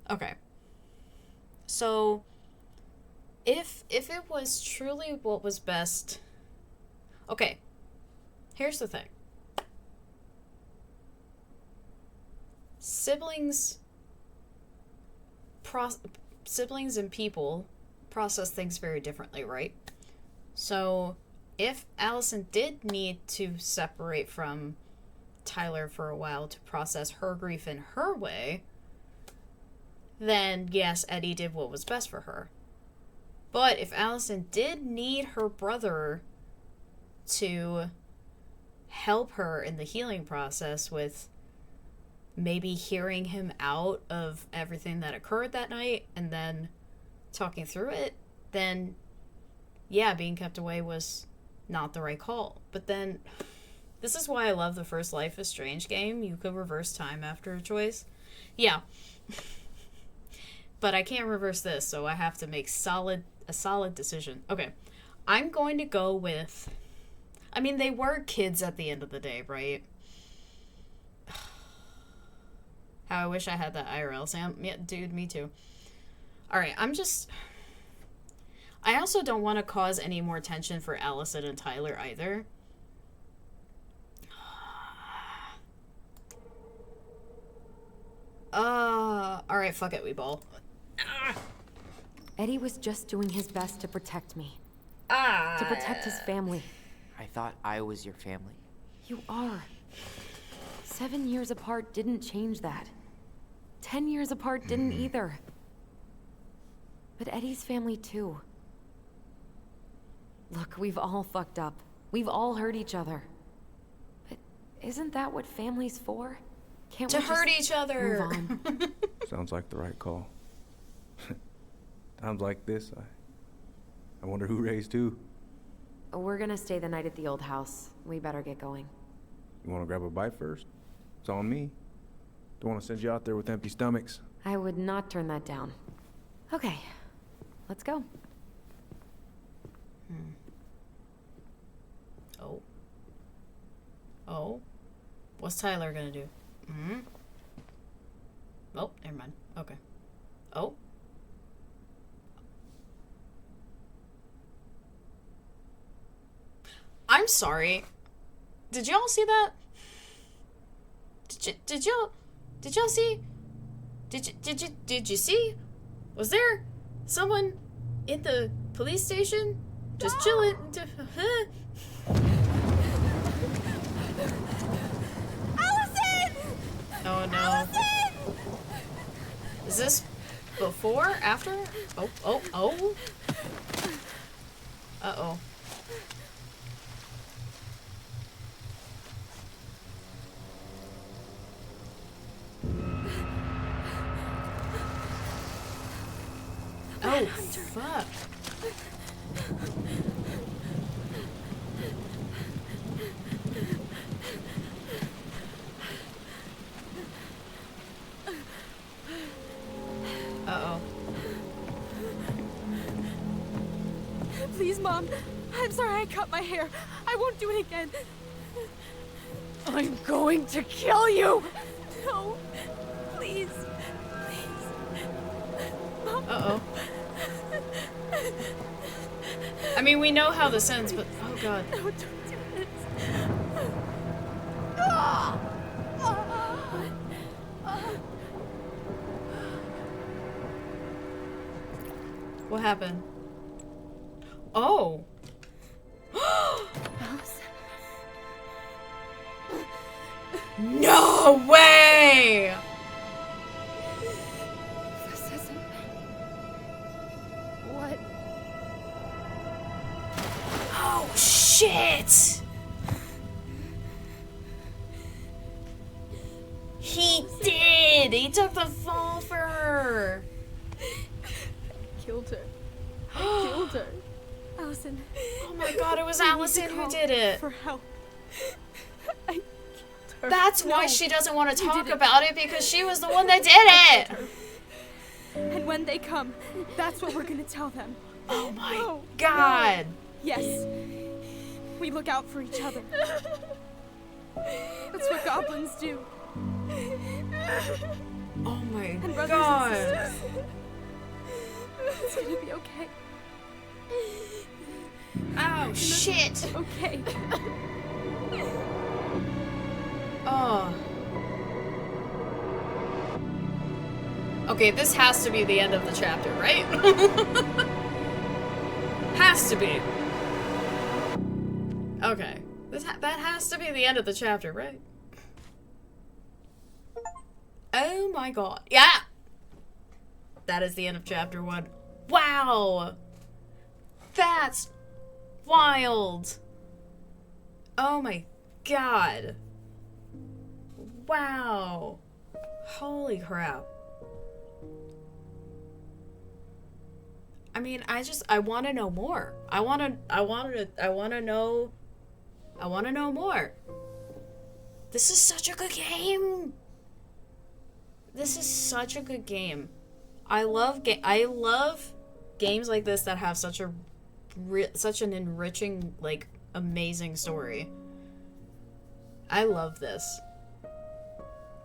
Okay. So, if it was truly what was best... Okay. Here's the thing. Siblings and people process things very differently, right? So, if Allison did need to separate from Tyler for a while to process her grief in her way, then yes, Eddie did what was best for her. But if Allison did need her brother to help her in the healing process with maybe hearing him out of everything that occurred that night and then talking through it, then yeah, being kept away was not the right call. But then, this is why I love the first Life is Strange game. You could reverse time after a choice. Yeah. But I can't reverse this, so I have to make a solid decision. Okay. I'm going to go with... I mean, they were kids at the end of the day, right? How I wish I had that IRL, Sam. Yeah, dude, me too. Alright, I also don't want to cause any more tension for Allison and Tyler either. Alright, fuck it, we ball. Eddie was just doing his best to protect me. Ah. To protect his family. I thought I was your family. You are. 7 years apart didn't change that. 10 years apart didn't either. But Eddie's family too. Look, we've all fucked up. We've all hurt each other. But isn't that what family's for? Can't to we hurt just each other. move on? Sounds like the right call. Times like this, I wonder who raised who. We're gonna stay the night at the old house. We better get going. You want to grab a bite first? It's on me. Don't want to send you out there with empty stomachs. I would not turn that down. Okay, let's go. Oh. Oh? What's Tyler gonna do? Oh, never mind. Okay. Oh. I'm sorry. Did y'all see that? Did y'all see? Did you see? Was there someone in the police station just chilling? Allison! Oh no. Allison! Is this before? After? Oh. Uh-oh. Oh, fuck. Uh-oh. Please, Mom. I'm sorry I cut my hair. I won't do it again. I'm going to kill you! No. Please. Please. Mom. Uh-oh. I mean, we know how this ends, but oh god. No, don't do this. What happened? Oh. No way! This isn't... What? Oh, shit! He did! He took the fall for her! Killed her. I killed her. Allison. Oh my god, it was I need to Allison who call did it. For help. I killed her. That's why No, she doesn't want to you talk didn't. about it, because she was the one that did it! And when they come, that's what we're gonna tell them. Oh my No, god! no. Yes. We look out for each other. That's what goblins do. Oh my And brothers god! and sisters. It's gonna be okay. Oh shit! Okay. Oh. Okay, this has to be the end of the chapter, right? Has to be. Okay. That has to be the end of the chapter, right? Oh my god. Yeah! That is the end of chapter 1. Wow! That's wild! Oh my god. Wow. Holy crap. I mean, I want to know more. I want to know more. This is such a good game. This is such a good game. I love games like this that have such an enriching, like, amazing story. I love this.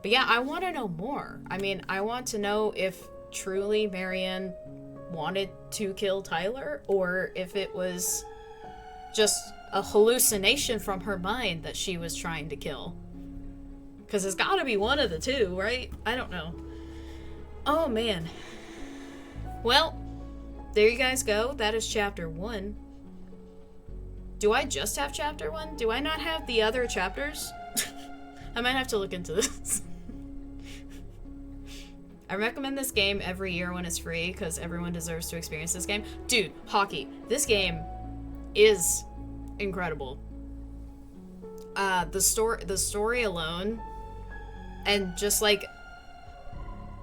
But yeah, I want to know more. I mean, I want to know if truly Marianne wanted to kill Tyler, or if it was just a hallucination from her mind that she was trying to kill. Because it's gotta be one of the two, right? I don't know. Oh, man. Well, there you guys go. That is chapter 1. Do I just have chapter 1? Do I not have the other chapters? I might have to look into this. I recommend this game every year when it's free because everyone deserves to experience this game. Dude, hockey. This game is incredible. The story alone, and just like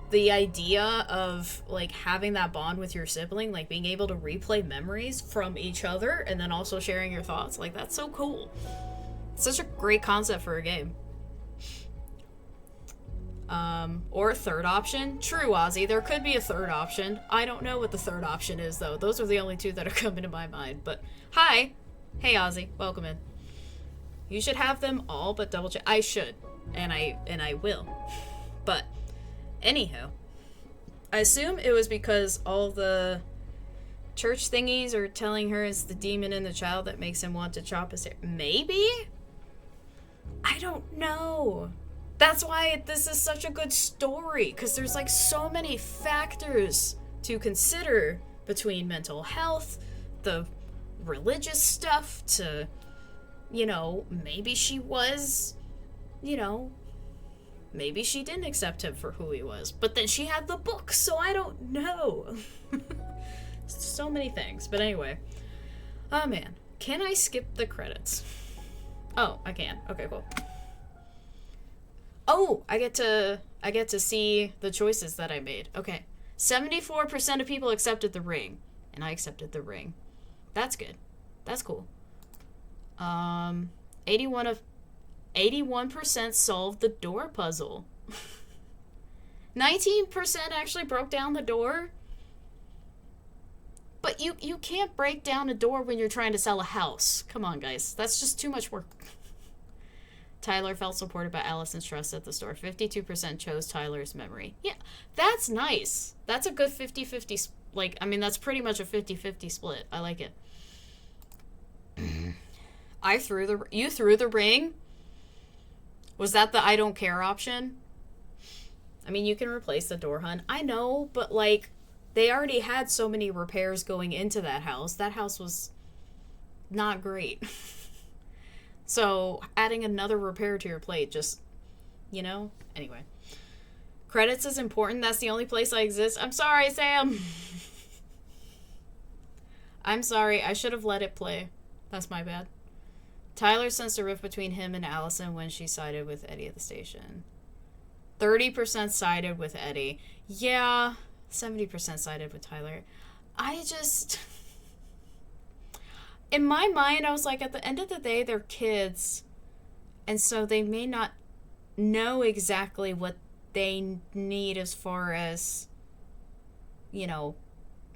the idea of like having that bond with your sibling, like being able to replay memories from each other and then also sharing your thoughts, like that's so cool. It's such a great concept for a game. Or a third option. True, Ozzy, there could be a third option. I don't know what the third option is though. Those are the only two that are coming to my mind. But hi. Hey Ozzy, welcome in. You should have them all, but double check. I should. And I will. But anyhow, I assume it was because all the church thingies are telling her it's the demon in the child that makes him want to chop his hair. Maybe? I don't know. That's why this is such a good story, because there's like so many factors to consider between mental health, the religious stuff, to, you know, maybe she was, you know, maybe she didn't accept him for who he was. But then she had the book, so I don't know. So many things. But anyway. Oh, man. Can I skip the credits? Oh, I can. Okay, cool. Oh, I get to see the choices that I made. Okay. 74% of people accepted the ring. And I accepted the ring. That's good. That's cool. 81% solved the door puzzle. 19% actually broke down the door. But you can't break down a door when you're trying to sell a house. Come on, guys. That's just too much work. Tyler felt supported by Allison's trust at the store. 52% chose Tyler's memory. Yeah, that's nice. That's a good 50-50, like, I mean, that's pretty much a 50-50 split. I like it. You threw the ring? Was that the I don't care option? I mean, you can replace the door, hun. I know, but, like, they already had so many repairs going into that house. That house was not great. So, adding another repair to your plate just, you know? Anyway. Credits is important. That's the only place I exist. I'm sorry, Sam. I'm sorry. I should have let it play. That's my bad. Tyler sensed a rift between him and Allison when she sided with Eddie at the station. 30% sided with Eddie. Yeah, 70% sided with Tyler. I just... In my mind, I was like, at the end of the day, they're kids. And so they may not know exactly what they need as far as, you know,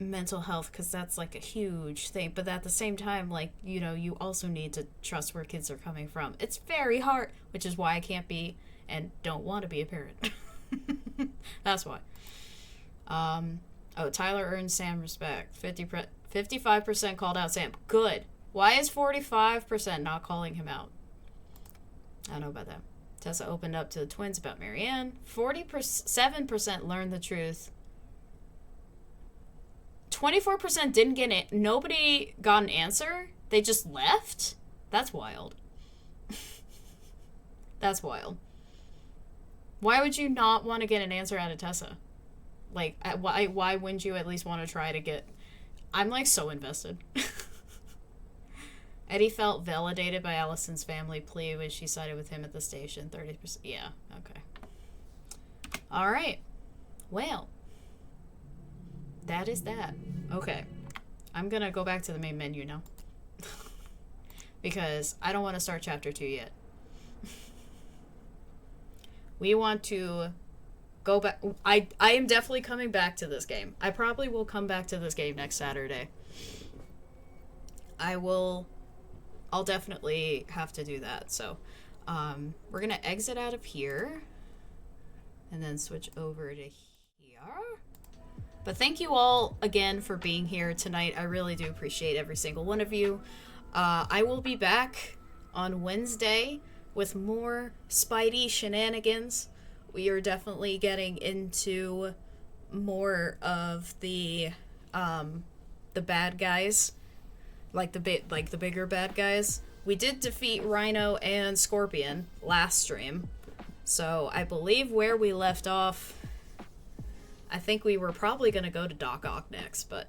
mental health, because that's like a huge thing. But at the same time, like, you know, you also need to trust where kids are coming from. It's very hard, which is why I can't be and don't want to be a parent. That's why. Oh, Tyler earned Sam respect. 55% called out Sam. Good. Why is 45% not calling him out? I don't know about that. Tessa opened up to the twins about Marianne. 7% learned the truth. 24% didn't get it. Nobody got an answer. They just left? That's wild. That's wild. Why would you not want to get an answer out of Tessa? Like, why wouldn't you at least want to try to get... I'm, like, so invested. Eddie felt validated by Allison's family plea when she sided with him at the station. 30%. Yeah, okay. All right. Well, that is that. Okay. I'm going to go back to the main menu now. Because I don't want to start chapter 2 yet. We want to... go back. I am definitely coming back to this game. I probably will come back to this game next Saturday. I'll definitely have to do that. So, we're gonna exit out of here and then switch over to here. But thank you all again for being here tonight. I really do appreciate every single one of you. I will be back on Wednesday with more Spidey shenanigans. We are definitely getting into more of the bad guys, like the bigger bad guys. We did defeat Rhino and Scorpion last stream, so I believe where we left off, I think we were probably gonna go to Doc Ock next, but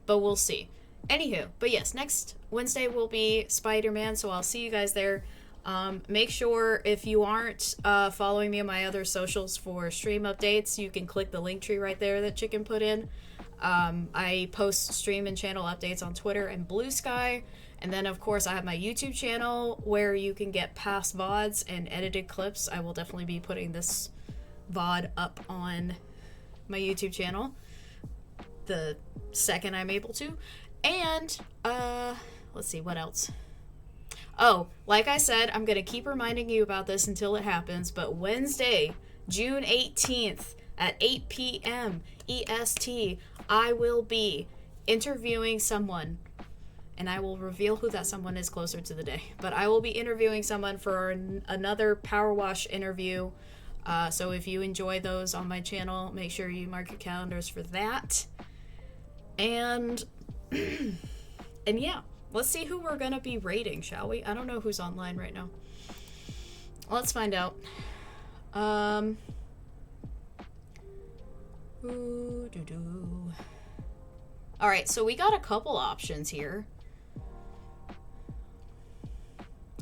we'll see. Anywho, but yes, next Wednesday will be Spider-Man, so I'll see you guys there. Make sure if you aren't following me on my other socials for stream updates, you can click the link tree right there that Chicken put in. I post stream and channel updates on Twitter and Blue Sky. And then, of course, I have my YouTube channel where you can get past VODs and edited clips. I will definitely be putting this VOD up on my YouTube channel the second I'm able to. And, let's see, what else? Oh, like I said, I'm going to keep reminding you about this until it happens, but Wednesday, June 18th at 8 p.m. EST, I will be interviewing someone, and I will reveal who that someone is closer to the day. But I will be interviewing someone for another Power Wash interview, so if you enjoy those on my channel, make sure you mark your calendars for that. And, and yeah. Let's see who we're gonna be rating, shall we? I don't know who's online right now. Let's find out. Alright, so we got a couple options here.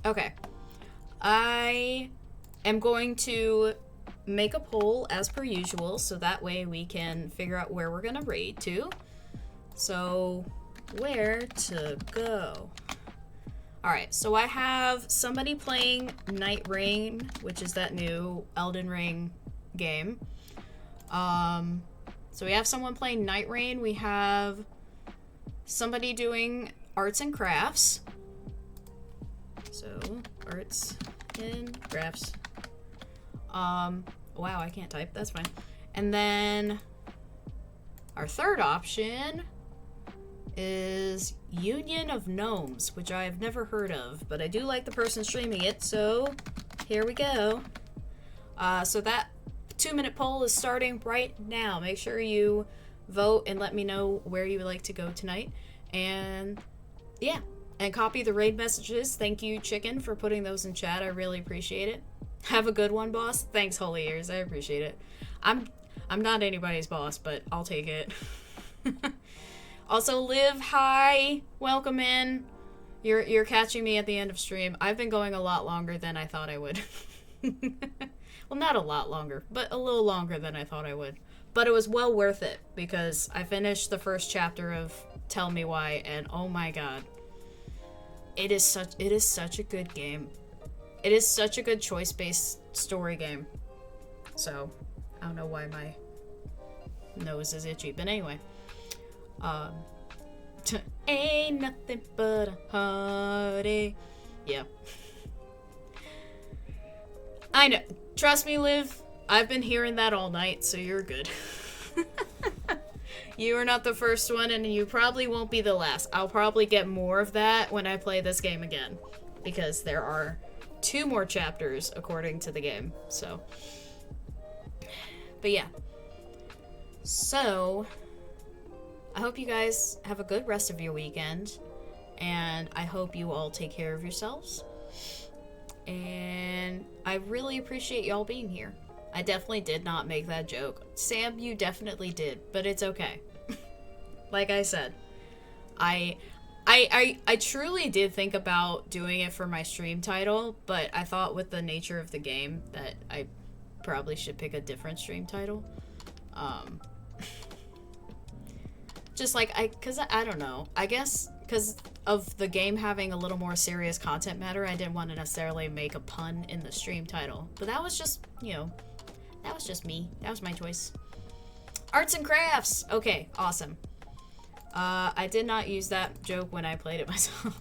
Okay. I am going to make a poll as per usual, so that way we can figure out where we're gonna raid to. So, where to go? Alright, so I have somebody playing Night Rain, which is that new Elden Ring game. So we have someone playing Night Rain. We have somebody doing arts and crafts. So, arts and crafts. Wow, I can't type. That's fine. And then our third option is Union of Gnomes, which I have never heard of, but I do like the person streaming it, so here we go. So that 2-minute poll is starting right now. Make sure you vote and let me know where you would like to go tonight. And yeah, and copy the raid messages. Thank you, Chicken, for putting those in chat. I really appreciate it. Have a good one, boss. Thanks, Holy Ears. I appreciate it. I'm not anybody's boss, but I'll take it. Also, Liv, hi. Welcome in. You're catching me at the end of stream. I've been going a lot longer than I thought I would. Well, not a lot longer, but a little longer than I thought I would. But it was well worth it because I finished the first chapter of Tell Me Why, and oh my god. It is such a good game. It is such a good choice-based story game. So, I don't know why my nose is itchy, but anyway. Ain't nothing but a heartache. Yeah. I know. Trust me, Liv. I've been hearing that all night, so you're good. You are not the first one, and you probably won't be the last. I'll probably get more of that when I play this game again, because there are 2 more chapters according to the game, so. But yeah. So, I hope you guys have a good rest of your weekend, and I hope you all take care of yourselves. And I really appreciate y'all being here. I definitely did not make that joke. Sam, you definitely did, but it's okay. Like I said, I truly did think about doing it for my stream title, but I thought with the nature of the game that I probably should pick a different stream title. Just like, cause I don't know. I guess because of the game having a little more serious content matter, I didn't want to necessarily make a pun in the stream title. But that was just, you know, that was just me. That was my choice. Arts and crafts! Okay, awesome. I did not use that joke when I played it myself.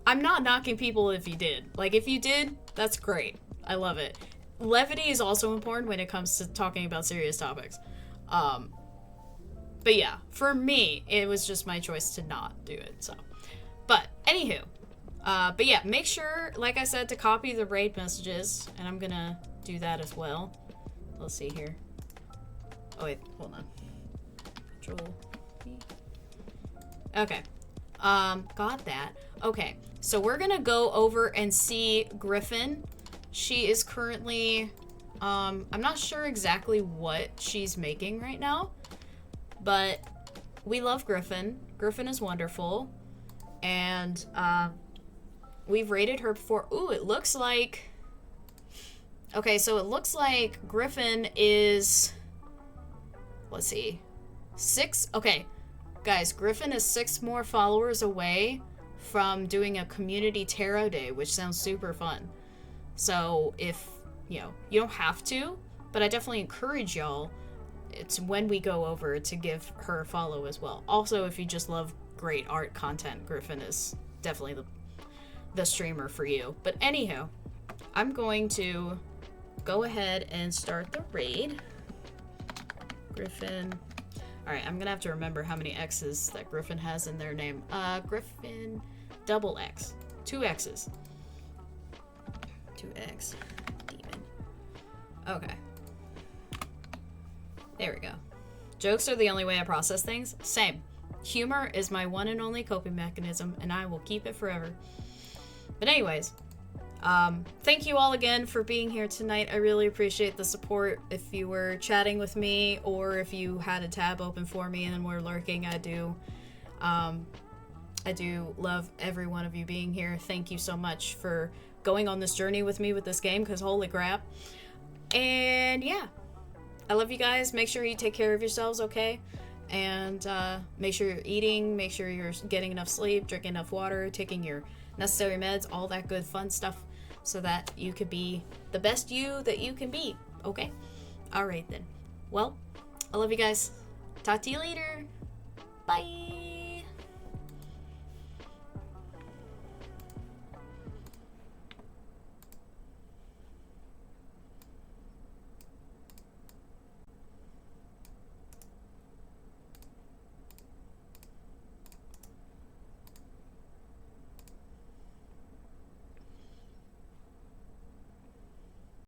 I'm not knocking people if you did. Like, if you did, that's great. I love it. Levity is also important when it comes to talking about serious topics. But yeah, for me, it was just my choice to not do it, so. But, anywho. But yeah, make sure, like I said, to copy the raid messages, and I'm gonna do that as well. let's see here. Oh wait, hold on. Control V. Okay. Got that. Okay, so we're gonna go over and see Griffin. She is currently, I'm not sure exactly what she's making right now, but we love Griffin. Griffin is wonderful. And, we've rated her before. Ooh, it looks like, okay, so it looks like Griffin is, let's see, 6, okay. Guys, Griffin is 6 more followers away from doing a community tarot day, which sounds super fun. So if, you know, you don't have to, but I definitely encourage y'all, it's when we go over to give her a follow as well. Also, if you just love great art content, Griffin is definitely the streamer for you. But anywho, I'm going to go ahead and start the raid. Griffin. Alright, I'm gonna have to remember how many X's that Griffin has in their name. Griffin double X. 2 X's. 2X. Demon. Okay. There we go. Jokes are the only way I process things. Same. Humor is my one and only coping mechanism, and I will keep it forever. But anyways, thank you all again for being here tonight. I really appreciate the support. If you were chatting with me, or if you had a tab open for me and were lurking, I do love every one of you being here. Thank you so much for going on this journey with me with this game, because holy crap. And yeah, I love you guys. Make sure you take care of yourselves, okay? And make sure you're eating, make sure you're getting enough sleep, drinking enough water, taking your necessary meds, all that good fun stuff, so that you could be the best you that you can be, okay? All right then. Well, I love you guys. Talk to you later. Bye.